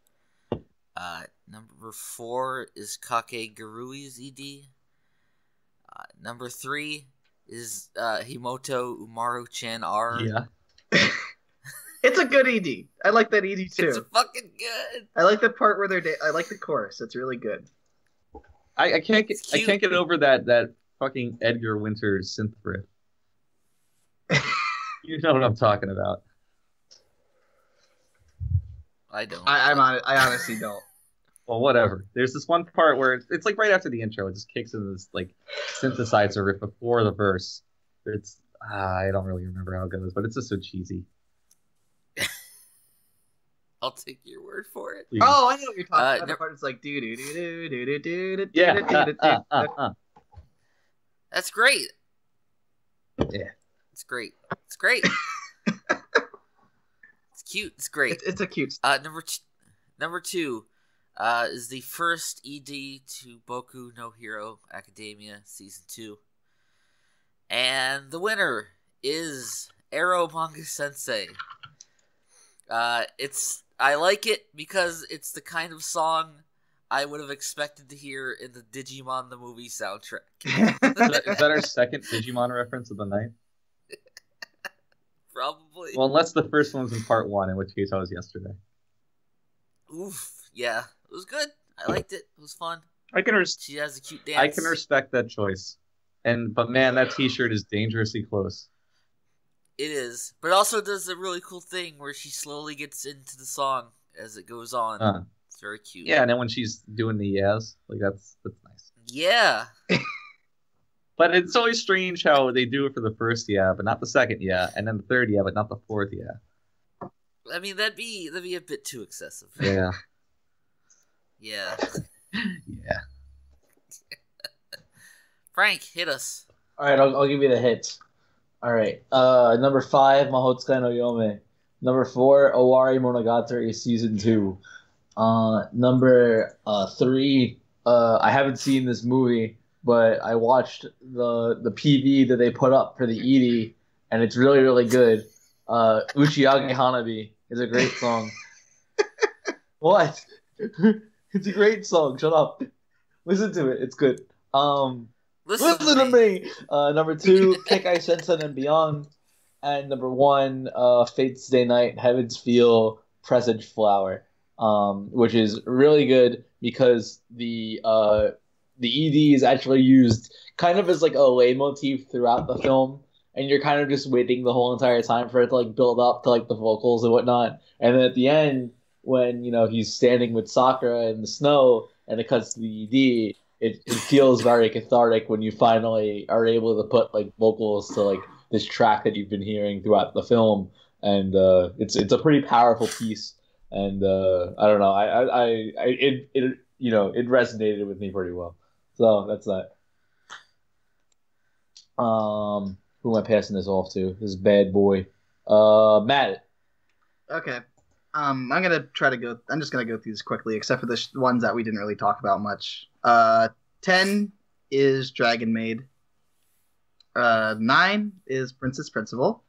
Number 4 is Kake Garui's ED. Number 3 is Himoto Umaru-chan R. Yeah. It's a good ED. I like that ED too. It's fucking good. I like the part where I like the chorus. It's really good. I can't get over that fucking Edgar Winter synth riff. You know what I'm talking about. I don't. I honestly don't. Well, whatever. There's this one part where it's right after the intro. It just kicks in this synthesizer riff before the verse. It's I don't really remember how it goes, but it's just so cheesy. I'll take your word for it. Please. Oh, I know what you're talking about. The part is like do do do do do do do. Yeah. That's great. Yeah. It's great. It's great. It's cute. It's great. It's a cute. Number 2 is the first ED to Boku no Hero Academia Season 2. And the winner is Arrow Manga Sensei. I like it because it's the kind of song I would have expected to hear in the Digimon the movie soundtrack. Is that our second Digimon reference of the night? Probably. Well, unless the first one was in part 1, in which case I was yesterday. Oof. Yeah. It was good. I liked it. It was fun. She has a cute dance. I can respect that choice. But man, that t-shirt is dangerously close. It is. But it also does a really cool thing where she slowly gets into the song as it goes on. It's very cute. Yeah, and then when she's doing the yes, that's nice. Yeah. But it's always strange how they do it for the first yeah, but not the second yeah, and then the third yeah, but not the fourth yeah. I mean, that'd be a bit too excessive. Yeah. Yeah. Yeah. Frank, hit us. All right, I'll give you the hits. All right. Number 5, Mahotsukai no Yome. Number 4, Owari Monogatari Season 2. Number 3, I haven't seen this movie, but I watched the PV that they put up for the ED, and it's really, really good. Uchiage Hanabi is a great song. What? It's a great song. Shut up. Listen to it. It's good. Listen to me. Number 2, Kekai Sensen and Beyond. And number 1, Fate's Day Night, Heaven's Feel, Presage Flower. Which is really good because the ED is actually used kind of as like a leitmotif throughout the film, and you're kind of just waiting the whole entire time for it to build up to the vocals and whatnot. And then at the end, when he's standing with Sakura in the snow and it cuts to the ED, it feels very cathartic when you finally are able to put like vocals to like this track that you've been hearing throughout the film, and it's a pretty powerful piece. And I don't know, it resonated with me pretty well. So that's that. Who am I passing this off to? This bad boy, Matt. Okay. I'm just gonna go through this quickly, except for the ones that we didn't really talk about much. 10 is Dragon Maid. 9 is Princess Principal.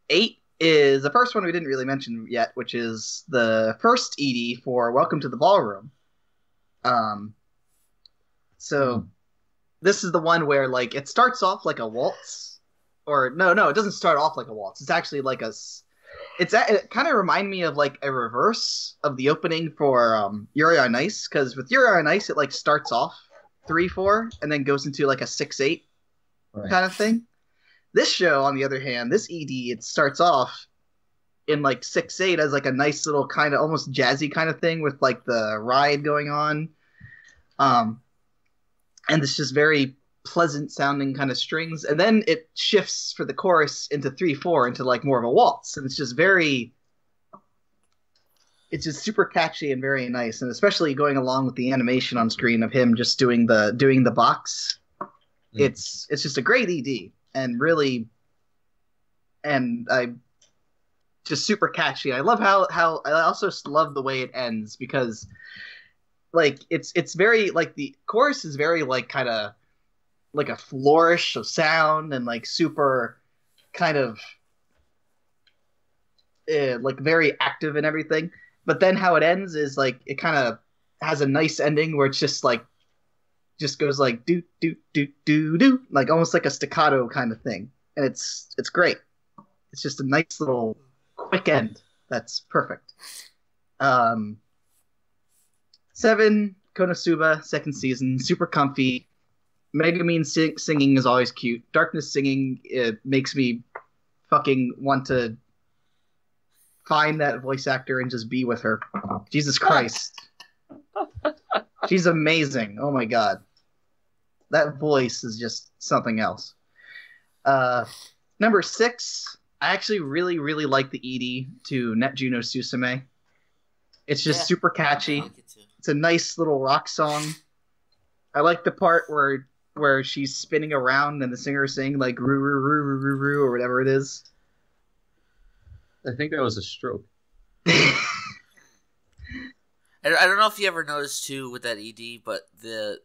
8 is the first one we didn't really mention yet, which is the first ED for Welcome to the Ballroom. So this is the one where like it starts off like a waltz, or no, it doesn't start off like a waltz. It's actually like it kind of reminds me of like a reverse of the opening for Yuri on Ice, because with Yuri on Ice it like starts off 3/4 and then goes into like a 6/8 kind of thing. This show, on the other hand, this ED, it starts off in like 6/8 as like a nice little kind of almost jazzy kind of thing with like the ride going on, and it's just very pleasant sounding kind of strings, and then it shifts for the chorus into 3/4 into like more of a waltz, and it's just super catchy and very nice, and especially going along with the animation on screen of him just doing the box. It's just a great ED, and really, and I just super catchy. I love how I also love the way it ends, because like it's very like the chorus is very like kind of like a flourish of sound and like super kind of like very active and everything. But then how it ends is like it kind of has a nice ending where it's just like just goes like do do do do do, like almost like a staccato kind of thing, and it's great. It's just a nice little quick end that's perfect. 7, Konosuba, second season, super comfy. Megumin singing is always cute. Darkness singing, it makes me fucking want to find that voice actor and just be with her. Jesus Christ. She's amazing. Oh my god. That voice is just something else. Number 6, I actually really, really like the ED to Netjuno Susume. It's just super catchy. It's a nice little rock song. I like the part where she's spinning around and the singer is saying like roo roo roo roo roo roo or whatever it is. I think that was a stroke. I don't know if you ever noticed too with that ED, but the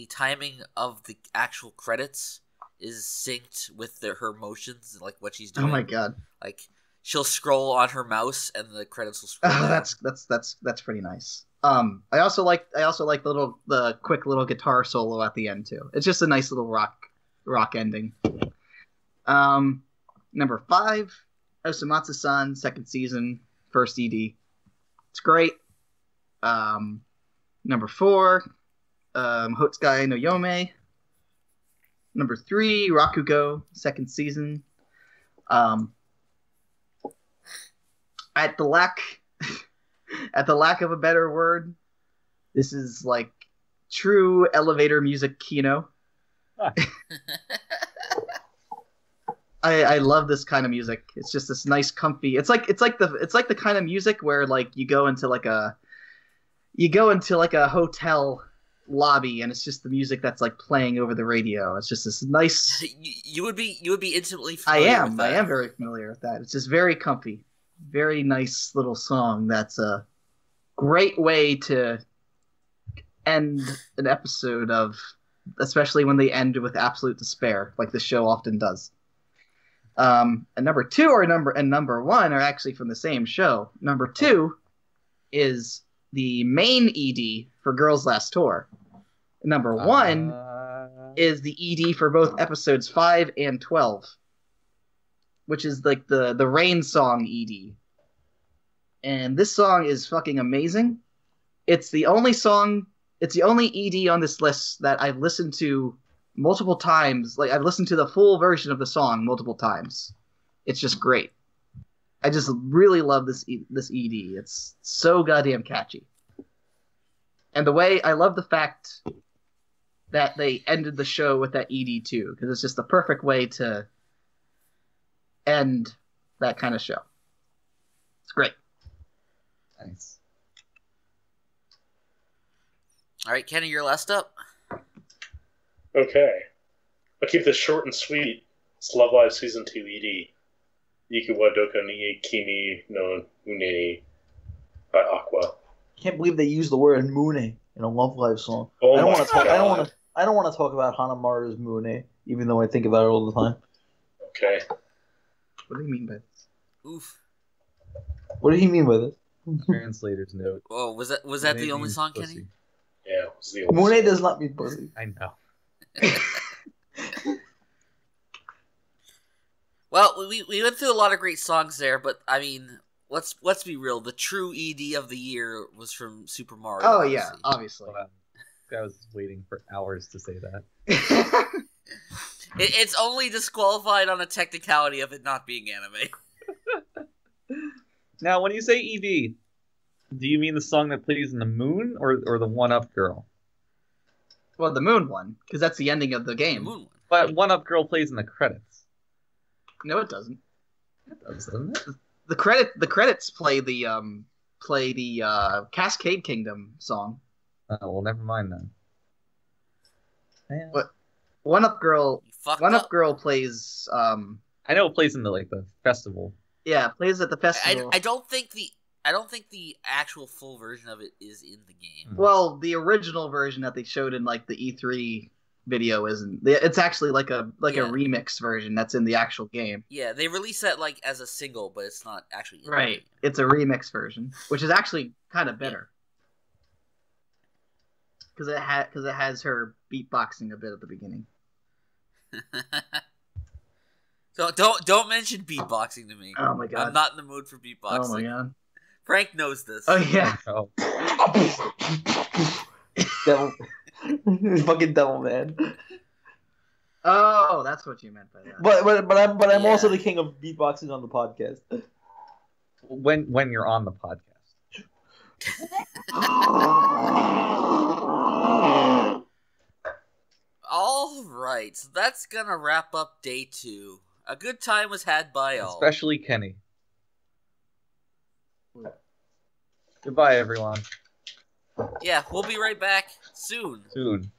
timing of the actual credits is synced with her motions and like what she's doing. Oh my god! Like she'll scroll on her mouse and the credits will scroll. Oh, that's pretty nice. I also like the quick little guitar solo at the end too. It's just a nice little rock ending. Number 5, Osamatsu-san, second season, first ED. It's great. Number 4, Hotsukai no Yome. Number 3, Rakugo, second season. At the lack of a better word, this is like true elevator music kino. I love this kind of music. It's just this nice, comfy. It's like the kind of music where like you go into like a hotel lobby and it's just the music that's like playing over the radio. It's just this nice. You would be intimately familiar with that. I am very familiar with that. It's just very comfy, very nice little song. That's a great way to end an episode of, especially when they end with absolute despair, like the show often does. And number 2 and number 1 are actually from the same show. Number 2 is the main ED for Girls Last Tour. Number 1 is the ED for both episodes 5 and 12, which is like the Rain song ED. And this song is fucking amazing. It's the only ED on this list that I've listened to multiple times. Like I've listened to the full version of the song multiple times. It's just great. I just really love this ED. It's so goddamn catchy. And I love the fact that they ended the show with that ED2, because it's just the perfect way to end that kind of show. It's great. Nice. All right, Kenny, you're last up. Okay. I'll keep this short and sweet. It's Love Live Season 2 ED. Yuki wa doko ni kimi no une by Aqua. Can't believe they used the word Mune in a Love Live song. Oh I don't my want to talk. God. I don't want to talk about Hanamaru's Mune, even though I think about it all the time. Okay. What do you mean by this? Oof. What did he mean by this? Translator's note. Oh, was that Mune the only means song, pussy. Kenny? Yeah, it was the old Mune does not mean pussy. I know. Well, we went through a lot of great songs there, but I mean, let's be real. The true ED of the year was from Super Mario. Oh, Odyssey. yeah, obviously. Wow. I was waiting for hours to say that. It's only disqualified on a technicality of it not being anime. Now, when you say ED, do you mean the song that plays in the moon or the One Up Girl? Well, the moon one, because that's the ending of the The game. Moon one. But One Up Girl plays in the credits. No, it doesn't. It does, doesn't it? The credits play the Cascade Kingdom song. Oh, well, never mind then. Man. What? One Up Girl. You fucked One up. Up Girl plays. I know it plays in the festival. Yeah, plays at the festival. I don't think the actual full version of it is in the game. Well, the original version that they showed in like the E3 video isn't. It's actually like a remix version that's in the actual game. Yeah, they released that like as a single, but it's not actually in the Right. game. It's a remix version, which is actually kind of better. Because it has her beatboxing a bit at the beginning. So don't mention beatboxing to me. Oh my god. I'm not in the mood for beatboxing. Oh my god. Frank knows this. Oh yeah. Oh, Devil, fucking devil man. Oh, that's what you meant by that. But I'm also Yeah. the king of beatboxing on the podcast. when you're on the podcast. All right, so that's gonna wrap up day 2. A good time was had by all. Especially Kenny. Goodbye, everyone. Yeah, we'll be right back soon Soon.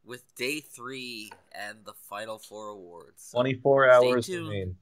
with day 3 and the final 4 awards. 24 Stay hours tuned. remain.